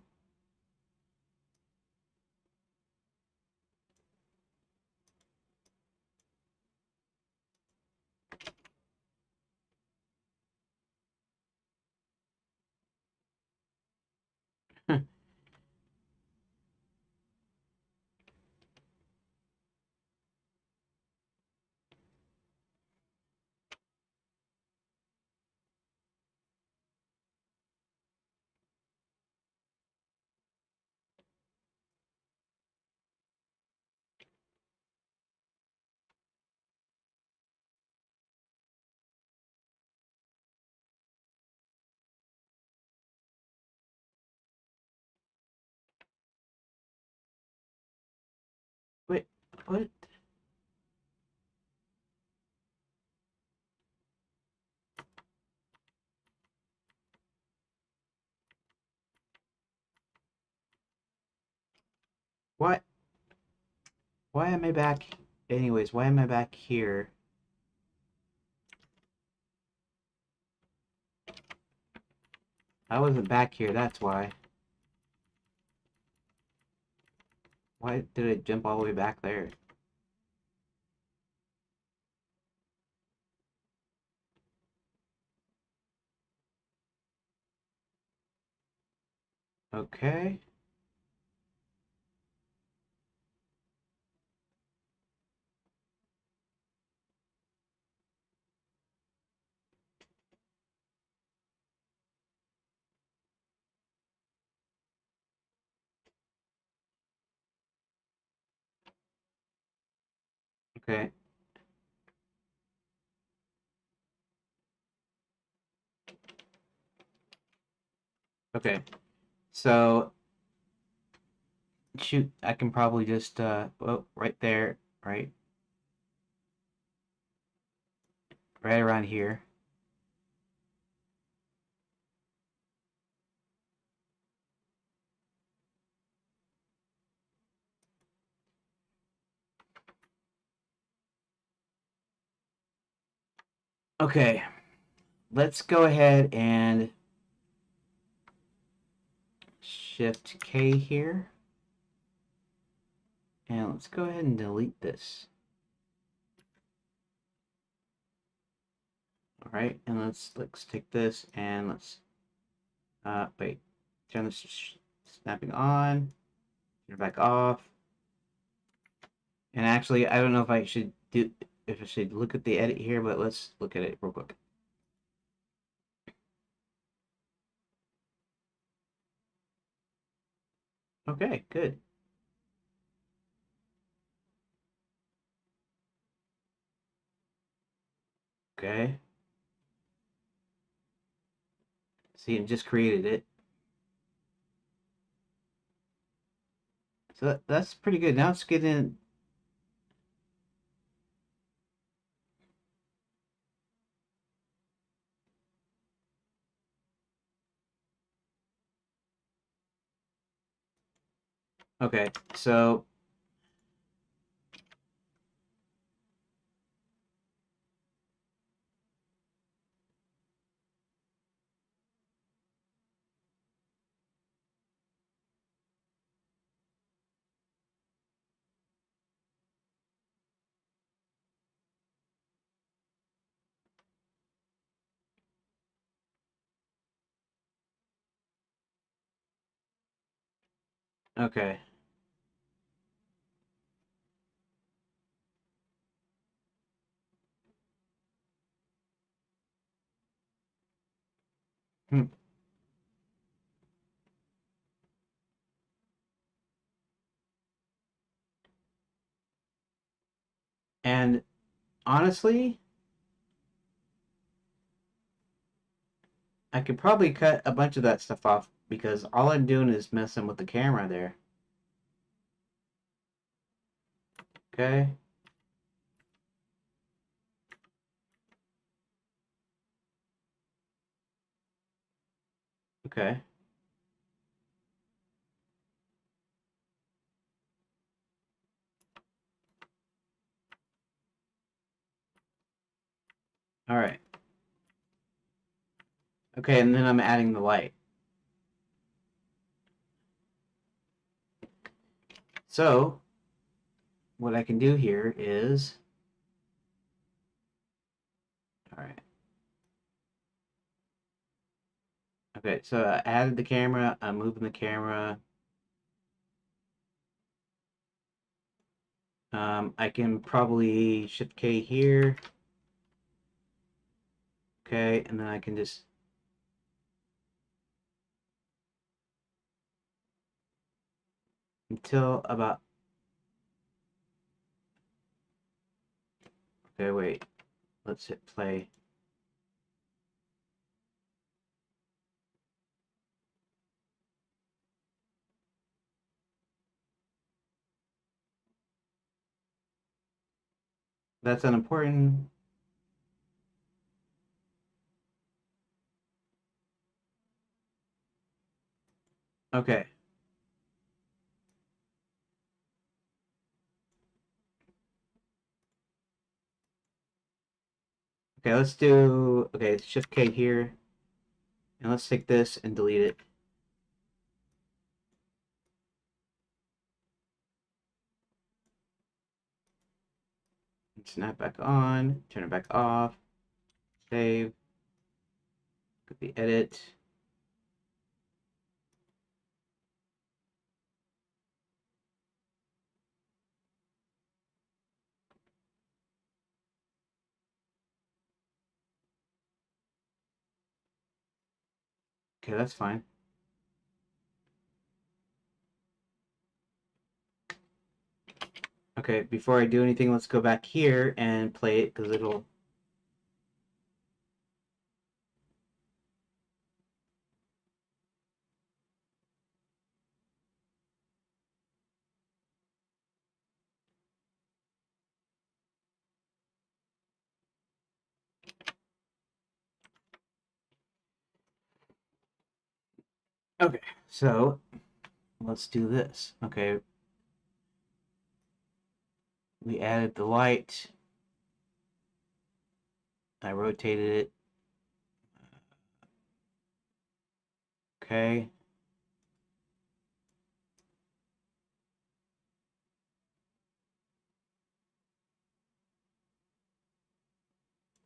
A: wait, what? What? Why am I back? Anyways, why am I back here? I wasn't back here, that's why. Why did it jump all the way back there? Okay. Okay. Okay. So, shoot, I can probably just, oh, right there, right around here. Okay. Let's go ahead and Shift K here. And let's go ahead and delete this. All right, and let's take this and let's wait, turn this snapping on, turn it back off. And actually, I don't know if I should look at the edit here, but let's look at it real quick. Okay, good. Okay. See, it just created it. So that's pretty good. Now let's get in. Okay, so okay. And honestly, I could probably cut a bunch of that stuff off because all I'm doing is messing with the camera there. Okay. Okay. All right. Okay, and then I'm adding the light. So, what I can do here is, all right. Okay, so I added the camera, I'm moving the camera. I can probably Shift K here. Okay, and then I can just until about, okay, wait, let's hit play. That's unimportant. Okay. Okay, let's do, okay, Shift K here, and let's take this and delete it. Snap back on, turn it back off, save, go to the edit. Okay, that's fine. Okay, before I do anything, let's go back here and play it because it'll. Okay, so let's do this. Okay, we added the light. I rotated it. Okay.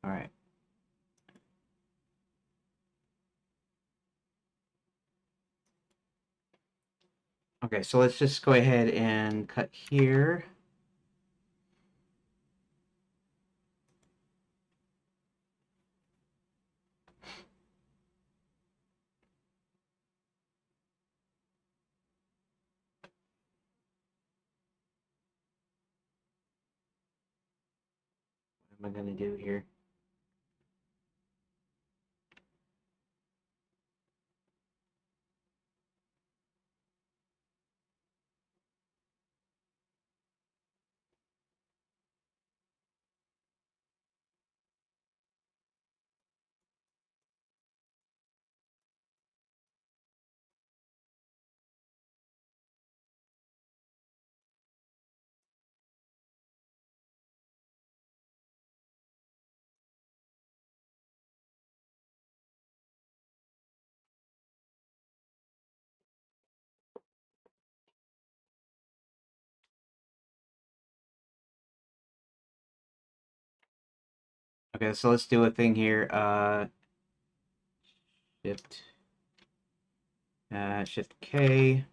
A: All right. Okay, so let's just go ahead and cut here. What am I going to do here? Okay, so let's do a thing here. Shift, Shift K.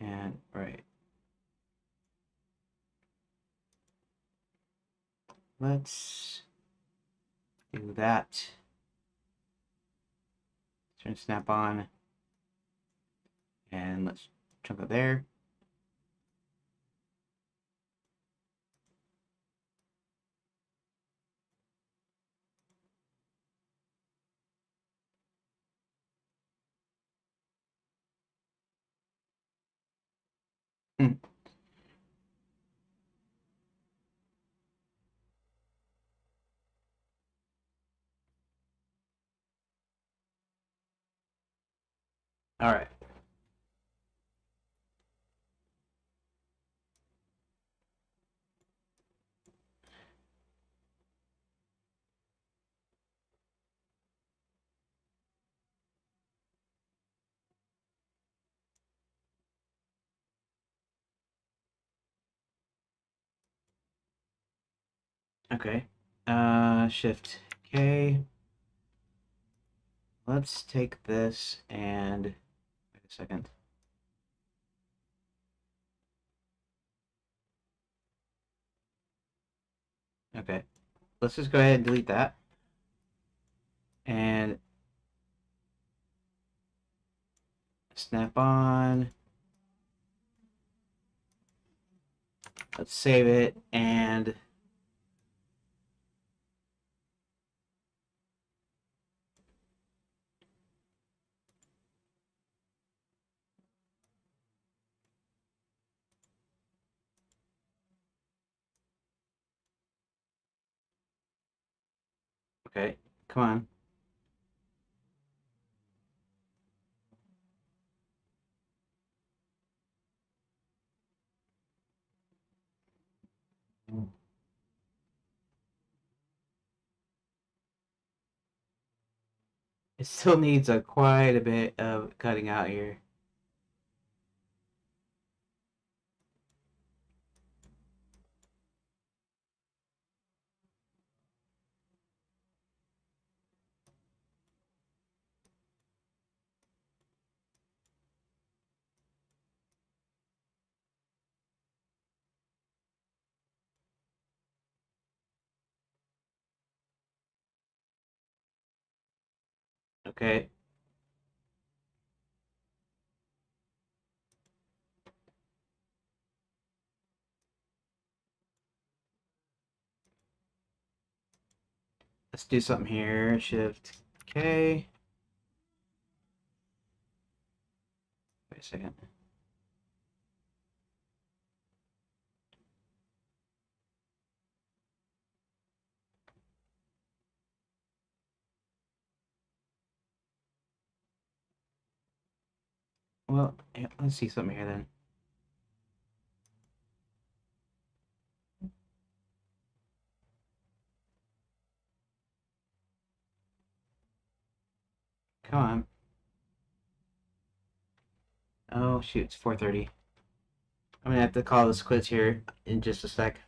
A: And right. Let's do that. Turn snap on. And let's chunk it there. Hmm. All right. Okay. Shift K. Let's take this and wait a second. Okay. Let's just go ahead and delete that. And snap on. Let's save it and okay, come on. It still needs quite a bit of cutting out here. Okay. Let's do something here. Shift K. Wait a second. Well, yeah, let's see something here then. Come on. Oh shoot, it's 4:30. I'm gonna have to call this quits here in just a sec.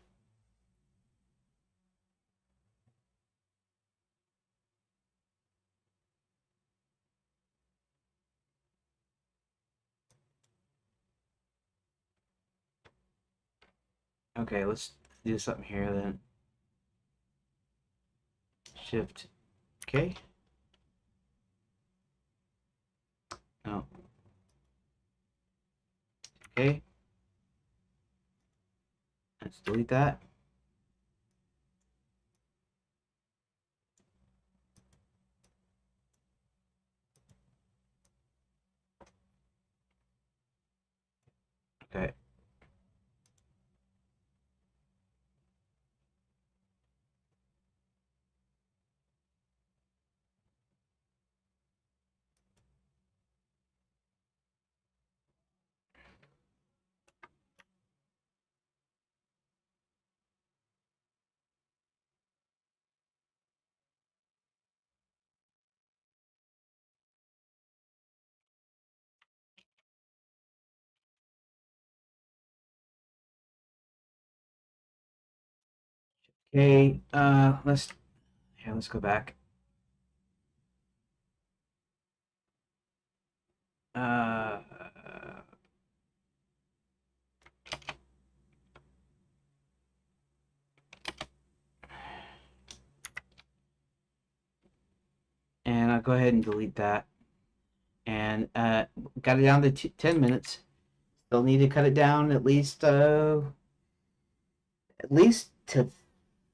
A: Okay, let's do something here then. Shift K. No. Okay. Let's delete that. Okay. Okay. Let's go back. Uh, and I'll go ahead and delete that. And and got it down to 10 minutes. Still need to cut it down at least to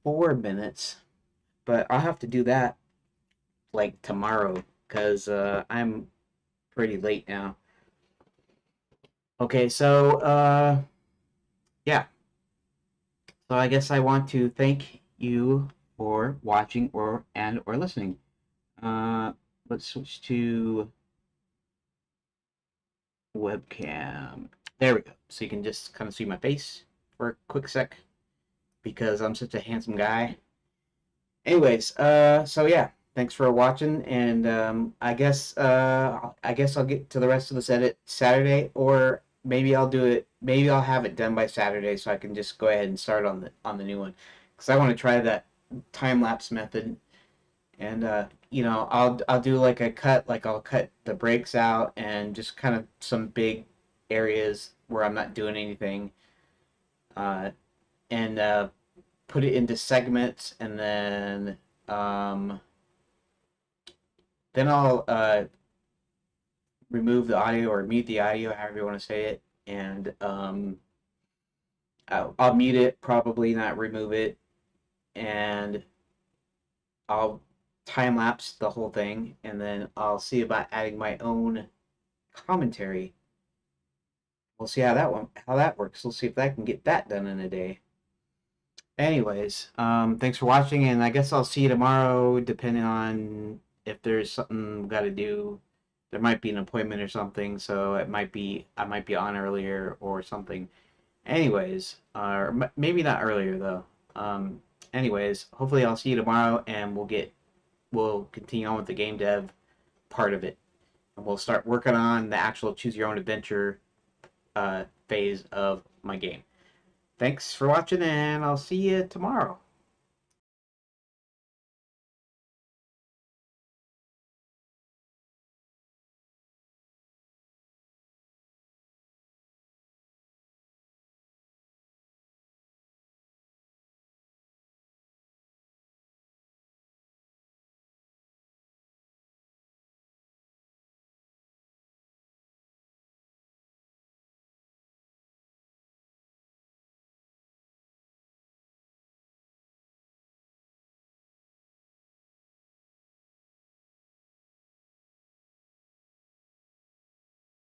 A: 4 minutes, but I'll have to do that like tomorrow because I'm pretty late now. Okay, so yeah. So I guess I want to thank you for watching or listening. Uh, let's switch to webcam. There we go. So you can just kind of see my face for a quick sec because I'm such a handsome guy. Anyways, so yeah, thanks for watching, and I guess I'll get to the rest of this edit Saturday, or maybe I'll do it. Maybe I'll have it done by Saturday, so I can just go ahead and start on the new one, because I want to try that time lapse method, and I'll do like a cut, like I'll cut the breaks out and just kind of some big areas where I'm not doing anything, uh, and put it into segments, and um, then I'll remove the audio or mute the audio, however you want to say it, and I'll mute it, probably not remove it, and I'll time lapse the whole thing, and then I'll see about adding my own commentary. We'll see how that works. We'll see if I can get that done in a day. Anyways, thanks for watching, and I guess I'll see you tomorrow, depending on if there's something got to do. There might be an appointment or something, so I might be on earlier or something. Anyways, or maybe not earlier though. Anyways, hopefully I'll see you tomorrow, and we'll continue on with the game dev part of it, and we'll start working on the actual choose your own adventure phase of my game. Thanks for watching, and I'll see you tomorrow.